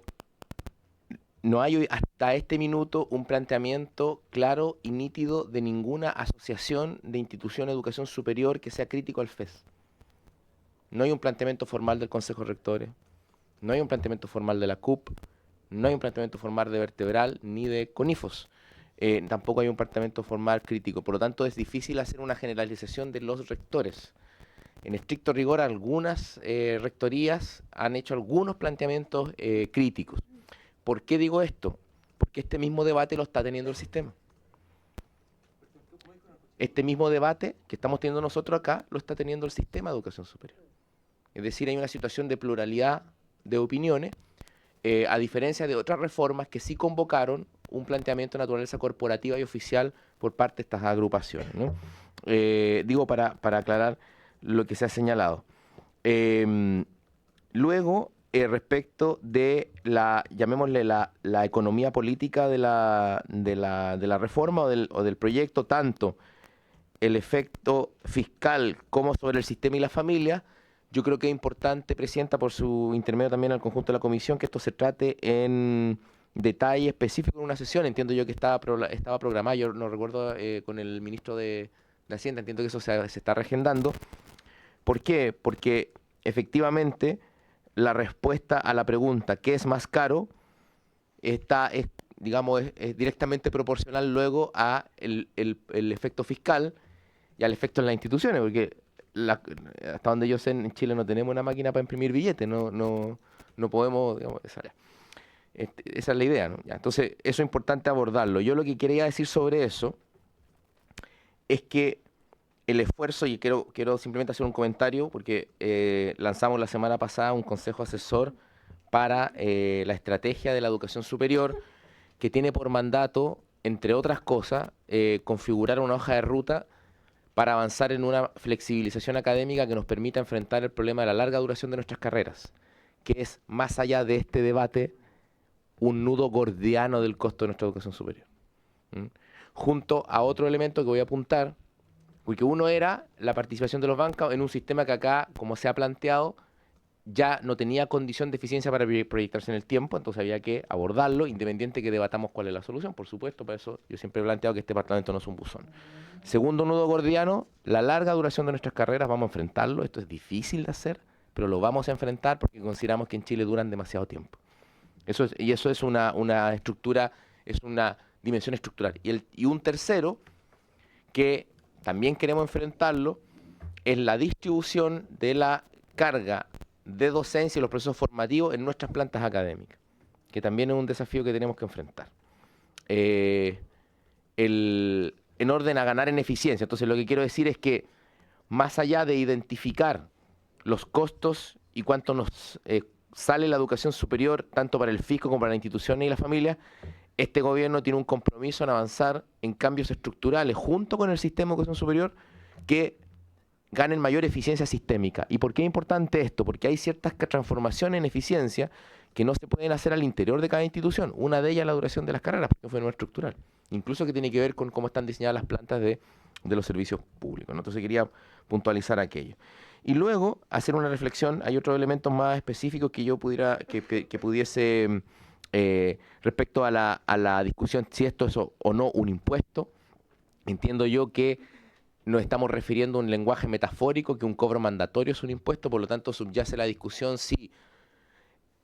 hay hasta este minuto un planteamiento claro y nítido de ninguna asociación de institución de educación superior que sea crítico al FES. No hay un planteamiento formal del Consejo de Rectores, no hay un planteamiento formal de la CUP, no hay un planteamiento formal de Vertebral ni de CONIFOS. Tampoco hay un planteamiento formal crítico. Por lo tanto, es difícil hacer una generalización de los rectores. En estricto rigor, algunas rectorías han hecho algunos planteamientos críticos. ¿Por qué digo esto? Porque este mismo debate lo está teniendo el sistema. Este mismo debate que estamos teniendo nosotros acá lo está teniendo el sistema de educación superior. Es decir, hay una situación de pluralidad de opiniones, a diferencia de otras reformas que sí convocaron un planteamiento de naturaleza corporativa y oficial por parte de estas agrupaciones, ¿no? Digo para aclarar lo que se ha señalado. Luego, respecto de llamémosle la economía política de la reforma o del proyecto, tanto el efecto fiscal como sobre el sistema y la familia, yo creo que es importante, Presidenta, por su intermedio también al conjunto de la comisión, que esto se trate en detalle específico en una sesión. Entiendo yo que estaba programada, yo no recuerdo con el ministro de Hacienda, entiendo que eso se está reagendando. ¿Por qué? Porque efectivamente la respuesta a la pregunta ¿qué es más caro? Es directamente proporcional luego a el efecto fiscal y al efecto en las instituciones, porque hasta donde yo sé en Chile no tenemos una máquina para imprimir billetes, no podemos, digamos, esa es la idea, ¿no? Ya, entonces eso es importante abordarlo. Yo lo que quería decir sobre eso es que el esfuerzo, y quiero simplemente hacer un comentario, porque lanzamos la semana pasada un consejo asesor para la estrategia de la educación superior, que tiene por mandato, entre otras cosas, configurar una hoja de ruta para avanzar en una flexibilización académica que nos permita enfrentar el problema de la larga duración de nuestras carreras, que es, más allá de este debate, un nudo gordiano del costo de nuestra educación superior. Junto a otro elemento que voy a apuntar, porque uno era la participación de los bancos en un sistema que acá, como se ha planteado, ya no tenía condición de eficiencia para proyectarse en el tiempo, entonces había que abordarlo, independiente que debatamos cuál es la solución, por supuesto, para eso yo siempre he planteado que este Parlamento no es un buzón. Segundo nudo gordiano, la larga duración de nuestras carreras, vamos a enfrentarlo, esto es difícil de hacer, pero lo vamos a enfrentar porque consideramos que en Chile duran demasiado tiempo. Eso es una estructura, es una dimensión estructural. Y un tercero, que también queremos enfrentarlo, es la distribución de la carga de docencia y los procesos formativos en nuestras plantas académicas, que también es un desafío que tenemos que enfrentar. En orden a ganar en eficiencia. Entonces lo que quiero decir es que más allá de identificar los costos y cuánto nos sale la educación superior, tanto para el fisco como para las instituciones y las familias, este gobierno tiene un compromiso en avanzar en cambios estructurales junto con el sistema de educación superior que ganen mayor eficiencia sistémica. ¿Y por qué es importante esto? Porque hay ciertas transformaciones en eficiencia que no se pueden hacer al interior de cada institución. Una de ellas es la duración de las carreras, porque es un fenómeno estructural. Incluso que tiene que ver con cómo están diseñadas las plantas de los servicios públicos, ¿no? Entonces quería puntualizar aquello. Y luego hacer una reflexión, hay otros elementos más específicos que yo pudiese respecto a la discusión si esto es o no un impuesto. Entiendo yo que nos estamos refiriendo a un lenguaje metafórico, que un cobro mandatorio es un impuesto, por lo tanto subyace la discusión si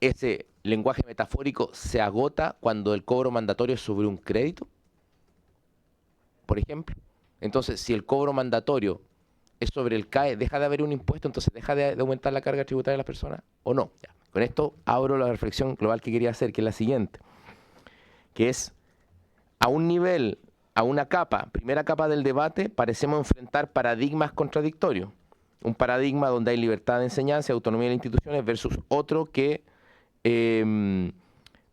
ese lenguaje metafórico se agota cuando el cobro mandatorio es sobre un crédito, por ejemplo. Entonces, si el cobro mandatorio es sobre el CAE, ¿deja de haber un impuesto? Entonces, ¿deja de aumentar la carga tributaria de las personas o no? Ya. Con esto abro la reflexión global que quería hacer, que es la siguiente, que es a un nivel, a una capa, primera capa del debate, parecemos enfrentar paradigmas contradictorios. Un paradigma donde hay libertad de enseñanza y autonomía de las instituciones versus otro que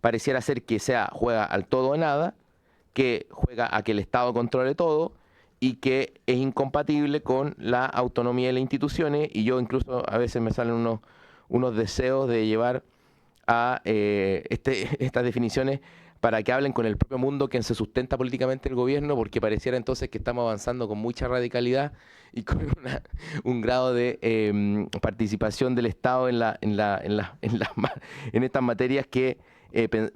pareciera ser que juega al todo o nada, que juega a que el Estado controle todo y que es incompatible con la autonomía de las instituciones. Y yo incluso a veces me salen unos deseos de llevar a estas definiciones para que hablen con el propio mundo que se sustenta políticamente el gobierno, porque pareciera entonces que estamos avanzando con mucha radicalidad y con un grado de participación del Estado en estas materias que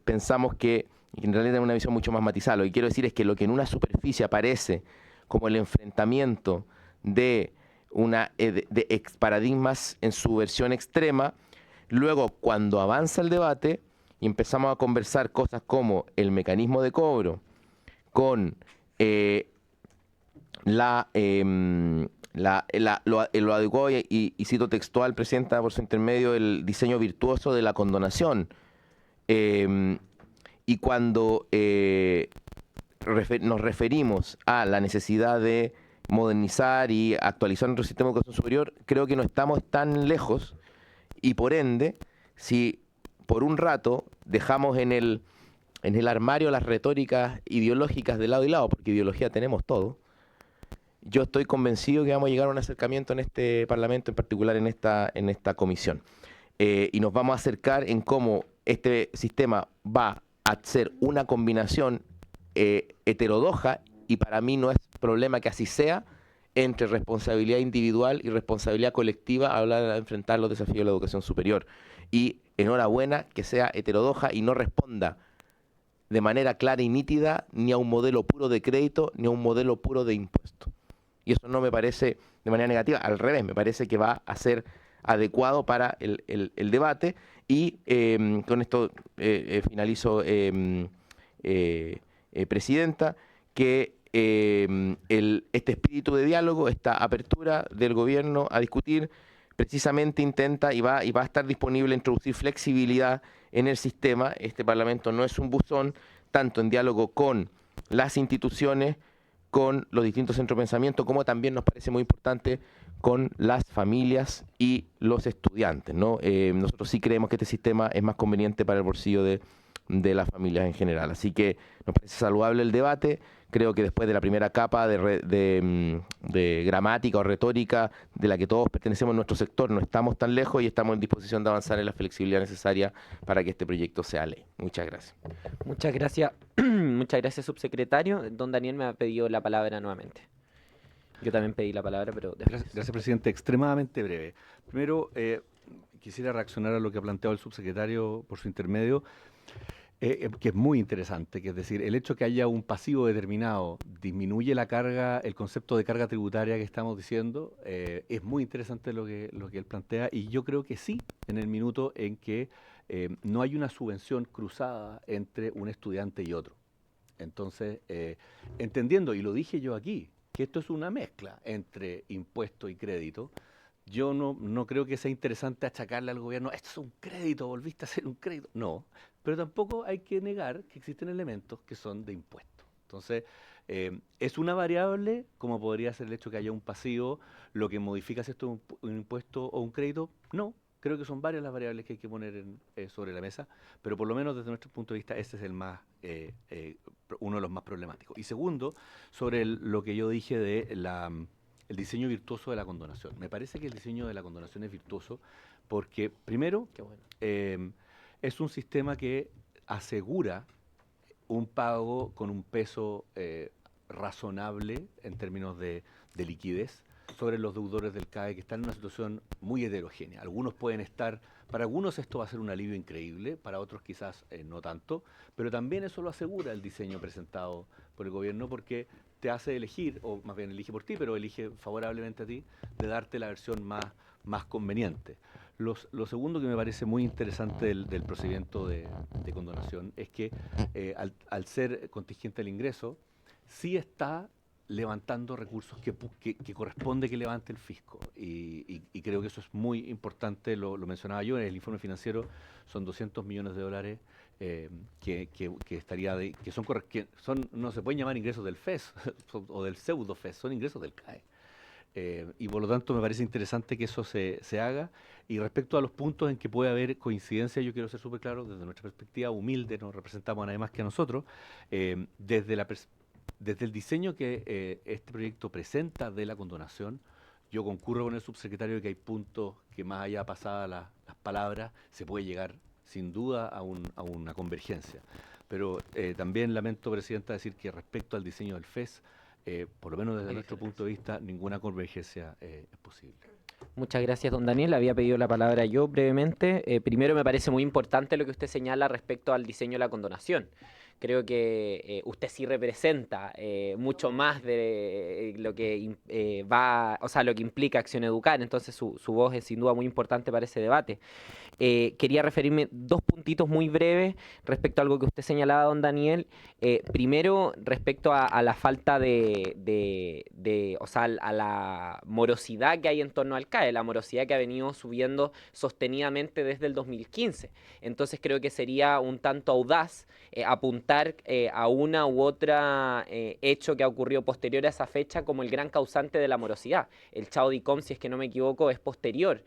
pensamos que en realidad tenemos una visión mucho más matizada. Lo que quiero decir es que lo que en una superficie aparece como el enfrentamiento de paradigmas en su versión extrema, luego cuando avanza el debate y empezamos a conversar cosas como el mecanismo de cobro con lo adecuado y cito textual, Presidenta, por su intermedio, el diseño virtuoso de la condonación, y cuando nos referimos a la necesidad de modernizar y actualizar nuestro sistema de educación superior, creo que no estamos tan lejos y por ende, si por un rato dejamos en el armario las retóricas ideológicas de lado y lado, porque ideología tenemos todo, yo estoy convencido que vamos a llegar a un acercamiento en este Parlamento, en particular en esta comisión. y nos vamos a acercar en cómo este sistema va a ser una combinación heterodoxa, y para mí no es problema que así sea, entre responsabilidad individual y responsabilidad colectiva a la hora de enfrentar los desafíos de la educación superior. Y enhorabuena que sea heterodoxa y no responda de manera clara y nítida ni a un modelo puro de crédito ni a un modelo puro de impuesto. Y eso no me parece de manera negativa, al revés, me parece que va a ser adecuado para el debate. Y con esto finalizo, Presidenta, que este espíritu de diálogo, esta apertura del gobierno a discutir, precisamente intenta y va a estar disponible a introducir flexibilidad en el sistema. Este Parlamento no es un buzón, tanto en diálogo con las instituciones, con los distintos centros de pensamiento, como también nos parece muy importante con las familias y los estudiantes, ¿no? Nosotros sí creemos que este sistema es más conveniente para el bolsillo de las familias en general. Así que nos parece saludable el debate. Creo que después de la primera capa de gramática o retórica de la que todos pertenecemos en nuestro sector, no estamos tan lejos y estamos en disposición de avanzar en la flexibilidad necesaria para que este proyecto sea ley. Muchas gracias. Muchas gracias. Muchas gracias, subsecretario. Don Daniel me ha pedido la palabra nuevamente. Yo también pedí la palabra, pero... Gracias, presidente. Extremadamente breve. Primero, quisiera reaccionar a lo que ha planteado el subsecretario por su intermedio, que es muy interesante, que es decir, el hecho que haya un pasivo determinado disminuye la carga, el concepto de carga tributaria que estamos diciendo, es muy interesante lo que él plantea, y yo creo que sí, en el minuto en que no hay una subvención cruzada entre un estudiante y otro. Entonces, entendiendo, y lo dije yo aquí, que esto es una mezcla entre impuesto y crédito, yo no creo que sea interesante achacarle al gobierno, esto es un crédito, volviste a hacer un crédito. No, pero tampoco hay que negar que existen elementos que son de impuesto. Entonces, ¿es una variable, como podría ser el hecho que haya un pasivo, lo que modifica si esto es un impuesto o un crédito? No, creo que son varias las variables que hay que poner sobre la mesa, pero por lo menos desde nuestro punto de vista este es el más, uno de los más problemáticos. Y segundo, sobre lo que yo dije de el diseño virtuoso de la condonación. Me parece que el diseño de la condonación es virtuoso porque, primero, es un sistema que asegura un pago con un peso razonable en términos de liquidez sobre los deudores del CAE, que están en una situación muy heterogénea. Algunos pueden estar, para algunos esto va a ser un alivio increíble, para otros quizás no tanto, pero también eso lo asegura el diseño presentado por el gobierno, porque te hace elegir, o más bien elige por ti, pero elige favorablemente a ti, de darte la versión más conveniente. Lo segundo que me parece muy interesante del procedimiento de condonación es que al ser contingente el ingreso, sí está levantando recursos que corresponde que levante el fisco. Y creo que eso es muy importante, lo mencionaba yo en el informe financiero, son 200 millones de dólares que no se pueden llamar ingresos del FES o del pseudo FES, son ingresos del CAE. Y por lo tanto me parece interesante que eso se haga. Y respecto a los puntos en que puede haber coincidencia, yo quiero ser súper claro, desde nuestra perspectiva humilde, nos representamos a nadie más que a nosotros, desde el diseño que este proyecto presenta de la condonación, yo concurro con el subsecretario de que hay puntos que más allá pasadas las palabras, se puede llegar sin duda a una convergencia. Pero también lamento, Presidenta, decir que respecto al diseño del FES, por lo menos desde nuestro punto de vista, ninguna convergencia es posible. Muchas gracias, don Daniel. Había pedido la palabra yo brevemente. Primero, me parece muy importante lo que usted señala respecto al diseño de la condonación. Creo que usted sí representa mucho más de lo que lo que implica Acción Educar, entonces su voz es sin duda muy importante para ese debate. Quería referirme dos puntitos muy breves respecto a algo que usted señalaba, don Daniel. Primero, respecto a la falta a la morosidad que hay en torno al CAE, la morosidad que ha venido subiendo sostenidamente desde el 2015. Entonces creo que sería un tanto audaz apuntar apuntar a una u otra hecho que ha ocurrido posterior a esa fecha como el gran causante de la morosidad. El Chao DICOM, si es que no me equivoco, es posterior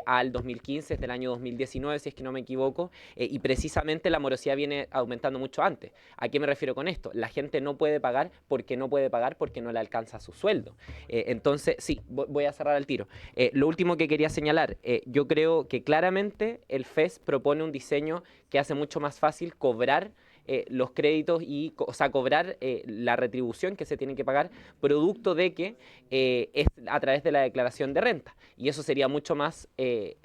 al 2015, es del año 2019, si es que no me equivoco, y precisamente la morosidad viene aumentando mucho antes. ¿A qué me refiero con esto? La gente no puede pagar porque no le alcanza su sueldo. Entonces, sí, voy a cerrar al tiro. Lo último que quería señalar, yo creo que claramente el FES propone un diseño que hace mucho más fácil cobrar los créditos y, o sea, cobrar la retribución que se tiene que pagar producto de que es a través de la declaración de renta. Y eso sería mucho más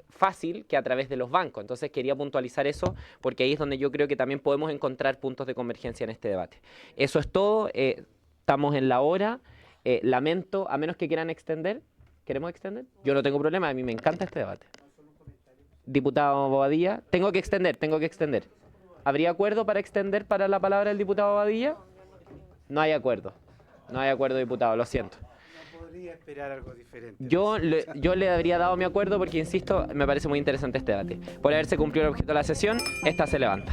fácil que a través de los bancos. Entonces quería puntualizar eso porque ahí es donde yo creo que también podemos encontrar puntos de convergencia en este debate. Eso es todo. Estamos en la hora. Lamento, a menos que quieran extender. ¿Queremos extender? Yo no tengo problema, a mí me encanta este debate. Diputado Bobadilla, tengo que extender. ¿Habría acuerdo para extender para la palabra del diputado Bobadilla? No hay acuerdo, diputado, lo siento. No podría esperar algo diferente. Yo le habría dado mi acuerdo porque, insisto, me parece muy interesante este debate. Por haberse cumplido el objeto de la sesión, esta se levanta.